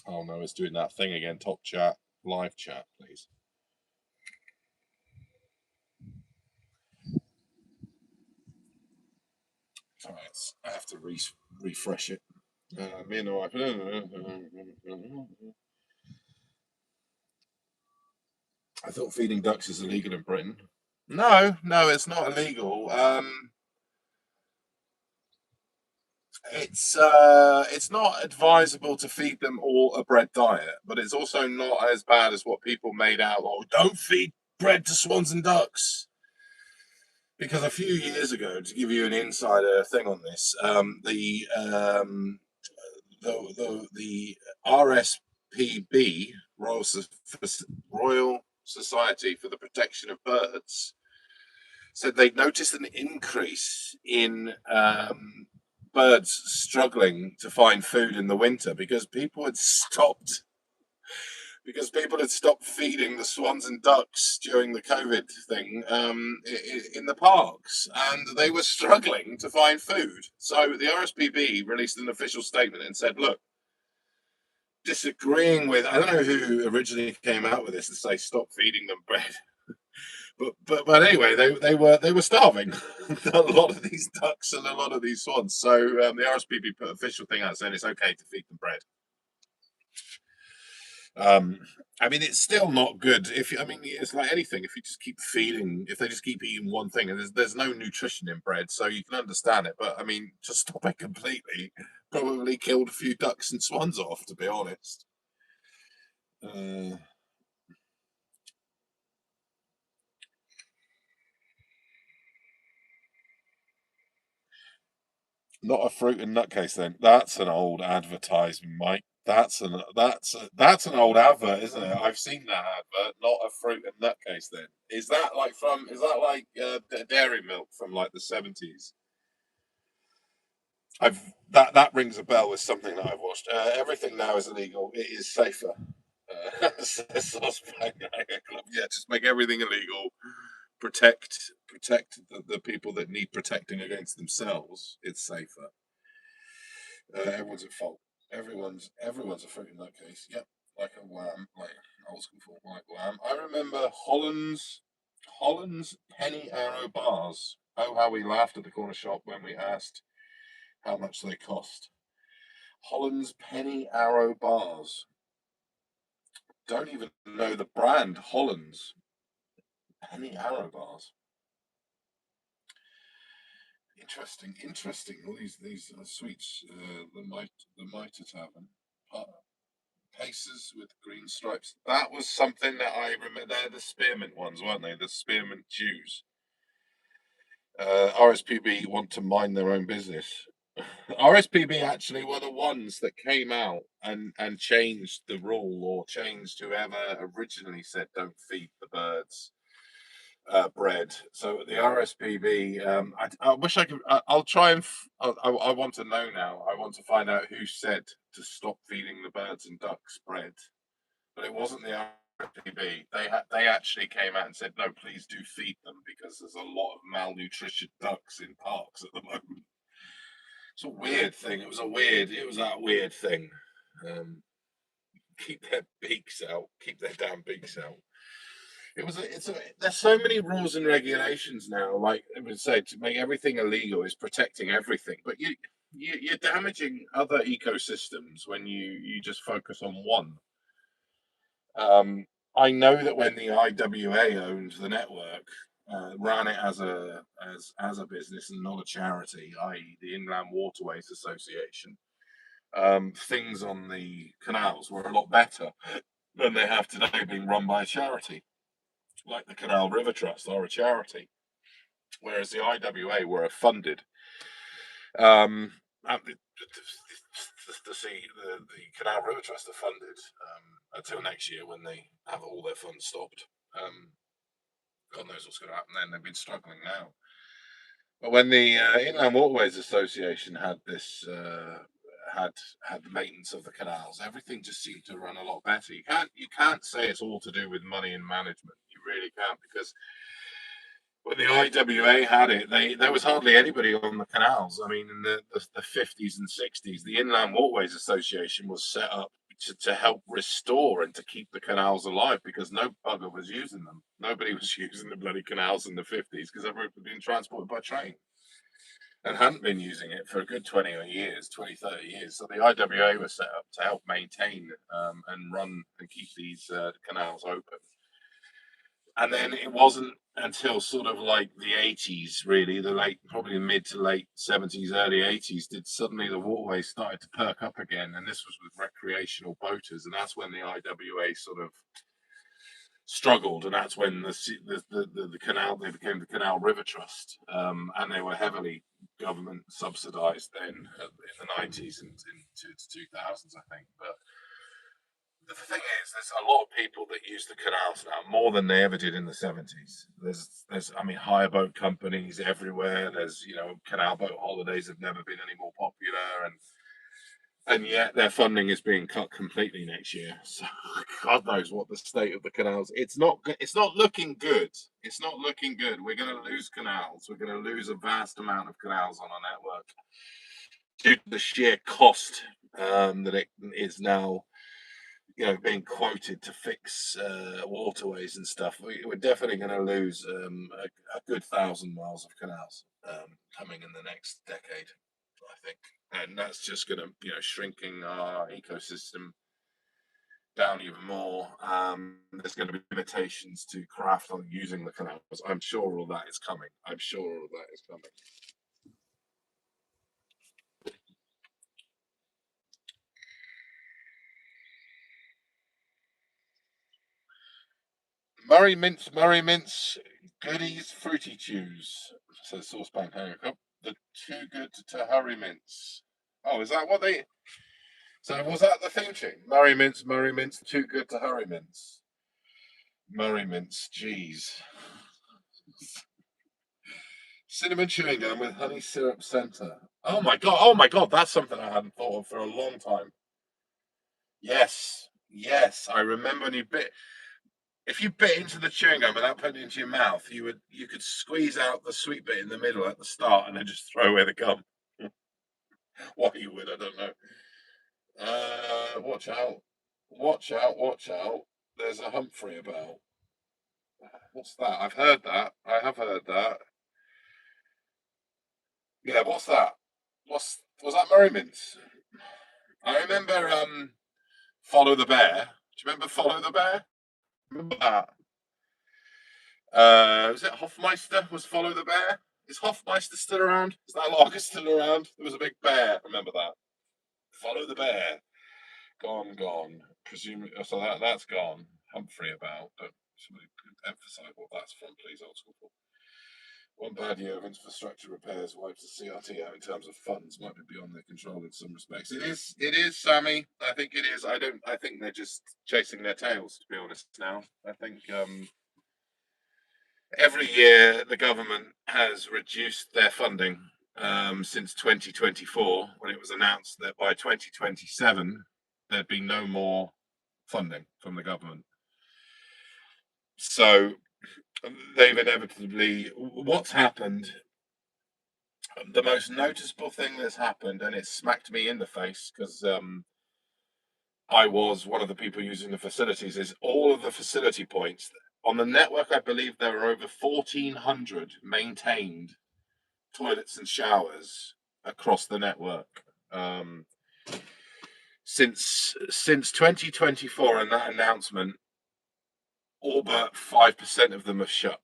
Oh no, it's doing that thing again. Top chat, live chat, please. Sorry, I have to refresh it. Me and the wife. I thought feeding ducks is illegal in Britain. No, no, it's not illegal. It's not advisable to feed them all a bread diet, but it's also not as bad as what people made out. Oh, don't feed bread to swans and ducks. Because a few years ago, to give you an insider thing on this, the RSPB Royal Society for the Protection of Birds said they'd noticed an increase in birds struggling to find food in the winter because people had stopped feeding the swans and ducks during the COVID thing in the parks, and they were struggling to find food. So the RSPB released an official statement and said, "Look, disagreeing with I don't know who originally came out with this to say stop feeding them bread." But anyway, they were starving. A lot of these ducks and a lot of these swans. So the RSPB put an official thing out saying it's okay to feed them bread. I mean, it's still not good. I mean, it's like anything. If you just keep feeding, if they just keep eating one thing, and there's no nutrition in bread, so you can understand it. But I mean, just stop it completely. Probably killed a few ducks and swans off, to be honest. Not a fruit and nutcase then. That's an old advertisement, Mike. That's an old advert, isn't it? I've seen that advert. Not a fruit and nutcase then. Is that like dairy milk from like the 70s? I've that rings a bell with something that I've watched. Everything now is illegal. It is safer. Yeah, just make everything illegal. Protect the people that need protecting against themselves. It's safer. Everyone's at fault. Everyone's a fruit in that case. Yep, like a Wham, like old school football, like Wham. I remember Holland's penny arrow bars. Oh, how we laughed at the corner shop when we asked how much they cost. Holland's penny arrow bars. Don't even know the brand. Holland's penny arrow bars. Interesting. All these sweets. The Mitre Tavern. Pacers with green stripes. That was something that I remember. They're the spearmint ones, weren't they? The spearmint Jews. RSPB want to mind their own business. RSPB actually were the ones that came out and changed the rule, or changed whoever originally said don't feed the birds bread. So the RSPB, I wish I could. I'll try and. I want to know now. I want to find out who said to stop feeding the birds and ducks bread. But it wasn't the RSPB. They actually came out and said, no, please do feed them because there's a lot of malnutrition ducks in parks at the moment. It's a weird thing. It was that weird thing. Keep their beaks out. Keep their damn beaks out. There's so many rules and regulations now. Like I would say, to make everything illegal is protecting everything, but you're damaging other ecosystems when you just focus on one. I know that when the IWA owned the network, ran it as a business and not a charity, i.e., the Inland Waterways Association, things on the canals were a lot better than they have today, being run by a charity, like the Canal River Trust are a charity, whereas the IWA were funded. And the Canal River Trust are funded until next year when they have all their funds stopped. God knows what's going to happen then. They've been struggling now. But when the Inland Waterways Association had this had the maintenance of the canals, everything just seemed to run a lot better. You can't say it's all to do with money and management. You really can't, because when the IWA had it, there was hardly anybody on the canals. I mean, in the 50s and 60s, the Inland Waterways Association was set up to help restore and to keep the canals alive, because no bugger was using them. Nobody was using the bloody canals in the 50s because everyone was being transported by train and hadn't been using it for a good 20 years, 20, 30 years. So the IWA was set up to help maintain and run and keep these canals open. And then it wasn't until sort of like the 80s, really, probably mid to late 70s, early 80s, did suddenly the waterways started to perk up again. And this was with recreational boaters. And that's when the IWA sort of struggled. And that's when the canal, they became the Canal River Trust. And they were heavily government subsidized then in the 90s and into the 2000s, I think. But the thing is, there's a lot of people that use the canals now more than they ever did in the 70s. I mean, hire boat companies everywhere. There's, canal boat holidays have never been any more popular, and yet their funding is being cut completely next year. So God knows what the state of the canals. It's not. It's not looking good. It's not looking good. We're going to lose canals. We're going to lose a vast amount of canals on our network due to the sheer cost that it is now, being quoted to fix waterways and stuff. We're definitely going to lose a good 1,000 miles of canals coming in the next decade, I think, and that's just going to, shrinking our ecosystem down even more. There's going to be limitations to craft on using the canals. I'm sure all that is coming. I'm sure all that is coming. Murray Mints, goodies, fruity chews, says Saucepan Hancock. The too good to hurry mints. Oh, is that what they? So was that the theme tune? Murray Mints, too good to hurry mints. Murray Mints, jeez. Cinnamon chewing gum with honey syrup center. Oh my god, that's something I hadn't thought of for a long time. Yes, I remember when you bit. If you bit into the chewing gum without putting it into your mouth, you could squeeze out the sweet bit in the middle at the start and then just throw away the gum. Why you would, I don't know. Watch out. Watch out. There's a Humphrey about. What's that? I've heard that. I have heard that. Yeah, what's that? Was that Merriman's? I remember Follow the Bear. Do you remember Follow the Bear? Remember that? Was it Hofmeister? Was Follow the Bear? Is Hofmeister still around? Is that lager still around? There was a big bear. Remember that? Follow the Bear. Gone. Presumably, so that's gone. Humphrey about. But somebody could emphasise what that's from, please, old school. One bad year of infrastructure repairs wipes the CRT out in terms of funds. Might be beyond their control in some respects. It is, Sammy. I think it is. I think they're just chasing their tails, to be honest. Now, I think every year the government has reduced their funding since 2024, when it was announced that by 2027 there'd be no more funding from the government. So they've inevitably, what's happened, the most noticeable thing that's happened, and it smacked me in the face because I was one of the people using the facilities, is all of the facility points on the network. I believe there are over 1,400 maintained toilets and showers across the network. Since 2024 and that announcement, all but 5% of them have shut.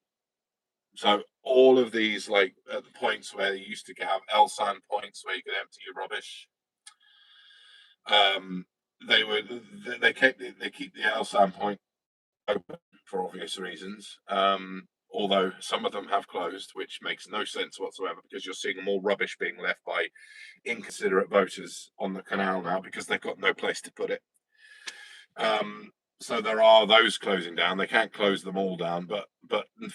So all of these, like at the points where you used to have LSAN points where you could empty your rubbish, they keep the LSAN point open for obvious reasons. Although some of them have closed, which makes no sense whatsoever, because you're seeing more rubbish being left by inconsiderate voters on the canal now because they've got no place to put it. So there are those closing down. They can't close them all down, but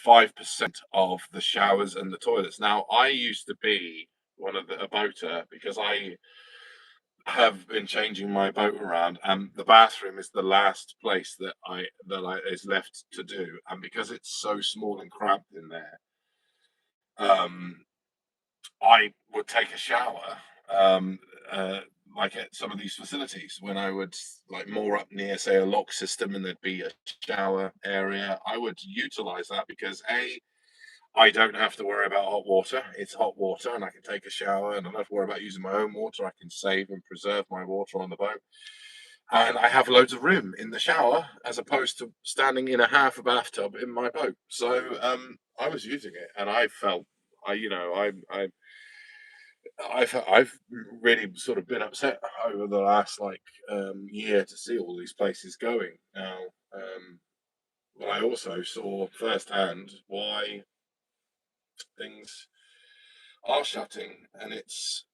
5% of the showers and the toilets. Now, I used to be a boater because I have been changing my boat around, and the bathroom is the last place that is left to do. And because it's so small and cramped in there, I would take a shower. Like at some of these facilities, when I would like more up near, say, a lock system, and there'd be a shower area, I would utilize that because I don't have to worry about hot water. It's hot water, and I can take a shower, and I don't have to worry about using my own water. I can save and preserve my water on the boat, and I have loads of room in the shower as opposed to standing in a half a bathtub in my boat. So I was using it, and I felt, I've really sort of been upset over the last year to see all these places going now. But I also saw firsthand why things are shutting, and it's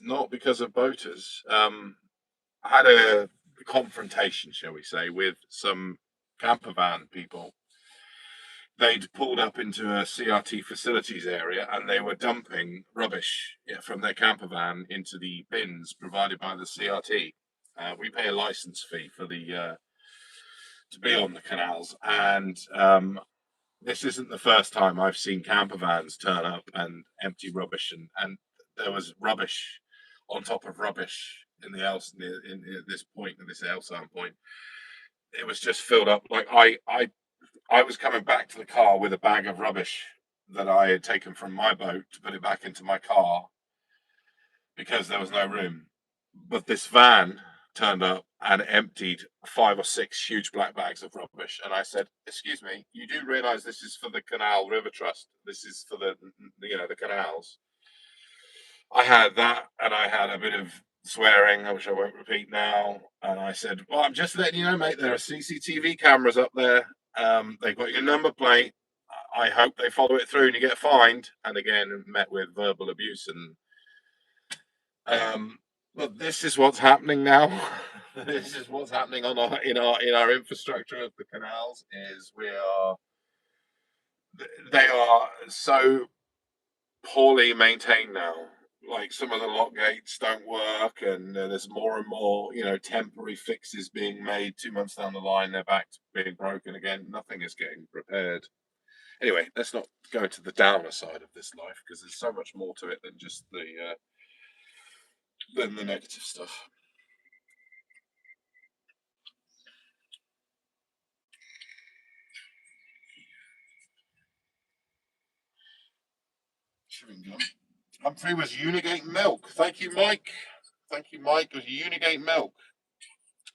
not because of boaters. I had a confrontation, shall we say, with some camper van people. They'd pulled up into a CRT facilities area and they were dumping rubbish from their camper van into the bins provided by the CRT. We pay a license fee for the to be on the canals, and this isn't the first time I've seen camper vans turn up and empty rubbish, and there was rubbish on top of rubbish in the in this point, in this Elsan point. It was just filled up. Like I was coming back to the car with a bag of rubbish that I had taken from my boat to put it back into my car because there was no room. But this van turned up and emptied 5 or 6 huge black bags of rubbish. And I said, "Excuse me, you do realise this is for the Canal River Trust? This is for the the canals." I had that, and I had a bit of swearing, which I won't repeat now. And I said, "Well, I'm just letting you know, mate. There are CCTV cameras up there. They've got your number plate. I hope they follow it through and you get fined." And again, met with verbal abuse. And but this is what's happening now. This is what's happening on our infrastructure of the canals. Is they are so poorly maintained now. Like, some of the lock gates don't work, and there's more and more, temporary fixes being made. 2 months down the line, they're back to being broken again. Nothing is getting repaired. Anyway, let's not go to the downer side of this life, because there's so much more to it than just than the negative stuff. Chewing gum. Humphrey was Unigate milk. Thank you, Mike. Thank you, Mike. It was Unigate milk.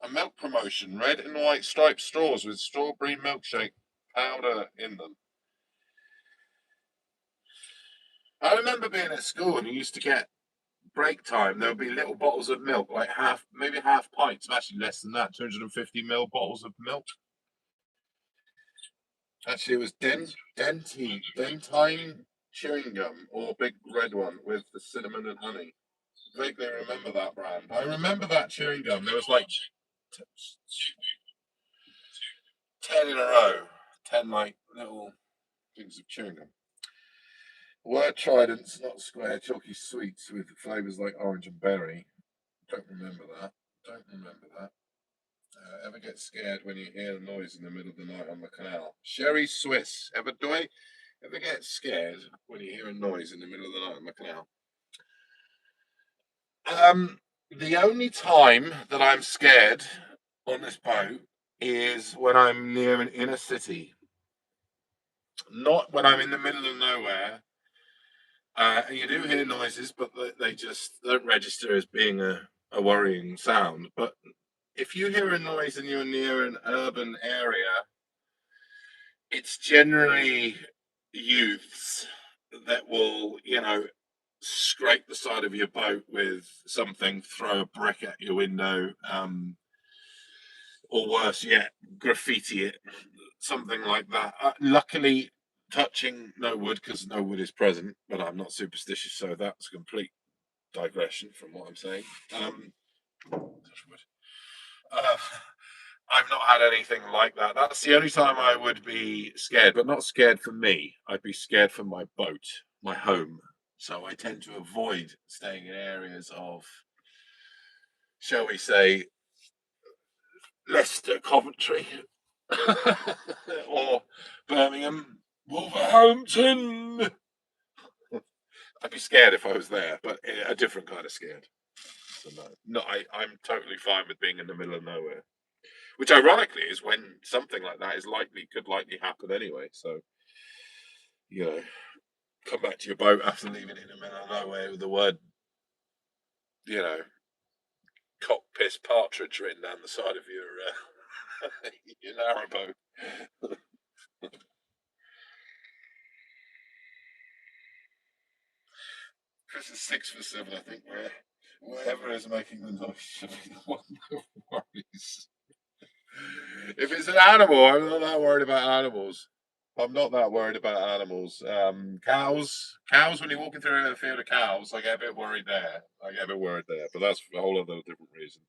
A milk promotion. Red and white striped straws with strawberry milkshake powder in them. I remember being at school and you used to get break time. There would be little bottles of milk, like maybe half pints, actually less than that, 250 ml bottles of milk. Actually, it was Dentine chewing gum, or big red one with the cinnamon and honey. Vaguely remember that brand. I remember that chewing gum. There was like 10 in a row. 10 like little things of chewing gum. Word Tridents, not square, chalky sweets with flavours like orange and berry. Don't remember that. Ever get scared when you hear a noise in the middle of the night on the canal? Sherry Swiss. Ever get scared when you hear a noise in the middle of the night on the canal? The only time that I'm scared on this boat is when I'm near an inner city. Not when I'm in the middle of nowhere. You do hear noises, but they just don't register as being a worrying sound. But if you hear a noise and you're near an urban area, it's generally youths that will, scrape the side of your boat with something, throw a brick at your window, or worse yet, graffiti it, something like that. Luckily, touching no wood, because no wood is present, but I'm not superstitious, so that's a complete digression from what I'm saying. Touch wood. I've not had anything like that. That's the only time I would be scared, but not scared for me. I'd be scared for my boat, my home. So I tend to avoid staying in areas of, shall we say, Leicester, Coventry, or Birmingham, Wolverhampton. I'd be scared if I was there, but a different kind of scared. So no, I'm totally fine with being in the middle of nowhere. Which ironically is when something like that could likely happen anyway. So, come back to your boat after leaving it in the middle of nowhere with the word, cock piss partridge written down the side of your narrowboat. Chris is 6'7", I think. Whoever is making the noise should be the one that worries. If it's an animal, I'm not that worried about animals. Cows. When you're walking through a field of cows, I get a bit worried there. But that's for a whole other different reason.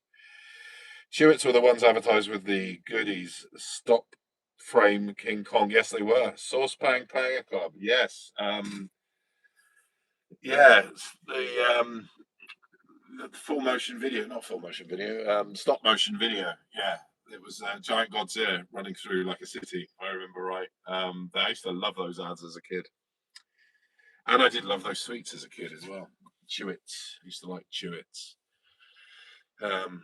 Chewits were the ones advertised with the goodies. Stop frame King Kong. Yes, they were. Saucepan Panga Club. Yes. Yeah. The full motion video, not full motion video, stop motion video. Yeah. It was Giant Godzilla running through like a city, if I remember right. I used to love those ads as a kid. And I did love those sweets as a kid as well. Chewits. I used to like Chewits. Um,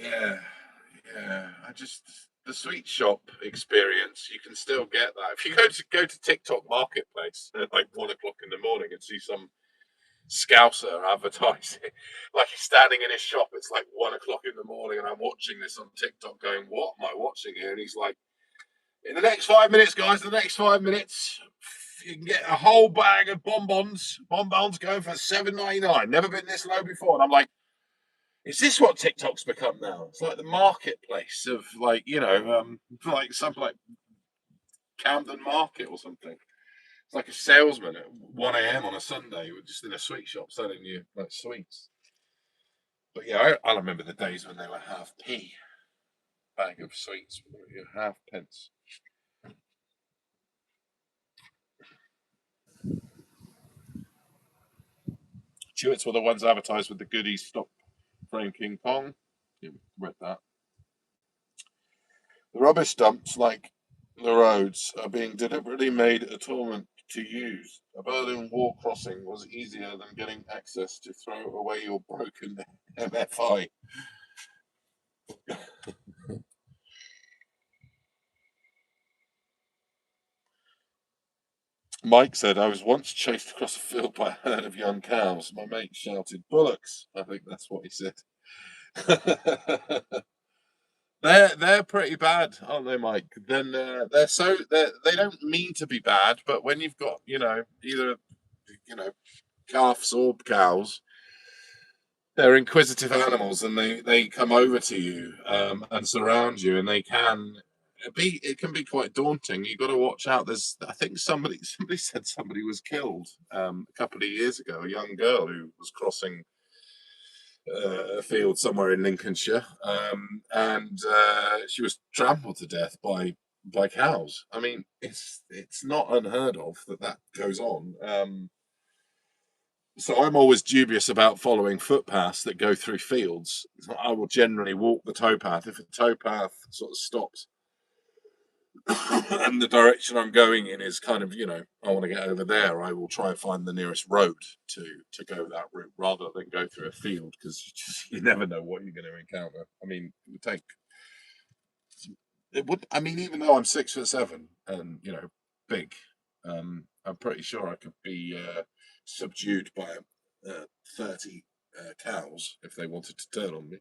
yeah, yeah. I just the sweet shop experience. You can still get that if you go to TikTok Marketplace at like 1 o'clock in the morning and see some Scouser advertising, like he's standing in his shop. It's like 1 o'clock in the morning, and I'm watching this on TikTok, going, "What am I watching here?" And he's like, "In the next 5 minutes, guys, the next 5 minutes, you can get a whole bag of bonbons. Bonbons going for $7.99. Never been this low before." And I'm like, is this what TikTok's become now? It's like the marketplace of like, like something like Camden Market or something. It's like a salesman at 1 a.m. on a Sunday, just in a sweet shop selling you like sweets. But yeah, I remember the days when they were half p bag of sweets, half pence. Chewits were the ones advertised with the goodies. Stop frame King Kong. Yeah, read that. The rubbish dumps, like the roads, are being deliberately made a torment to use. A Berlin Wall crossing was easier than getting access to throw away your broken MFI. Mike said, I was once chased across a field by a herd of young cows. My mate shouted, bullocks. I think that's what he said. They're pretty bad, aren't they, Mike? Then they don't mean to be bad, but when you've got either calves or cows, they're inquisitive animals, and they come over to you and surround you, and it can be quite daunting. You've got to watch out. I think somebody said somebody was killed a couple of years ago, a young girl who was crossing a field somewhere in Lincolnshire, and she was trampled to death by cows. I mean, it's not unheard of that goes on. So I'm always dubious about following footpaths that go through fields. I will generally walk the towpath. If a towpath sort of stops and the direction I'm going in is kind of, I want to get over there, I will try and find the nearest road to go that route rather than go through a field, because you never know what you're going to encounter. I mean, I mean, even though I'm 6'7" and big, I'm pretty sure I could be subdued by 30 cows if they wanted to turn on me.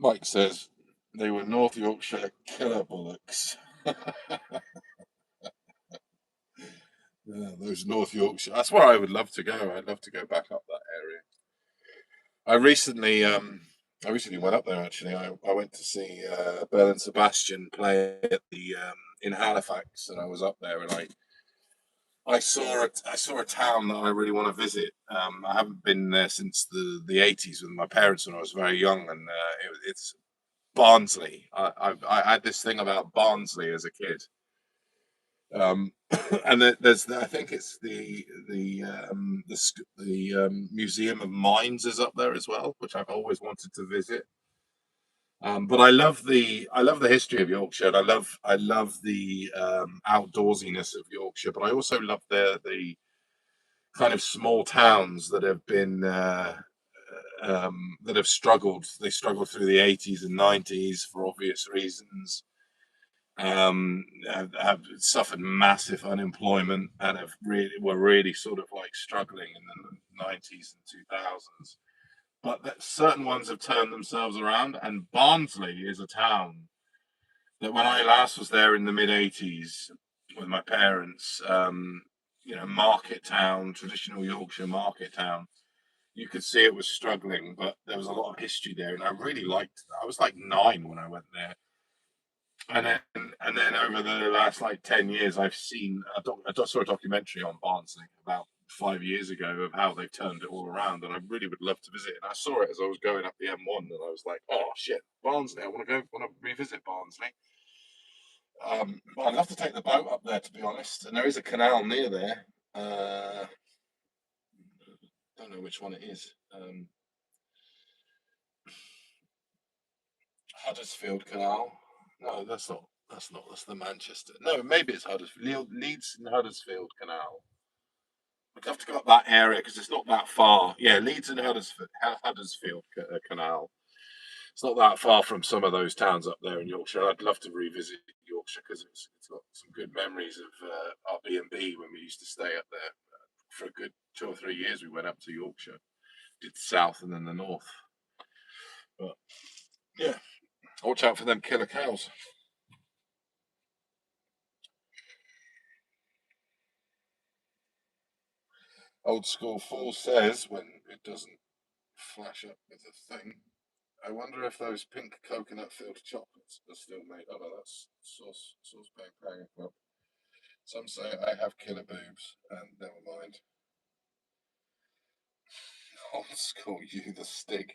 Mike says they were North Yorkshire killer bullocks. Yeah, those North Yorkshire. That's where I would love to go. I'd love to go back up that area. I recently, I recently went up there. Actually, I went to see Belle and Sebastian play at the in Halifax, and I was up there, and I saw a town that I really want to visit. I haven't been there since the 80s with my parents when I was very young, and it's Barnsley. I had this thing about Barnsley as a kid. And there's I think it's the Museum of Mines is up there as well, which I've always wanted to visit. But I love the history of Yorkshire. And I love the outdoorsiness of Yorkshire. But I also love the kind of small towns that have been that have struggled. They struggled through the 80s and 90s for obvious reasons. Have suffered massive unemployment and were really sort of like struggling in the 90s and 2000s. But that certain ones have turned themselves around, and Barnsley is a town that when I last was there in the mid 80s with my parents, market town, traditional Yorkshire market town. you could see it was struggling, but there was a lot of history there, and I really liked. I was like 9 when I went there, and then over the last like 10 years, I've seen I saw a documentary on Barnsley about 5 years ago of how they've turned it all around, and I really would love to visit. And I saw it as I was going up the M1, and I was like, "Oh shit, Barnsley! I want to revisit Barnsley." But I'd love to take the boat up there, to be honest. And there is a canal near there. Don't know which one it is. Huddersfield Canal. No, that's not. That's not. That's the Manchester. No, maybe it's Huddersfield. Leeds and Huddersfield Canal. We'd have to go up that area because it's not that far. Yeah, Leeds and Huddersfield Canal. It's not that far from some of those towns up there in Yorkshire. I'd love to revisit Yorkshire because it's got some good memories of our B&B when we used to stay up there. For a good 2 or 3 years, we went up to Yorkshire, did the south and then the north. But yeah, watch out for them killer cows. Old School Fool says, when it doesn't flash up with a thing, I wonder if those pink coconut filled chocolates are still made. Oh no, that's Sauce Bang Bang Club. Some say I have killer boobs, and never mind. Old School, you the Stig.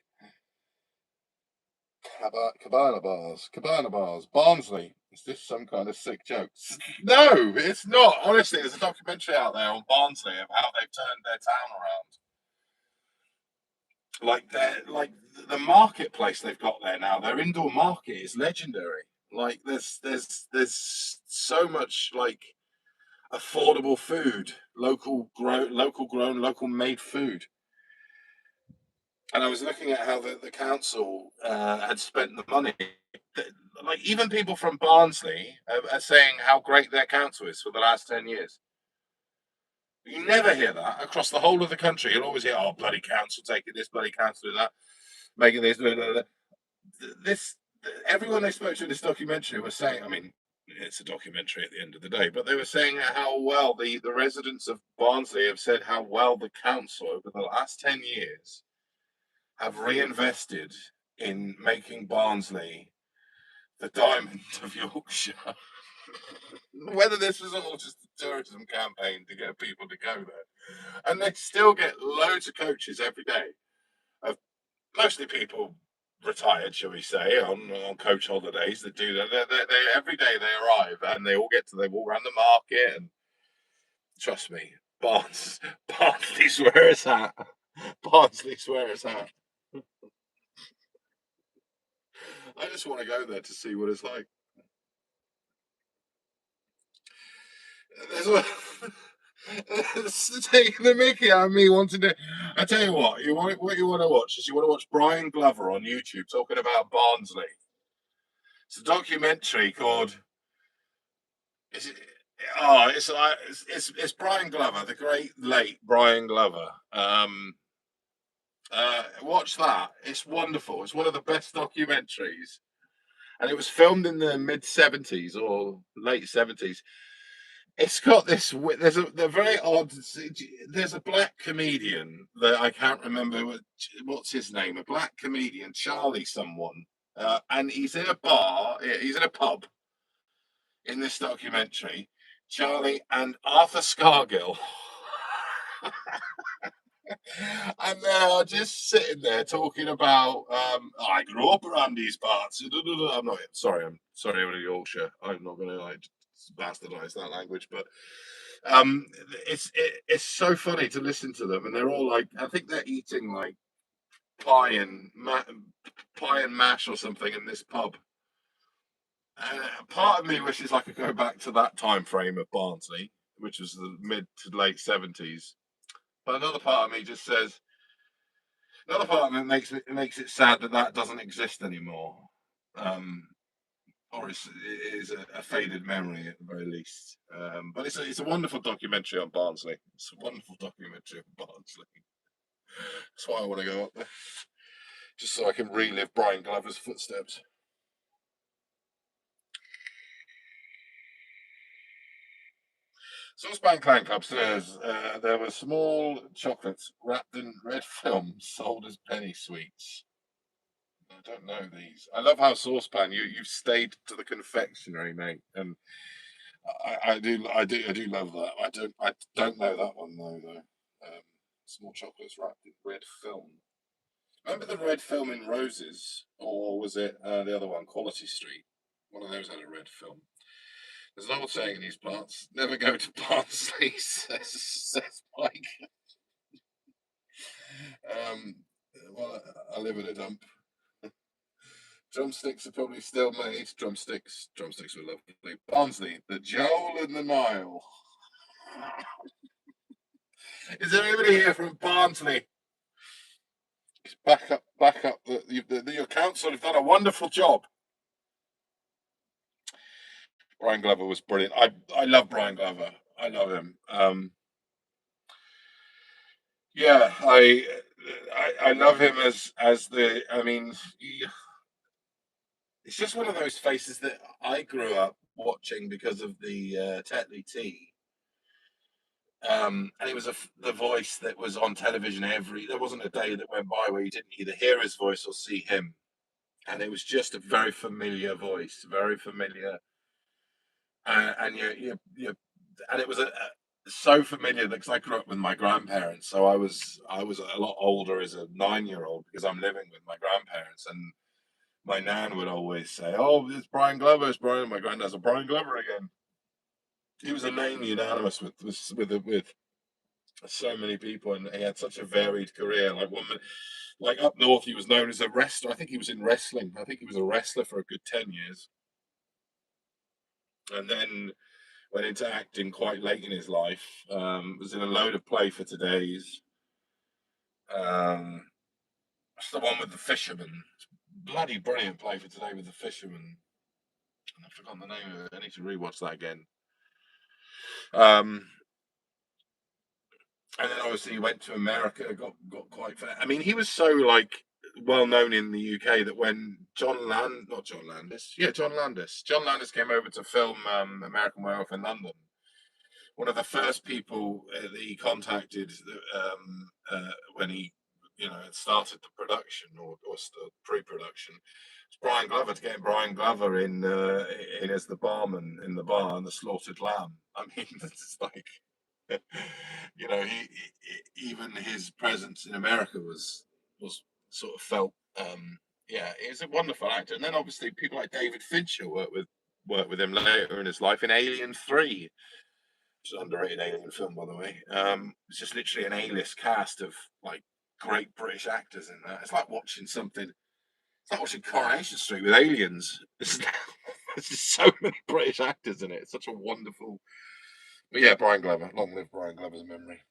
Cabana bars, Barnsley. Is this some kind of sick joke? No, it's not. Honestly, there's a documentary out there on Barnsley of how they've turned their town around. Like the marketplace they've got there now. Their indoor market is legendary. Like there's so much like affordable food, local grown, local made food. And I was looking at how the council had spent the money. Like even people from Barnsley are saying how great their council is for the last 10 years. You never hear that across the whole of the country. You'll always hear, "Oh, bloody council taking this, bloody council doing that, making this, blah, blah, blah." This everyone they spoke to in this documentary was saying. I mean, it's a documentary at the end of the day, but they were saying how well the residents of Barnsley have said how well the council over the last 10 years have reinvested in making Barnsley the diamond of Yorkshire. Whether this was all just a tourism campaign to get people to go there. And they still get loads of coaches every day of mostly people retired, shall we say, on coach holidays that do that. They every day they arrive and they walk around the market and trust me, Barnsley swear his hat. Barnsley swear his hat. I just want to go there to see what it's like. There's taking the mickey out of me wanting to. I tell you what you want to watch is you want to watch Brian Glover on YouTube talking about Barnsley. It's a documentary called. Is it? Oh, it's Brian Glover, the great late Brian Glover. Watch that. It's wonderful. It's one of the best documentaries, and it was filmed in the mid-70s or late 70s. It's got this. They're very odd. There's a black comedian that I can't remember what's his name. A black comedian, Charlie, someone, and he's in a bar. He's in a pub in this documentary. Charlie and Arthur Scargill, and they're just sitting there talking about. I grew up around these parts. I'm not sorry. I'm sorry. I'm in Yorkshire. I'm not going to like bastardize that language, but it's so funny to listen to them, and they're all like, I think they're eating like pie and mash or something in this pub. Part of me wishes I could go back to that time frame of Barnsley, which was the mid to late 70s. But another part of me makes it sad that doesn't exist anymore. Or it is a faded memory at the very least. But it's a wonderful documentary on Barnsley. It's a wonderful documentary on Barnsley. That's why I want to go up there, just so I can relive Brian Glover's footsteps. Saucepan Clan Club says there were small chocolates wrapped in red film sold as penny sweets. I don't know these. I love how Saucepan you've stayed to the confectionery, mate, and I do love that. I don't know that one though. Small chocolates wrapped in red film. Remember the red film in Roses, or was it the other one, Quality Street? One of those had a red film. There's an old saying in these parts: "Never go to Barnsley," says Mike. Um, well, I live in a dump. Drumsticks are probably still made. Drumsticks were lovely. Barnsley, the Joel and the Nile. Is there anybody here from Barnsley? Back up. Your council have done a wonderful job. Brian Glover was brilliant. I love Brian Glover. I love him. Yeah, I love him as the. I mean, it's just one of those faces that I grew up watching because of the Tetley Tea. And it was the voice that was on television there wasn't a day that went by where you didn't either hear his voice or see him. And it was just a very familiar voice, very familiar. And and it was so familiar because I grew up with my grandparents. So I was a lot older as a 9-year-old because I'm living with my grandparents. And my nan would always say, "Oh, it's Brian Glover, it's Brian." My granddad's a Brian Glover again. He was a name unanimous with so many people, and he had such a varied career. Like up north, he was known as a wrestler. I think he was in wrestling. I think he was a wrestler for a good 10 years, and then went into acting quite late in his life. Was in a load of Play for Today's. Um, it's the one with the fisherman. It's bloody brilliant Play for Today with the fisherman. And I've forgotten the name of it. I need to rewatch that again. Um, and then obviously he went to America, got quite fat. I mean, he was so like well known in the UK that when John Landis came over to film American Werewolf in London, one of the first people that he contacted when he had started the production or pre-production was Brian Glover, to get Brian Glover in as the barman in the bar and the Slaughtered Lamb. I mean, it's like even his presence in America was sort of felt. Yeah, he's a wonderful actor, and then obviously people like David Fincher worked with him later in his life in Alien 3, which is an underrated alien film, by the way. It's just literally an A-list cast of like great British actors in that. It's like watching something. It's like watching Coronation Street with aliens. There's just so many British actors in it. It's such a wonderful. But yeah, Brian Glover. Long live Brian Glover's memory.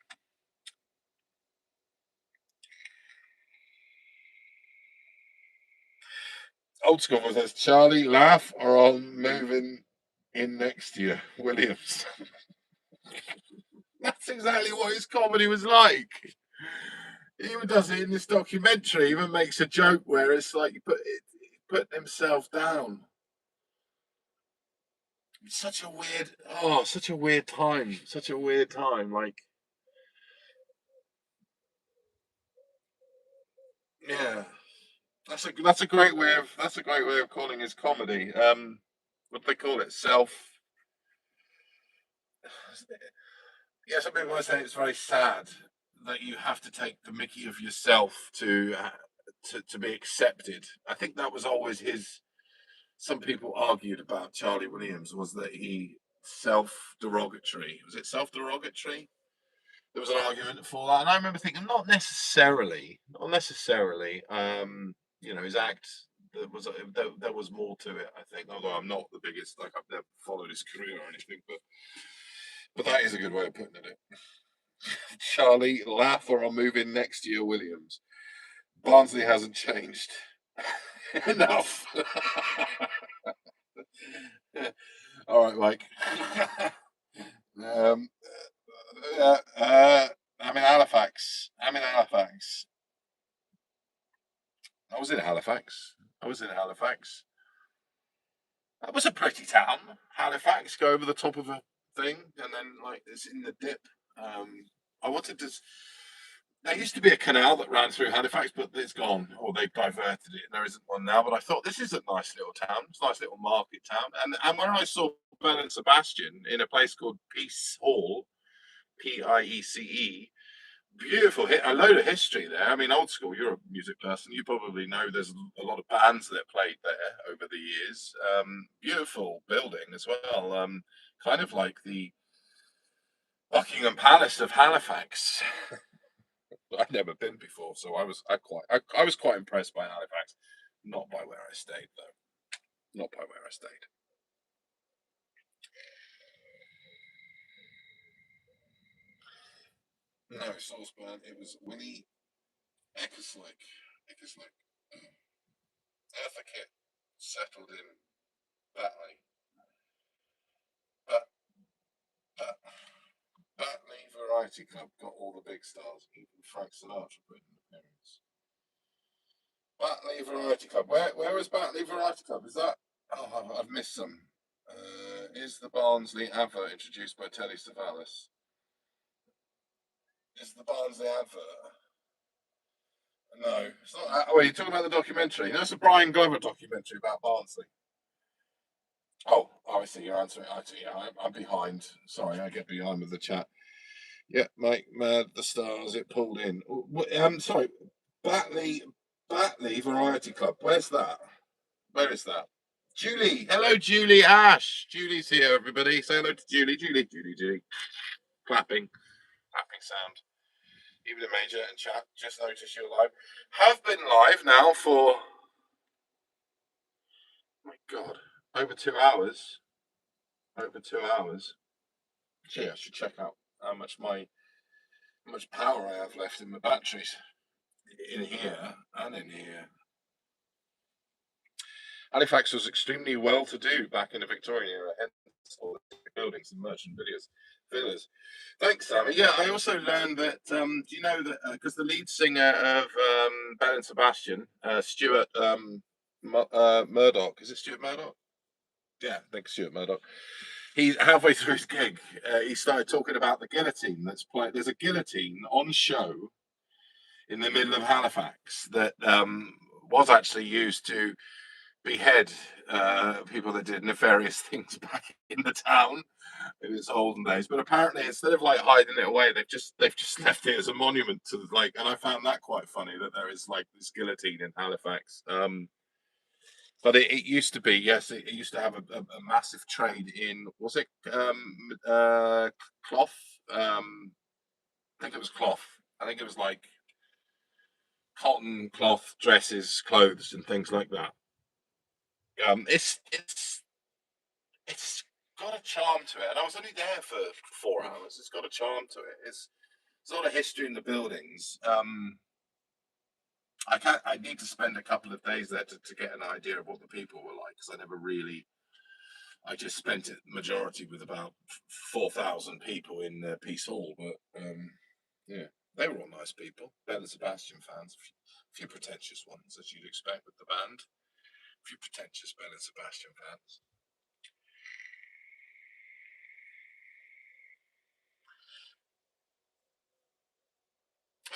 Old school says Charlie, laugh or I'm moving in next year. Williams. That's exactly what his comedy was like. He even does it in this documentary. He even makes a joke where it's like putting himself down. It's such a weird time. Such a weird time. Like, yeah, that's a great way of calling his comedy. What do they call it? Yeah, some people might say it's very sad that you have to take the Mickey of yourself to be accepted. I think that was always his. Some people argued about Charlie Williams was that he self-derogatory. Was it self-derogatory? There was an argument for that, and I remember thinking, not necessarily. His act there was more to it. I think, although I'm not the biggest, like I've never followed his career or anything, but that is a good way of putting it. Charlie, laugh or I'll move in next year, Williams. Barnsley hasn't changed. Enough. All right, Mike. um, I'm in Halifax. I was in Halifax. That was a pretty town. Halifax, go over the top of a thing, and then like it's in the dip. I wanted to. There used to be a canal that ran through Halifax, but it's gone, or they've diverted it, and there isn't one now. But I thought this is a nice little town. It's a nice little market town. And when I saw Belle and Sebastian in a place called Peace Hall, Piece, beautiful hit, a load of history there. I mean, old school. You're a music person. You probably know there's a lot of bands that played there over the years. Beautiful building as well. Kind of like the Buckingham Palace of Halifax. I've never been before, so I was quite impressed by Halifax. Not by where I stayed though. Not by where I stayed. No, Salzburn. It was Winnie Eckerslick. Eckerslick. Eartha Kitt settled in Batley. But, but Batley Variety Club got all the big stars. Even Frank Sinatra put in an appearance. Batley Variety Club. Where is Batley Variety Club? Is that? Oh, I've missed some. Is the Barnsley advert introduced by Telly Savalas? Is the Barnsley advert? No, it's not. Oh, you're talking about the documentary. That's a Brian Glover documentary about Barnsley. Oh, I see. You're answering. I see. I'm behind. Sorry, I get behind with the chat. Yeah, Mike, Mad, the stars. It pulled in. Sorry, Batley Variety Club. Where's that? Where is that? Julie. Hello, Julie Ash. Julie's here, everybody. Say hello to Julie. Julie. Clapping sound. Even a major and chat. Just noticed you're live. Have been live now for, oh my God, over 2 hours. Over 2 hours. Gee, I should check out how much power I have left in my batteries. In here and in here. Halifax was extremely well to do back in the Victorian era, hence all the buildings and merchant villas. Thanks, Sammy. Yeah, I also learned that, do you know that, because the lead singer of Belle and Sebastian, Stuart Murdoch, is it Stuart Murdoch? Yeah, I think Stuart Murdoch. He's halfway through his gig. He started talking about the guillotine that's played. There's a guillotine on show in the middle of Halifax that was actually used to behead people that did nefarious things back in the town in its olden days. But apparently, instead of like hiding it away, they've just left it as a monument to like. And I found that quite funny that there is like this guillotine in Halifax. But it used to be, yes, it used to have a massive trade in, was it cloth? I think it was cloth. I think it was like cotton cloth dresses, clothes, and things like that. It's got a charm to it, and I was only there for 4 hours. It's got a charm to it. There's a lot of history in the buildings. I need to spend a couple of days there to get an idea of what the people were like, because I just spent it majority with about 4,000 people in Peace Hall, but yeah, they were all nice people. Belle and Sebastian fans, a few pretentious ones, as you'd expect with the band. A few pretentious Belle and Sebastian fans.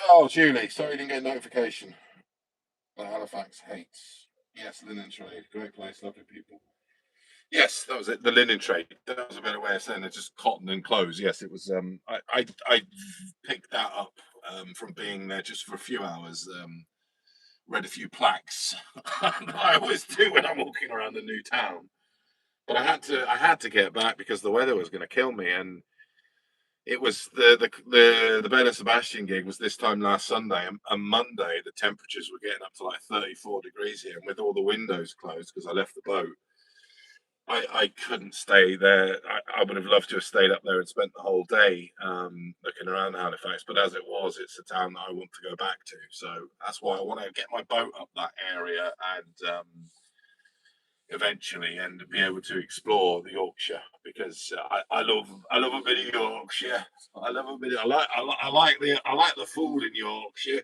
Oh, Julie, sorry you didn't get a notification. Halifax hates. Yes, linen trade, great place, lovely people. Yes, that was it. The linen trade. That was a better way of saying it. Just cotton and clothes. Yes, it was. I picked that up from being there just for a few hours. Read a few plaques. I always do when I'm walking around the new town. But I had to get back because the weather was going to kill me, and it was the Belle and Sebastian gig was this time last Sunday, and Monday the temperatures were getting up to like 34 degrees here, and with all the windows closed because I left the boat, I couldn't stay there. I would have loved to have stayed up there and spent the whole day looking around Halifax, but as it was, it's a town that I want to go back to. So that's why I want to get my boat up that area and eventually and be able to explore the Yorkshire, because I love a bit of Yorkshire. I love a bit. I like the food in Yorkshire.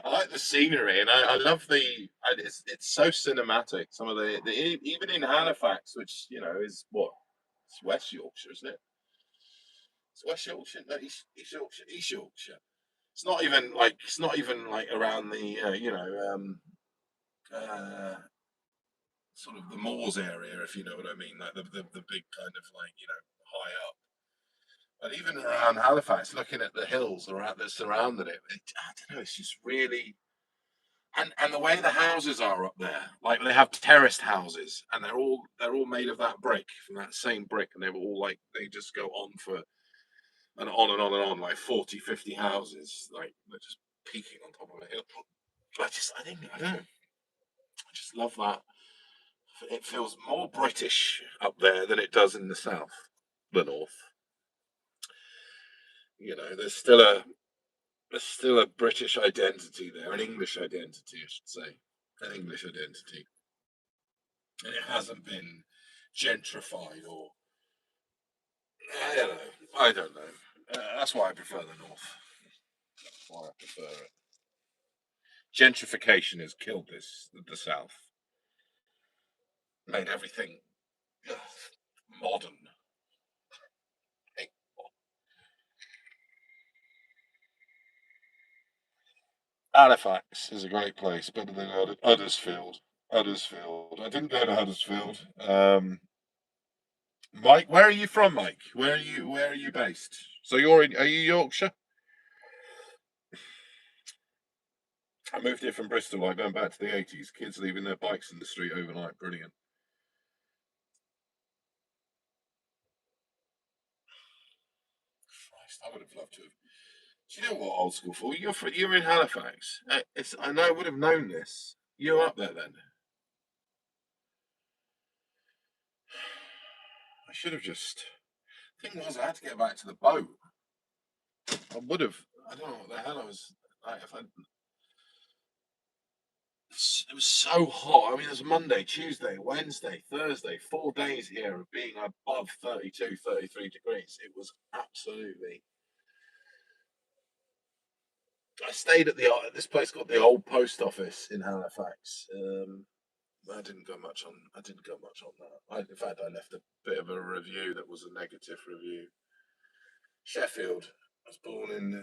I like the scenery, and I love it's so cinematic. Some of even in Halifax, which is what, it's West Yorkshire, isn't it? It's West Yorkshire, no, East Yorkshire, East Yorkshire. It's not even like around the uh, sort of the Moors area, if you know what I mean, like the big kind of like high up. But even around Halifax, looking at the hills around that surrounded I don't know, it's just really. And the way the houses are up there, like they have terraced houses, and they're all made of that brick, from that same brick, and they're all like they just go on for and on and on and on, like 40, 50 houses, like they're just peaking on top of a hill. I don't know, I just love that. It feels more British up there than it does in the south, the north. There's still a British identity there, an English identity, I should say, an English identity, and it hasn't been gentrified or I don't know. I don't know. That's why I prefer the north. That's why I prefer it. Gentrification has killed the south, made everything ugh, modern. Hey, Halifax is a great place, better than Huddersfield. Huddersfield. I didn't go to Huddersfield. Mike, where are you from, Mike? Where are you based? So are you Yorkshire? I moved here from Bristol, like going back to the 80s. Kids leaving their bikes in the street overnight. Brilliant. Christ, I would have loved to have. Do you know what, old school for? You're in Halifax. I know I would have known this. You're up there then. I should have just. Thing was, I had to get back to the boat. I would have. I don't know what the hell I was. If I, it was so hot. I mean, it was Monday, Tuesday, Wednesday, Thursday, 4 days here of being above 32, 33 degrees. It was absolutely. I stayed at this place called the Old Post Office in Halifax. I didn't go much on. I didn't go much on that. In fact, I left a bit of a review that was a negative review. Sheffield. I was born in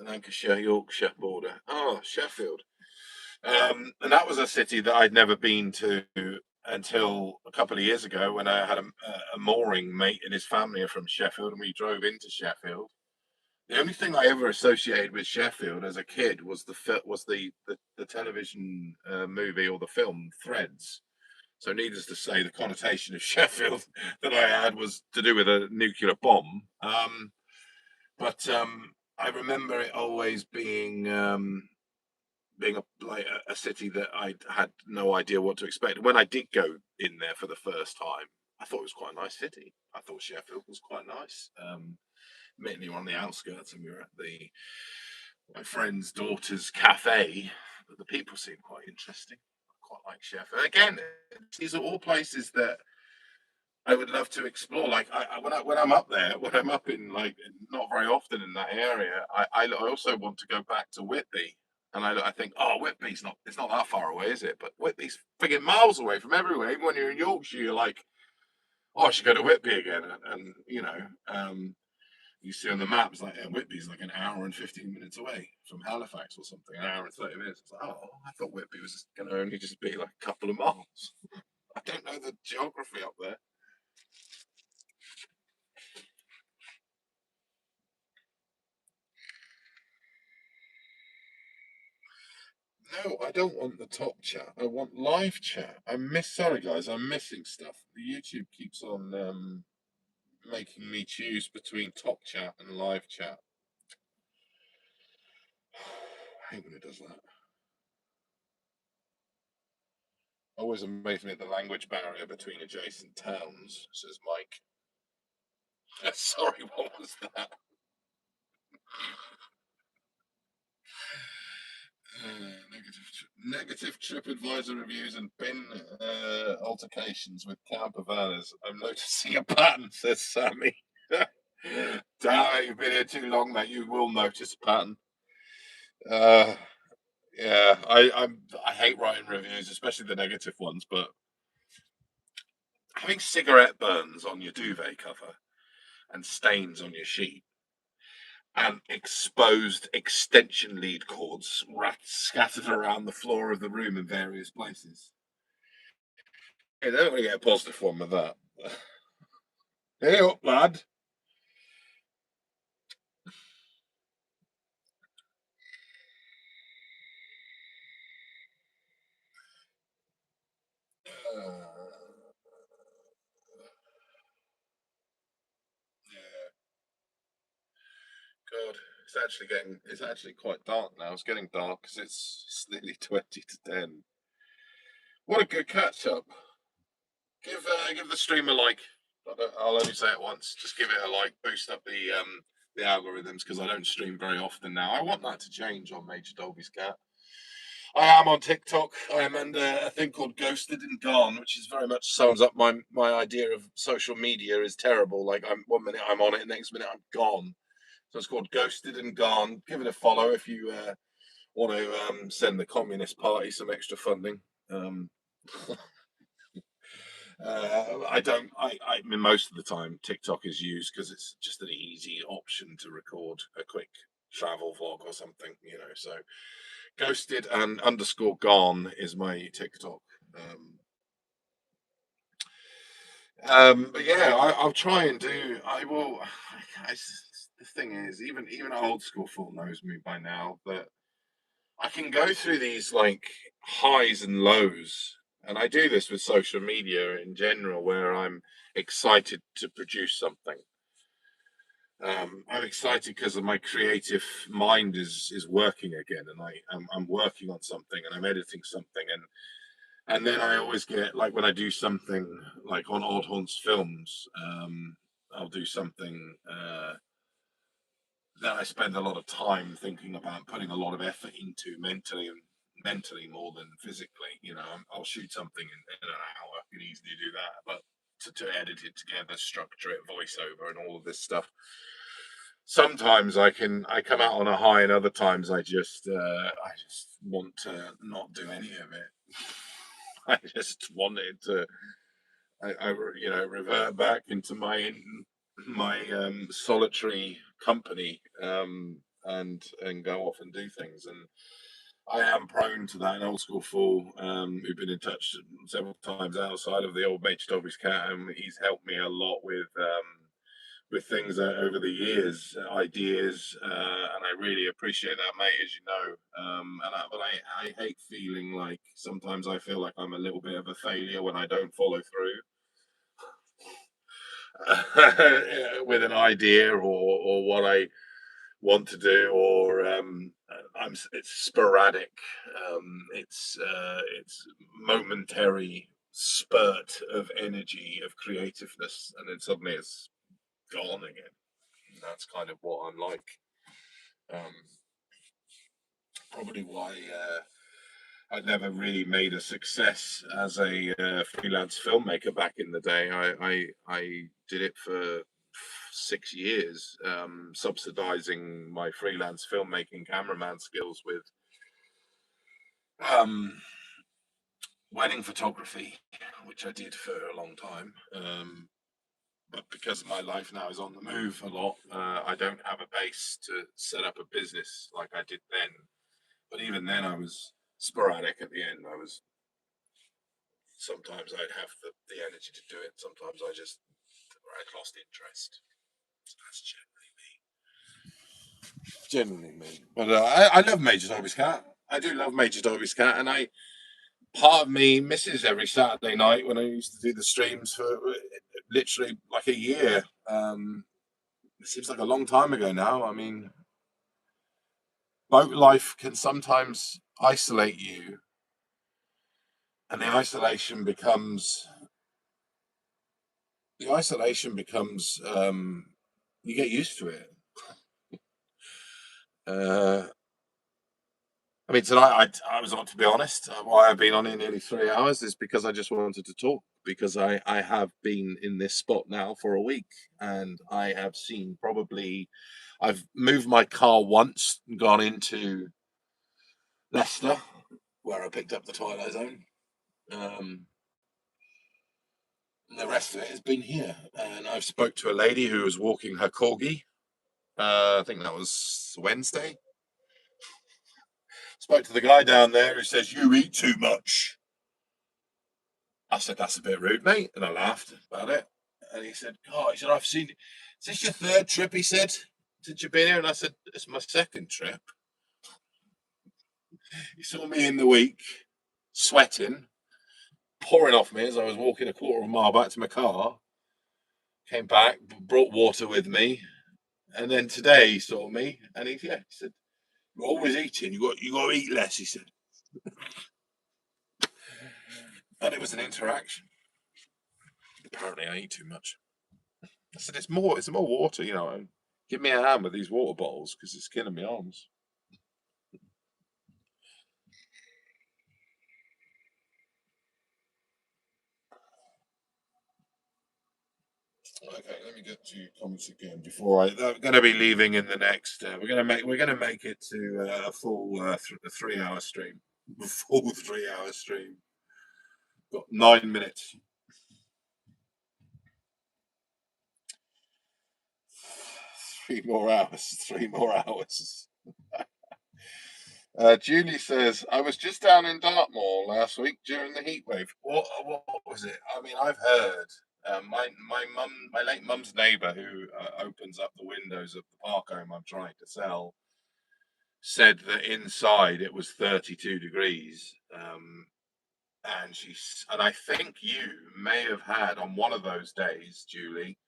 Lancashire, Yorkshire border. Oh, Sheffield. And that was a city that I'd never been to until a couple of years ago when I had a mooring mate and his family are from Sheffield, and we drove into Sheffield. The only thing I ever associated with Sheffield as a kid was the television movie or the film Threads. So, needless to say, the connotation of Sheffield that I had was to do with a nuclear bomb. But I remember it always being a city that I had no idea what to expect. When I did go in there for the first time, I thought it was quite a nice city. I thought Sheffield was quite nice. Admittedly, we're on the outskirts, and we were at my friend's daughter's cafe, but the people seemed quite interesting. I quite like Sheffield. Again, these are all places that I would love to explore. Like when I'm up there, when I'm up in like not very often in that area, I also want to go back to Whitby, and I think, oh, Whitby's not it's not that far away, is it? But Whitby's frigging miles away from everywhere. Even when you're in Yorkshire, you're like, oh, I should go to Whitby again, and you see on the maps like Whitby's like an hour and 15 minutes away from Halifax or something, an hour and 30 minutes. It's like, oh, I thought Whitby was going to only just be like a couple of miles. I don't know the geography up there. No, I don't want the top chat. I want live chat. Sorry guys, I'm missing stuff. The YouTube keeps on making me choose between top chat and live chat. I hate when it does that. Always amazed me at the language barrier between adjacent towns, says Mike. Sorry, what was that? Negative TripAdvisor reviews and bin altercations with campervanners. I'm noticing a pattern, says Sammy. Damn, you've been here too long, mate. You will notice a pattern. Uh, Yeah, I hate writing reviews, especially the negative ones. But having cigarette burns on your duvet cover and stains on your sheet and exposed extension lead cords scattered around the floor of the room in various places. Hey, they're not going to get a positive one with that. Hey up, lad. Yeah, God, it's actually quite dark now. It's getting dark because it's nearly 20 to 10. What a good catch up. Give the stream a like. I'll only say it once. Just give it a like. Boost up the algorithms because I don't stream very often now. I want that to change on Major Dolby's Cat. I am on TikTok. I am under a thing called Ghosted and Gone, which is very much sums up my idea of social media is terrible. Like I'm 1 minute I'm on it, next minute I'm gone. So it's called Ghosted and Gone. Give it a follow if you want to send the Communist Party some extra funding. Um, I don't. I mean, most of the time TikTok is used because it's just an easy option to record a quick travel vlog or something, So, ghosted and underscore gone is my TikTok. But yeah, I'll try and do. I will. The thing is, even old school fool knows me by now that I can go through these like highs and lows, and I do this with social media in general, where I'm excited to produce something. I'm excited because of my creative mind is working again, and I'm working on something, and I'm editing something, and then I always get like when I do something like on Odd Haunts Films, I'll do something. That I spend a lot of time thinking about, putting a lot of effort into mentally more than physically. I'll shoot something in an hour. I can easily do that, but to edit it together, structure it, voiceover, and all of this stuff. Sometimes I come out on a high, and other times I just want to not do any of it. I just wanted to revert back into my solitary company, and go off and do things. And I am prone to that. An old school fool who've been in touch several times outside of the old Major Dobby's Cat, and he's helped me a lot with things over the years, ideas, and I really appreciate that, mate. As you know, but I hate feeling like sometimes I feel like I'm a little bit of a failure when I don't follow through with an idea or what I want to do, or it's sporadic. It's momentary spurt of energy of creativeness, and then suddenly it's gone again. And that's kind of what I'm like. Um, Probably why I never really made a success as a freelance filmmaker back in the day. I did it for 6 years, subsidizing my freelance filmmaking cameraman skills with um, wedding photography, which I did for a long time. But because my life now is on the move a lot, I don't have a base to set up a business like I did then. But even then, I was sporadic at the end. Sometimes I'd have the energy to do it. Sometimes I'd lost interest. So that's generally me. But I love Major Dobby's Cat. I do love Major Dobby's Cat, and part of me misses every Saturday night when I used to do the streams for literally like a year. It seems like a long time ago now. I mean, boat life can sometimes isolate you, and the isolation becomes you get used to it. Uh, I mean, tonight I was on, to be honest, why I've been on here nearly 3 hours is because I just wanted to talk, because I have been in this spot now for a week, and I have seen I've moved my car once and gone into Leicester, where I picked up the Twilight Zone. The rest of it has been here, and I've spoke to a lady who was walking her corgi. I think that was Wednesday. Spoke to the guy down there who says you eat too much. I said that's a bit rude, mate, and I laughed about it. And he said, "Oh, he said I've seen. Is this your third trip?" He said, "Since you've been here," and I said, "It's my second trip." He saw me in the week, sweating, pouring off me as I was walking a quarter of a mile back to my car. Came back, brought water with me, and then today he saw me, and he said, "You're always eating. You got to eat less." He said, and it was an interaction. Apparently, I eat too much. I said, "It's more water, you know. Give me a hand with these water bottles because it's killing my arms." Okay, let me get to comments again before I'm going to be leaving in the next. We're gonna make it to a full 3 hour stream. Full 3 hour stream. Got 9 minutes. 3 more hours. 3 more hours. Julie says, I was just down in Dartmoor last week during the heat wave. What was it? I mean, I've heard my late mum's neighbour, who opens up the windows of the park home I'm trying to sell, said that inside it was 32 degrees. And I think you may have had on one of those days, Julie.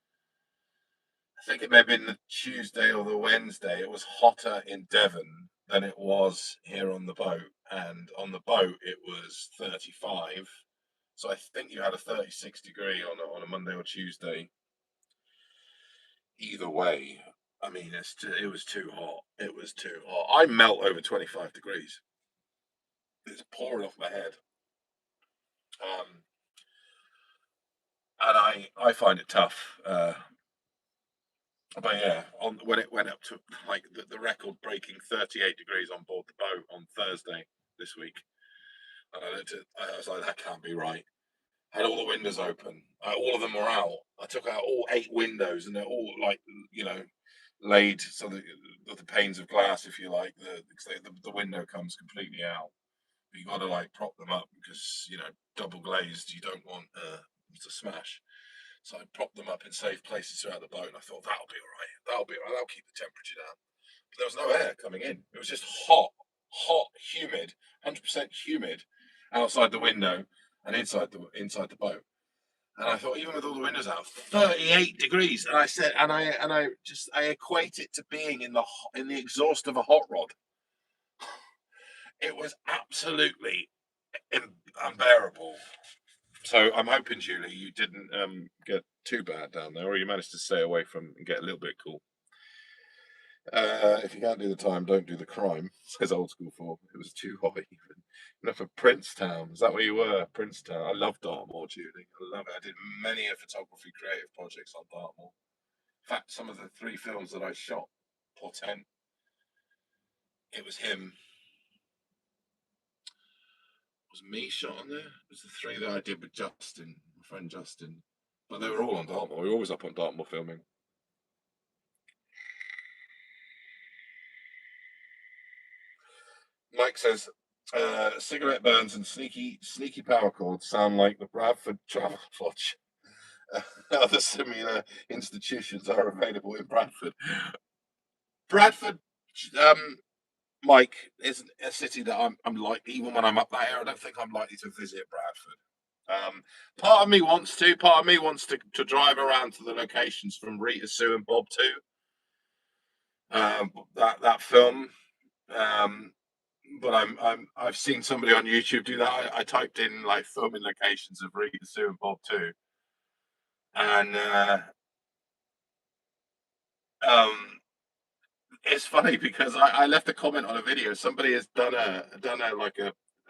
I think it may have been the Tuesday or the Wednesday. It was hotter in Devon than it was here on the boat. And on the boat, it was 35. So I think you had a 36-degree on a Monday or Tuesday. Either way, I mean, it was too hot. It was too hot. I melt over 25 degrees. It's pouring off my head. And I find it tough. But yeah, when it went up to like the record-breaking 38 degrees on board the boat on Thursday this week, and I was like, that can't be right. I had all the windows open, all of them were out. I took out all 8 windows, and they're all like, you know, laid so that the panes of glass, if you like, the window comes completely out. But you got to like prop them up because double glazed, you don't want to smash. So I propped them up in safe places throughout the boat, and I thought that'll be all right. That'll be all right. That'll keep the temperature down. But there was no air coming in. It was just hot, humid, 100% humid outside the window and inside the boat. And I thought, even with all the windows out, 38 degrees. And I said, and I equate it to being in the exhaust of a hot rod. It was absolutely unbearable. So I'm hoping, Julie, you didn't get too bad down there, or you managed to stay away from and get a little bit cool. If you can't do the time, don't do the crime, says Old School 4. It was too hot even. Enough for Princetown. Is that where you were? Princetown. I love Dartmoor, Julie. I love it. I did many a photography creative projects on Dartmoor. In fact, some of the 3 films that I shot, or 10, it was him. It was me shot on there. It was the 3 that I did with Justin, my friend Justin. But they were all on Dartmoor. We were always up on Dartmoor filming. Mike says, cigarette burns and sneaky power cords sound like the Bradford Travel Lodge. Other similar institutions are available in Bradford. Bradford, Mike, is a city that I'm like, even when I'm up there, I don't think I'm likely to visit Bradford. Part of me wants to drive around to the locations from Rita, Sue, and Bob too. That film. But I've seen somebody on YouTube do that. I typed in like filming locations of Rita, Sue, and Bob too, and it's funny because I left a comment on a video. Somebody has done a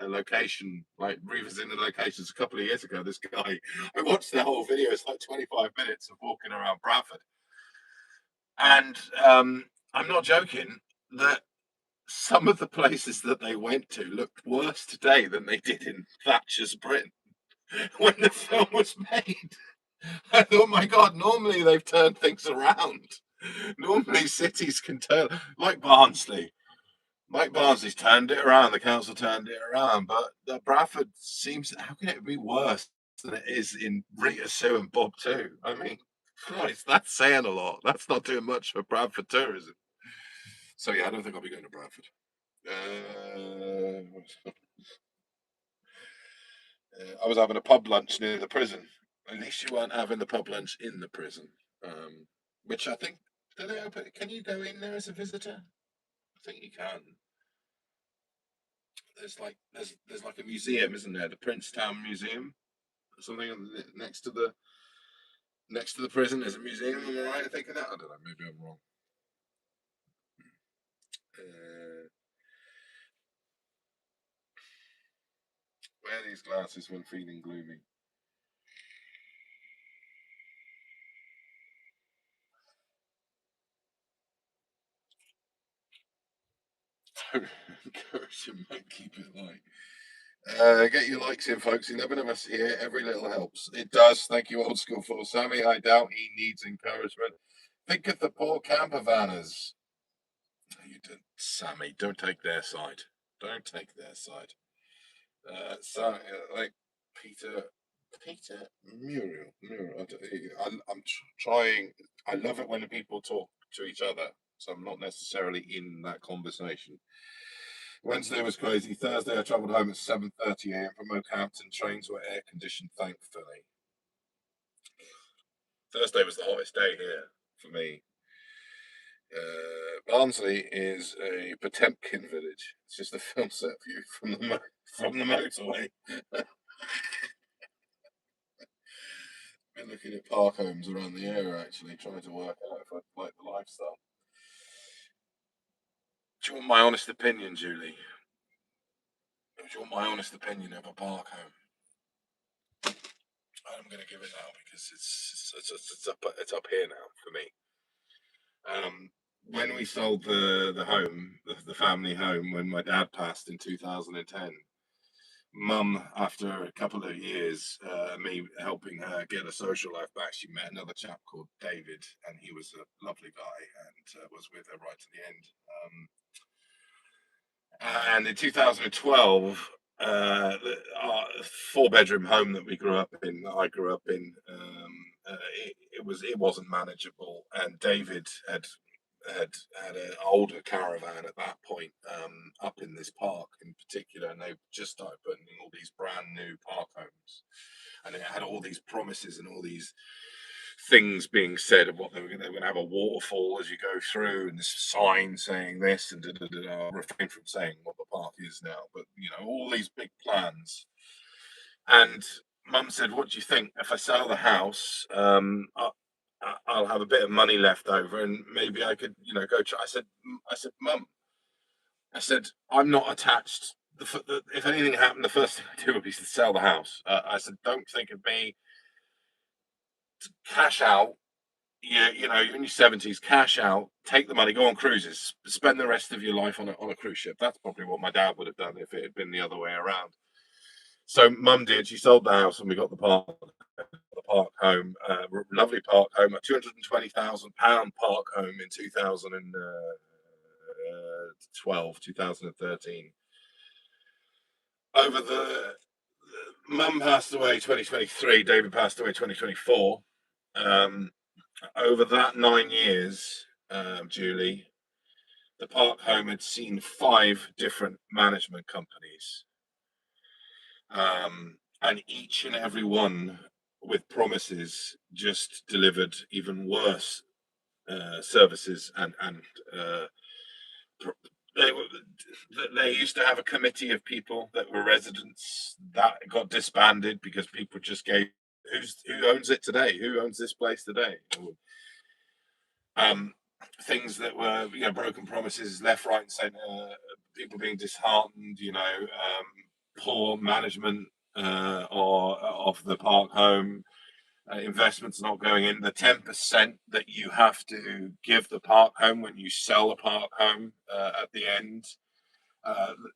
location, like revisiting the locations a couple of years ago. This guy, I watched the whole video. It's like 25 minutes of walking around Bradford, and I'm not joking that some of the places that they went to looked worse today than they did in Thatcher's Britain when the film was made. I thought, my God, normally they've turned things around. Normally cities can turn, like Barnsley. Mike Barnsley's turned it around. The council turned it around, but Bradford seems. How can it be worse than it is in Rita Sue and Bob too? I mean, Christ, that's saying a lot. That's not doing much for Bradford tourism. So yeah, I don't think I'll be going to Bradford. I was having a pub lunch near the prison. At least you weren't having the pub lunch in the prison, which I think. Do they open? Can you go in there as a visitor? I think you can. There's like a museum, isn't there? The Princetown Museum or something next to the prison. There's a museum. Am I right in thinking that? I don't know. Maybe I'm wrong. Uh, wear these glasses when feeling gloomy. Encourage him, mate. Keep it light. Get your likes in, folks. 11 of us here. Every little helps. It does. Thank you, old school for Sammy. I doubt he needs encouragement. Think of the poor camper vanners. You don't, Sammy. Don't take their side. Don't take their side. Like Peter, Peter Muriel. I'm trying. I love it when people talk to each other, so I'm not necessarily in that conversation. Wednesday was crazy. Thursday, I travelled home at 7:30 a.m. from Oakhampton. Trains were air conditioned, thankfully. Thursday was the hottest day here for me. Barnsley is a Potemkin village. It's just a film set view from the motorway. Been looking at park homes around the area, actually, trying to work out if I like the lifestyle. Do you want my honest opinion, Julie? Do you want my honest opinion of a park home? I'm going to give it now because it's up here now for me. When we sold the home, the family home, when my dad passed in 2010, Mum, after a couple of years, me helping her get a social life back, she met another chap called David, and he was a lovely guy and was with her right to the end. And in 2012, our four-bedroom home that we grew up in, that I grew up in, it wasn't manageable, and David had an older caravan at that point, up in this park in particular, and they just opened all these brand new park homes, and it had all these promises and all these things being said of what they were going to have a waterfall as you go through, and this sign saying this, and I'll refrain from saying what the park is now, but all these big plans. And Mum said, "What do you think if I sell the house? I'll have a bit of money left over, and maybe I could, go try." I said, Mum, I said, I'm not attached. If anything happened, the first thing I do would be to sell the house. I said, don't think of me. Cash out. Yeah, you're in your 70s. Cash out. Take the money. Go on cruises. Spend the rest of your life on a cruise ship. That's probably what my dad would have done if it had been the other way around. So Mum did. She sold the house, and we got the park home, lovely park home, a £220,000 park home in 2012, 2013. Over Mum passed away 2023, David passed away 2024. Over that 9 years, Julie, the park home had seen 5 different management companies, and each and every one with promises just delivered even worse services, and they used to have a committee of people that were residents that got disbanded because people just gave. Who owns it today? Who owns this place today? Things that were broken promises left, right, and centre. People being disheartened. Poor management or of the park home. investments not going in. The 10% that you have to give the park home when you sell a park home at the end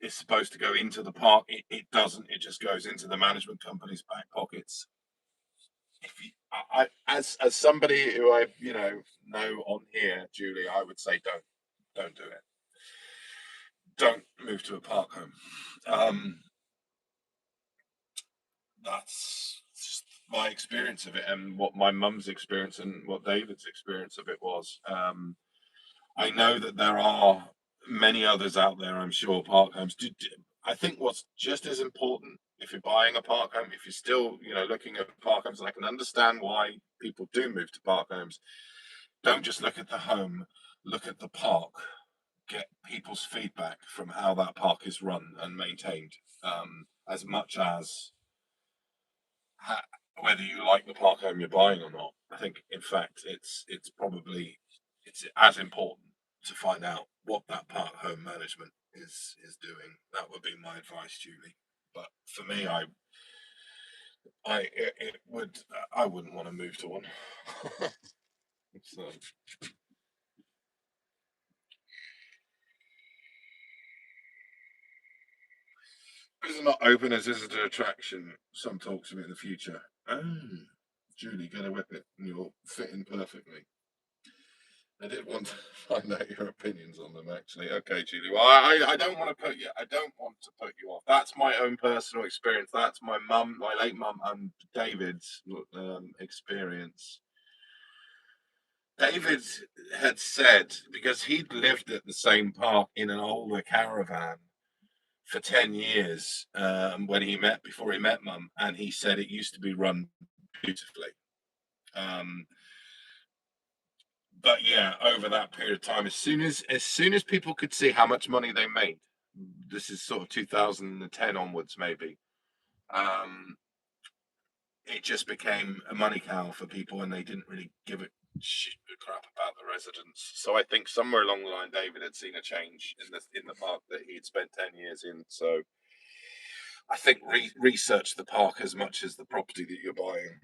is supposed to go into the park. It doesn't. It just goes into the management company's back pockets. If you, as somebody who I know on here, Julie, I would say don't do it. Don't move to a park home. That's just my experience of it, and what my mum's experience and what David's experience of it was. I know that there are many others out there, I'm sure, park homes. I think what's just as important, if you're buying a park home, if you're still, looking at park homes, and I can understand why people do move to park homes, don't just look at the home, look at the park. Get people's feedback from how that park is run and maintained, as much as whether you like the park home you're buying or not. I think, in fact, it's as important to find out what that park home management is doing. That would be my advice, Julie. But for me, I wouldn't want to move to one. So. Is it not open as visitor attraction? Some talks of it in the future. Oh, Julie, get a whip it, and you'll fit in perfectly. I did want to find out your opinions on them, actually. Okay, Julie. Well, I don't want to put you. I don't want to put you off. That's my own personal experience. That's my mum, my late mum, and David's experience. David had said, because he'd lived at the same park in an older caravan for 10 years before he met Mum, and he said it used to be run beautifully. But yeah, over that period of time, as soon as people could see how much money they made, this is sort of 2010 onwards, maybe, it just became a money cow for people, and they didn't really give a crap about the residents. So I think somewhere along the line, David had seen a change in the park that he'd spent 10 years in. So I think research the park as much as the property that you're buying.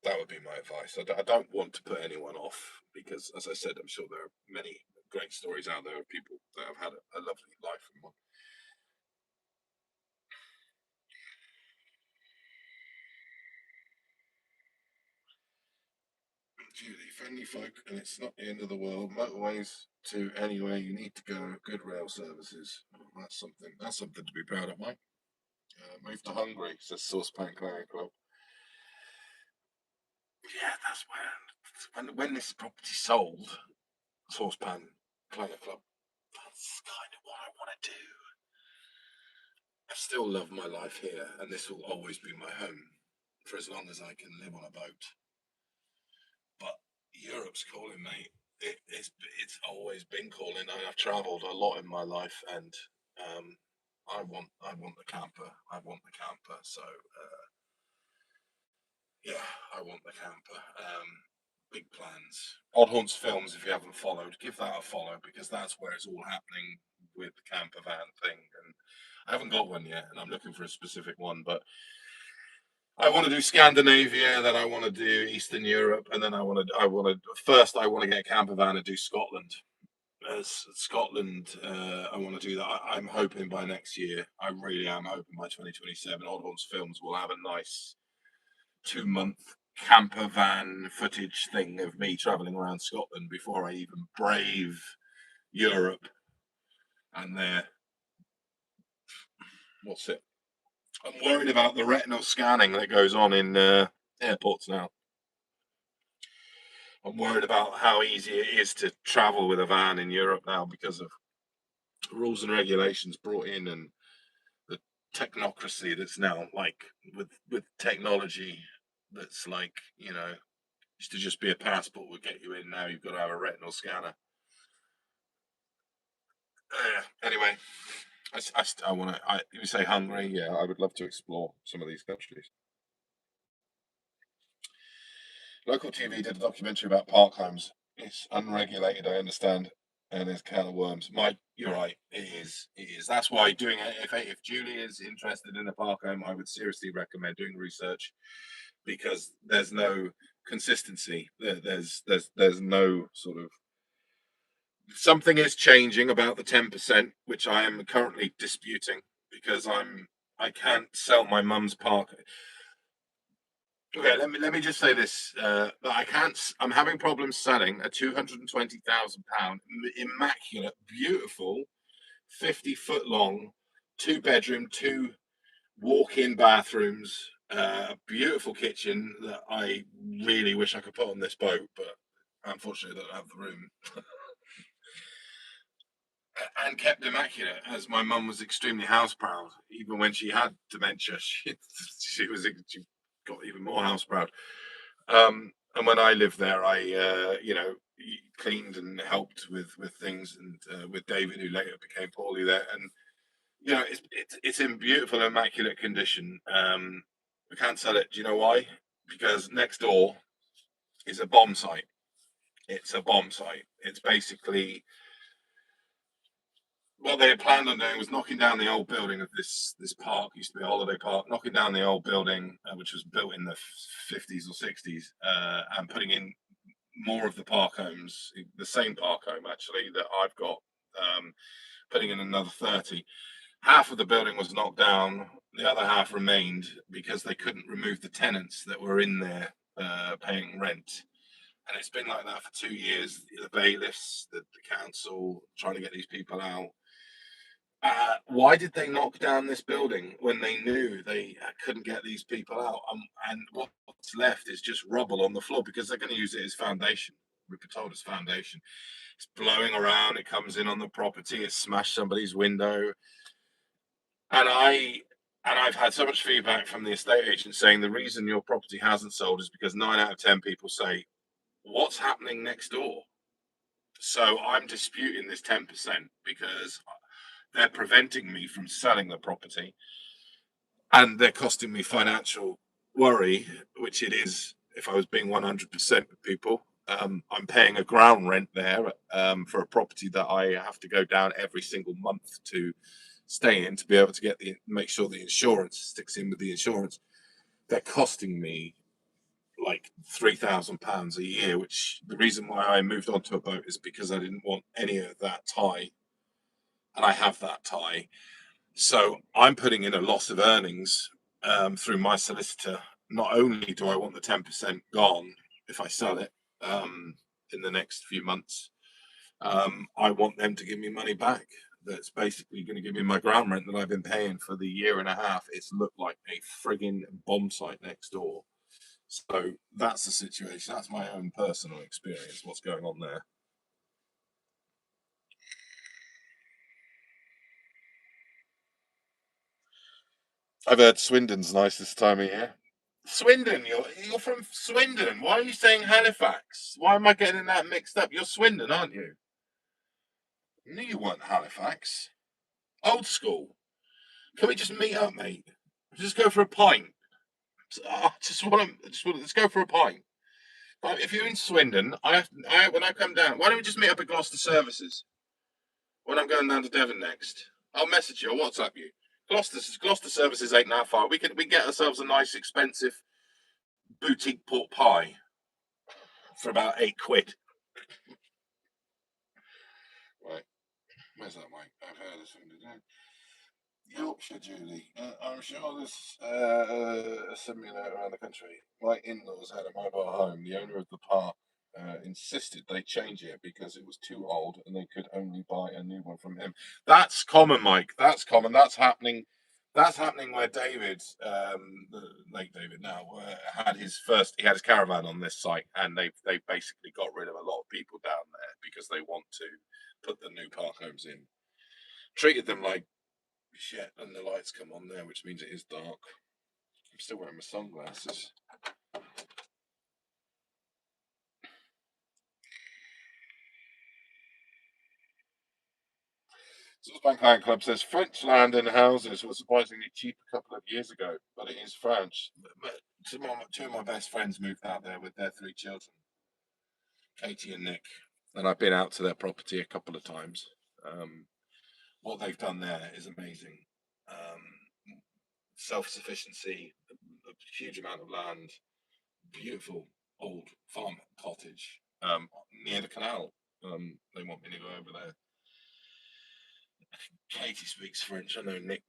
That would be my advice. I don't want to put anyone off, because, as I said, I'm sure there are many great stories out there of people that have had a lovely life in one. Julie, friendly folk, and it's not the end of the world. Motorways to anywhere you need to go. Good rail services. That's something to be proud of, Mike. Move to Hungary, says Saucepan Clarion Club. Yeah, that's when this property sold, Saucepan Clarion Club. That's kind of what I want to do. I still love my life here, and this will always be my home for as long as I can live on a boat. But Europe's calling, mate. It's always been calling. I've travelled a lot in my life, and I want the camper. I want the camper. So yeah, I want the camper. Big plans. Odd Haunts Films, if you haven't followed, give that a follow, because that's where it's all happening with the camper van thing. And I haven't got one yet, and I'm looking for a specific one, but I want to do Scandinavia, then I want to do Eastern Europe, and then I want to get a camper van and do Scotland. Scotland, I want to do that. I'm hoping by next year. I really am hoping by 2027, Odd Haunts Films will have a nice 2-month camper van footage thing of me traveling around Scotland before I even brave Europe. And what's it? I'm worried about the retinal scanning that goes on in airports now. I'm worried about how easy it is to travel with a van in Europe now, because of rules and regulations brought in, and the technocracy that's now, like, with technology that's like, used to just be a passport would get you in. Now you've got to have a retinal scanner. Anyway, I want to. You say Hungary? Yeah, I would love to explore some of these countries. Local TV did a documentary about park homes. It's unregulated, I understand, and there's can of worms. Mike, you're right. It is. It is. That's why doing it. If Julie is interested in a park home, I would seriously recommend doing research, because there's no consistency. There's no sort of, something is changing about the 10%, which I am currently disputing because I can't sell my mum's park. Okay, let me just say this: that I can't. I'm having problems selling a £220,000 immaculate, beautiful, 50-foot long, 2 bedroom, two walk-in bathrooms, a beautiful kitchen that I really wish I could put on this boat, but unfortunately, I don't have the room. And kept immaculate, as my mum was extremely house proud. Even when she had dementia, she got even more house proud. And when I lived there, I cleaned and helped with things, and with David, who later became Paulie there, and it's in beautiful, immaculate condition. We can't sell it. Do you know why? Because next door is a bomb site. It's a bomb site. It's basically, what they had planned on doing was knocking down the old building of this park. Used to be a holiday park. Knocking down the old building, which was built in the 50s or 60s, and putting in more of the park homes, the same park home actually that I've got, putting in another 30. Half of the building was knocked down, the other half remained because they couldn't remove the tenants that were in there paying rent. And it's been like that for 2 years. The bailiffs, the council, trying to get these people out. Why did they knock down this building when they knew they couldn't get these people out? And what's left is just rubble on the floor because they're going to use it as foundation. We've been told it's foundation. It's blowing around. It comes in on the property. It smashed somebody's window. And I've had so much feedback from the estate agent saying the reason your property hasn't sold is because 9 out of 10 people say, "What's happening next door?" So I'm disputing this 10% because they're preventing me from selling the property, and they're costing me financial worry, which it is if I was being 100% with people. I'm paying a ground rent there, for a property that I have to go down every single month to stay in to be able to make sure the insurance sticks in with the insurance. They're costing me like £3,000 a year, which the reason why I moved onto a boat is because I didn't want any of that tie, and I have that tie. So I'm putting in a loss of earnings, through my solicitor. Not only do I want the 10% gone if I sell it, in the next few months, I want them to give me money back. That's basically going to give me my ground rent that I've been paying for the year and a half. It's looked like a frigging bomb site next door. So that's the situation. That's my own personal experience. What's going on there? I've heard Swindon's nice this time of year. Swindon, you're from Swindon. Why are you saying Halifax? Why am I getting that mixed up? You're Swindon, aren't you? No, you weren't Halifax. Old school. Can we just meet up, mate? Just go for a pint. Let's go for a pint. But if you're in Swindon, when I come down, why don't we just meet up at Gloucester Services when I'm going down to Devon next? I'll message you or WhatsApp you. Gloucester Services ain't that far. We get ourselves a nice expensive boutique pork pie for about £8. Right, where's that, Mike? I've heard of something. Yorkshire, Julie. I'm sure there's a simulator around the country. My in-laws had a mobile home. The owner of the park insisted they change it because it was too old and they could only buy a new one from him. That's common, Mike. That's common. That's happening. That's happening where David, the late David now, had his first. He had his caravan on this site, and they basically got rid of a lot of people down there because they want to put the new park homes in. Treated them like shit, and the lights come on there, which means it is dark. I'm still wearing my sunglasses. Bank Iron Club says French land and houses were surprisingly cheap a couple of years ago, but it is French. Two of my best friends moved out there with their 3 children, Katie and Nick, and I've been out to their property a couple of times. What they've done there is amazing. Self-sufficiency, a huge amount of land, beautiful old farm cottage near the canal. They want me to go over there. Katie speaks French. I know Nick's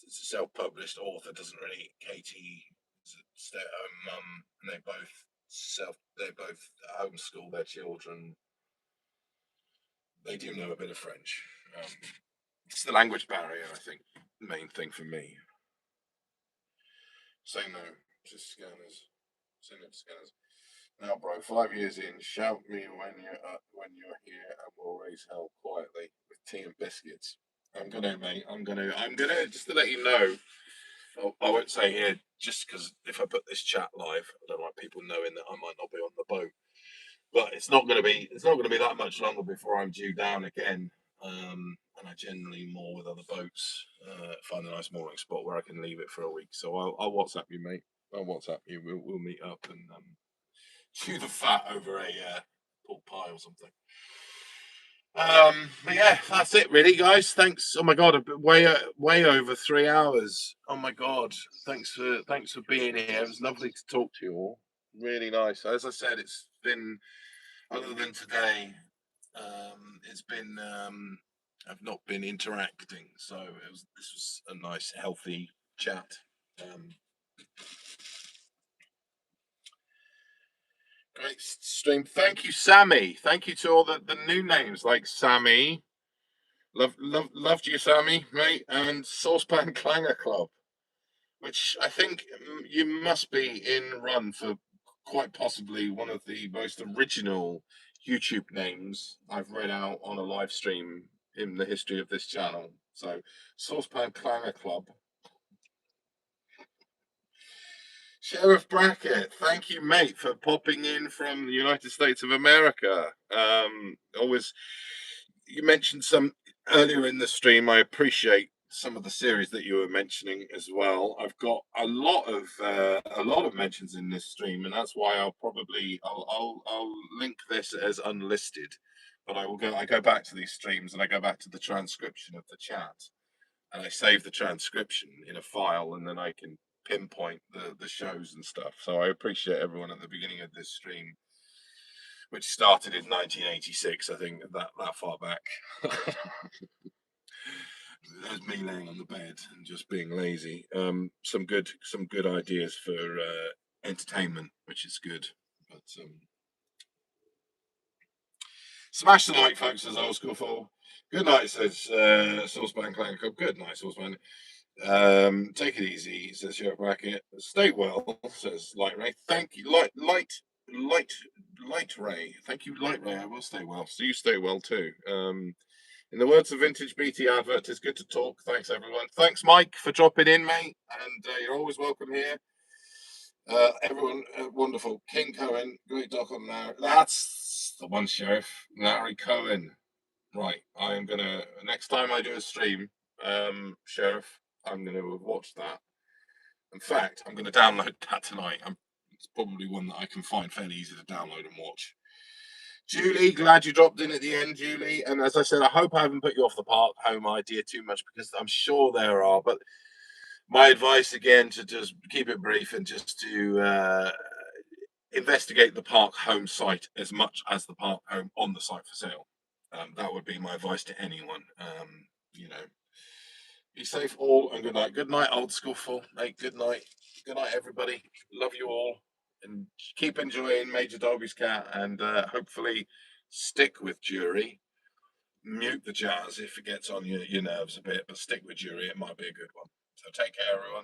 a self-published author, doesn't really. Katie is a stay-at-home mum, and they both homeschool their children. They do know a bit of French. It's the language barrier, I think, the main thing for me. Say no to scanners. Say no to scanners. Now, bro, 5 years in, shout me when you're here, and we'll raise hell quietly with tea and biscuits. I'm gonna, mate. I'm gonna just to let you know. I won't say here just because if I put this chat live, I don't like people knowing that I might not be on the boat. But it's not gonna be. It's not gonna be that much longer before I'm due down again. And I generally moor with other boats. Find a nice mooring spot where I can leave it for a week. So I'll WhatsApp you, mate. I'll WhatsApp you. We'll meet up and chew the fat over a pork pie or something. But yeah, that's it, really, guys. Thanks. Oh my god, way over 3 hours. Oh my god, thanks for being here. It was lovely to talk to you all. Really nice. As I said, it's been other than today. It's been I've not been interacting, so this was a nice, healthy chat. Great stream. Thank you, Sammy. Thank you to all the new names like Sammy. Loved you, Sammy, mate, and Saucepan Clanger Club, which I think you must be in run for quite possibly one of the most original YouTube names I've read out on a live stream in the history of this channel. So, Saucepan Clanger Club. Sheriff Brackett, thank you, mate, for popping in from the United States of America. Always, you mentioned some earlier in the stream. I appreciate some of the series that you were mentioning as well. I've got a lot of mentions in this stream, and that's why I'll link this as unlisted. But I go back to these streams and I go back to the transcription of the chat, and I save the transcription in a file, and then I can pinpoint the shows and stuff. So I appreciate everyone at the beginning of this stream, which started in 1986. I think that far back. There's me laying on the bed and just being lazy. Some good ideas for entertainment, which is good. But smash the like, folks, as Old School for. Good night, says Saucepan Clan Club. Good night, Saucepan. Take it easy, says Sheriff Brackett. Stay well, says Light Ray. Thank you, Light Ray. Thank you, Light Ray. I will stay well. So you stay well too. In the words of Vintage BT Advert, it's good to talk. Thanks, everyone. Thanks, Mike, for dropping in, mate. And you're always welcome here. Everyone, wonderful. King Cohen, great doc on Larry. That's the one, Sheriff. Larry Cohen. Right. I am gonna next time I do a stream, Sheriff, I'm gonna watch that. In fact, I'm gonna download that tonight. It's probably one that I can find fairly easy to download and watch. Julie, glad you dropped in at the end, Julie. And as I said, I hope I haven't put you off the park home idea too much, because I'm sure there are. But my advice again to just keep it brief and just to investigate the park home site as much as the park home on the site for sale. That would be my advice to anyone. You know, be safe all, and good night. Good night, Old School full. Mate, good night. Good night, everybody. Love you all. And keep enjoying Major Doggy's Cat, and hopefully stick with Jury. Mute the jazz if it gets on your nerves a bit, but stick with Jury. It might be a good one. So take care, everyone.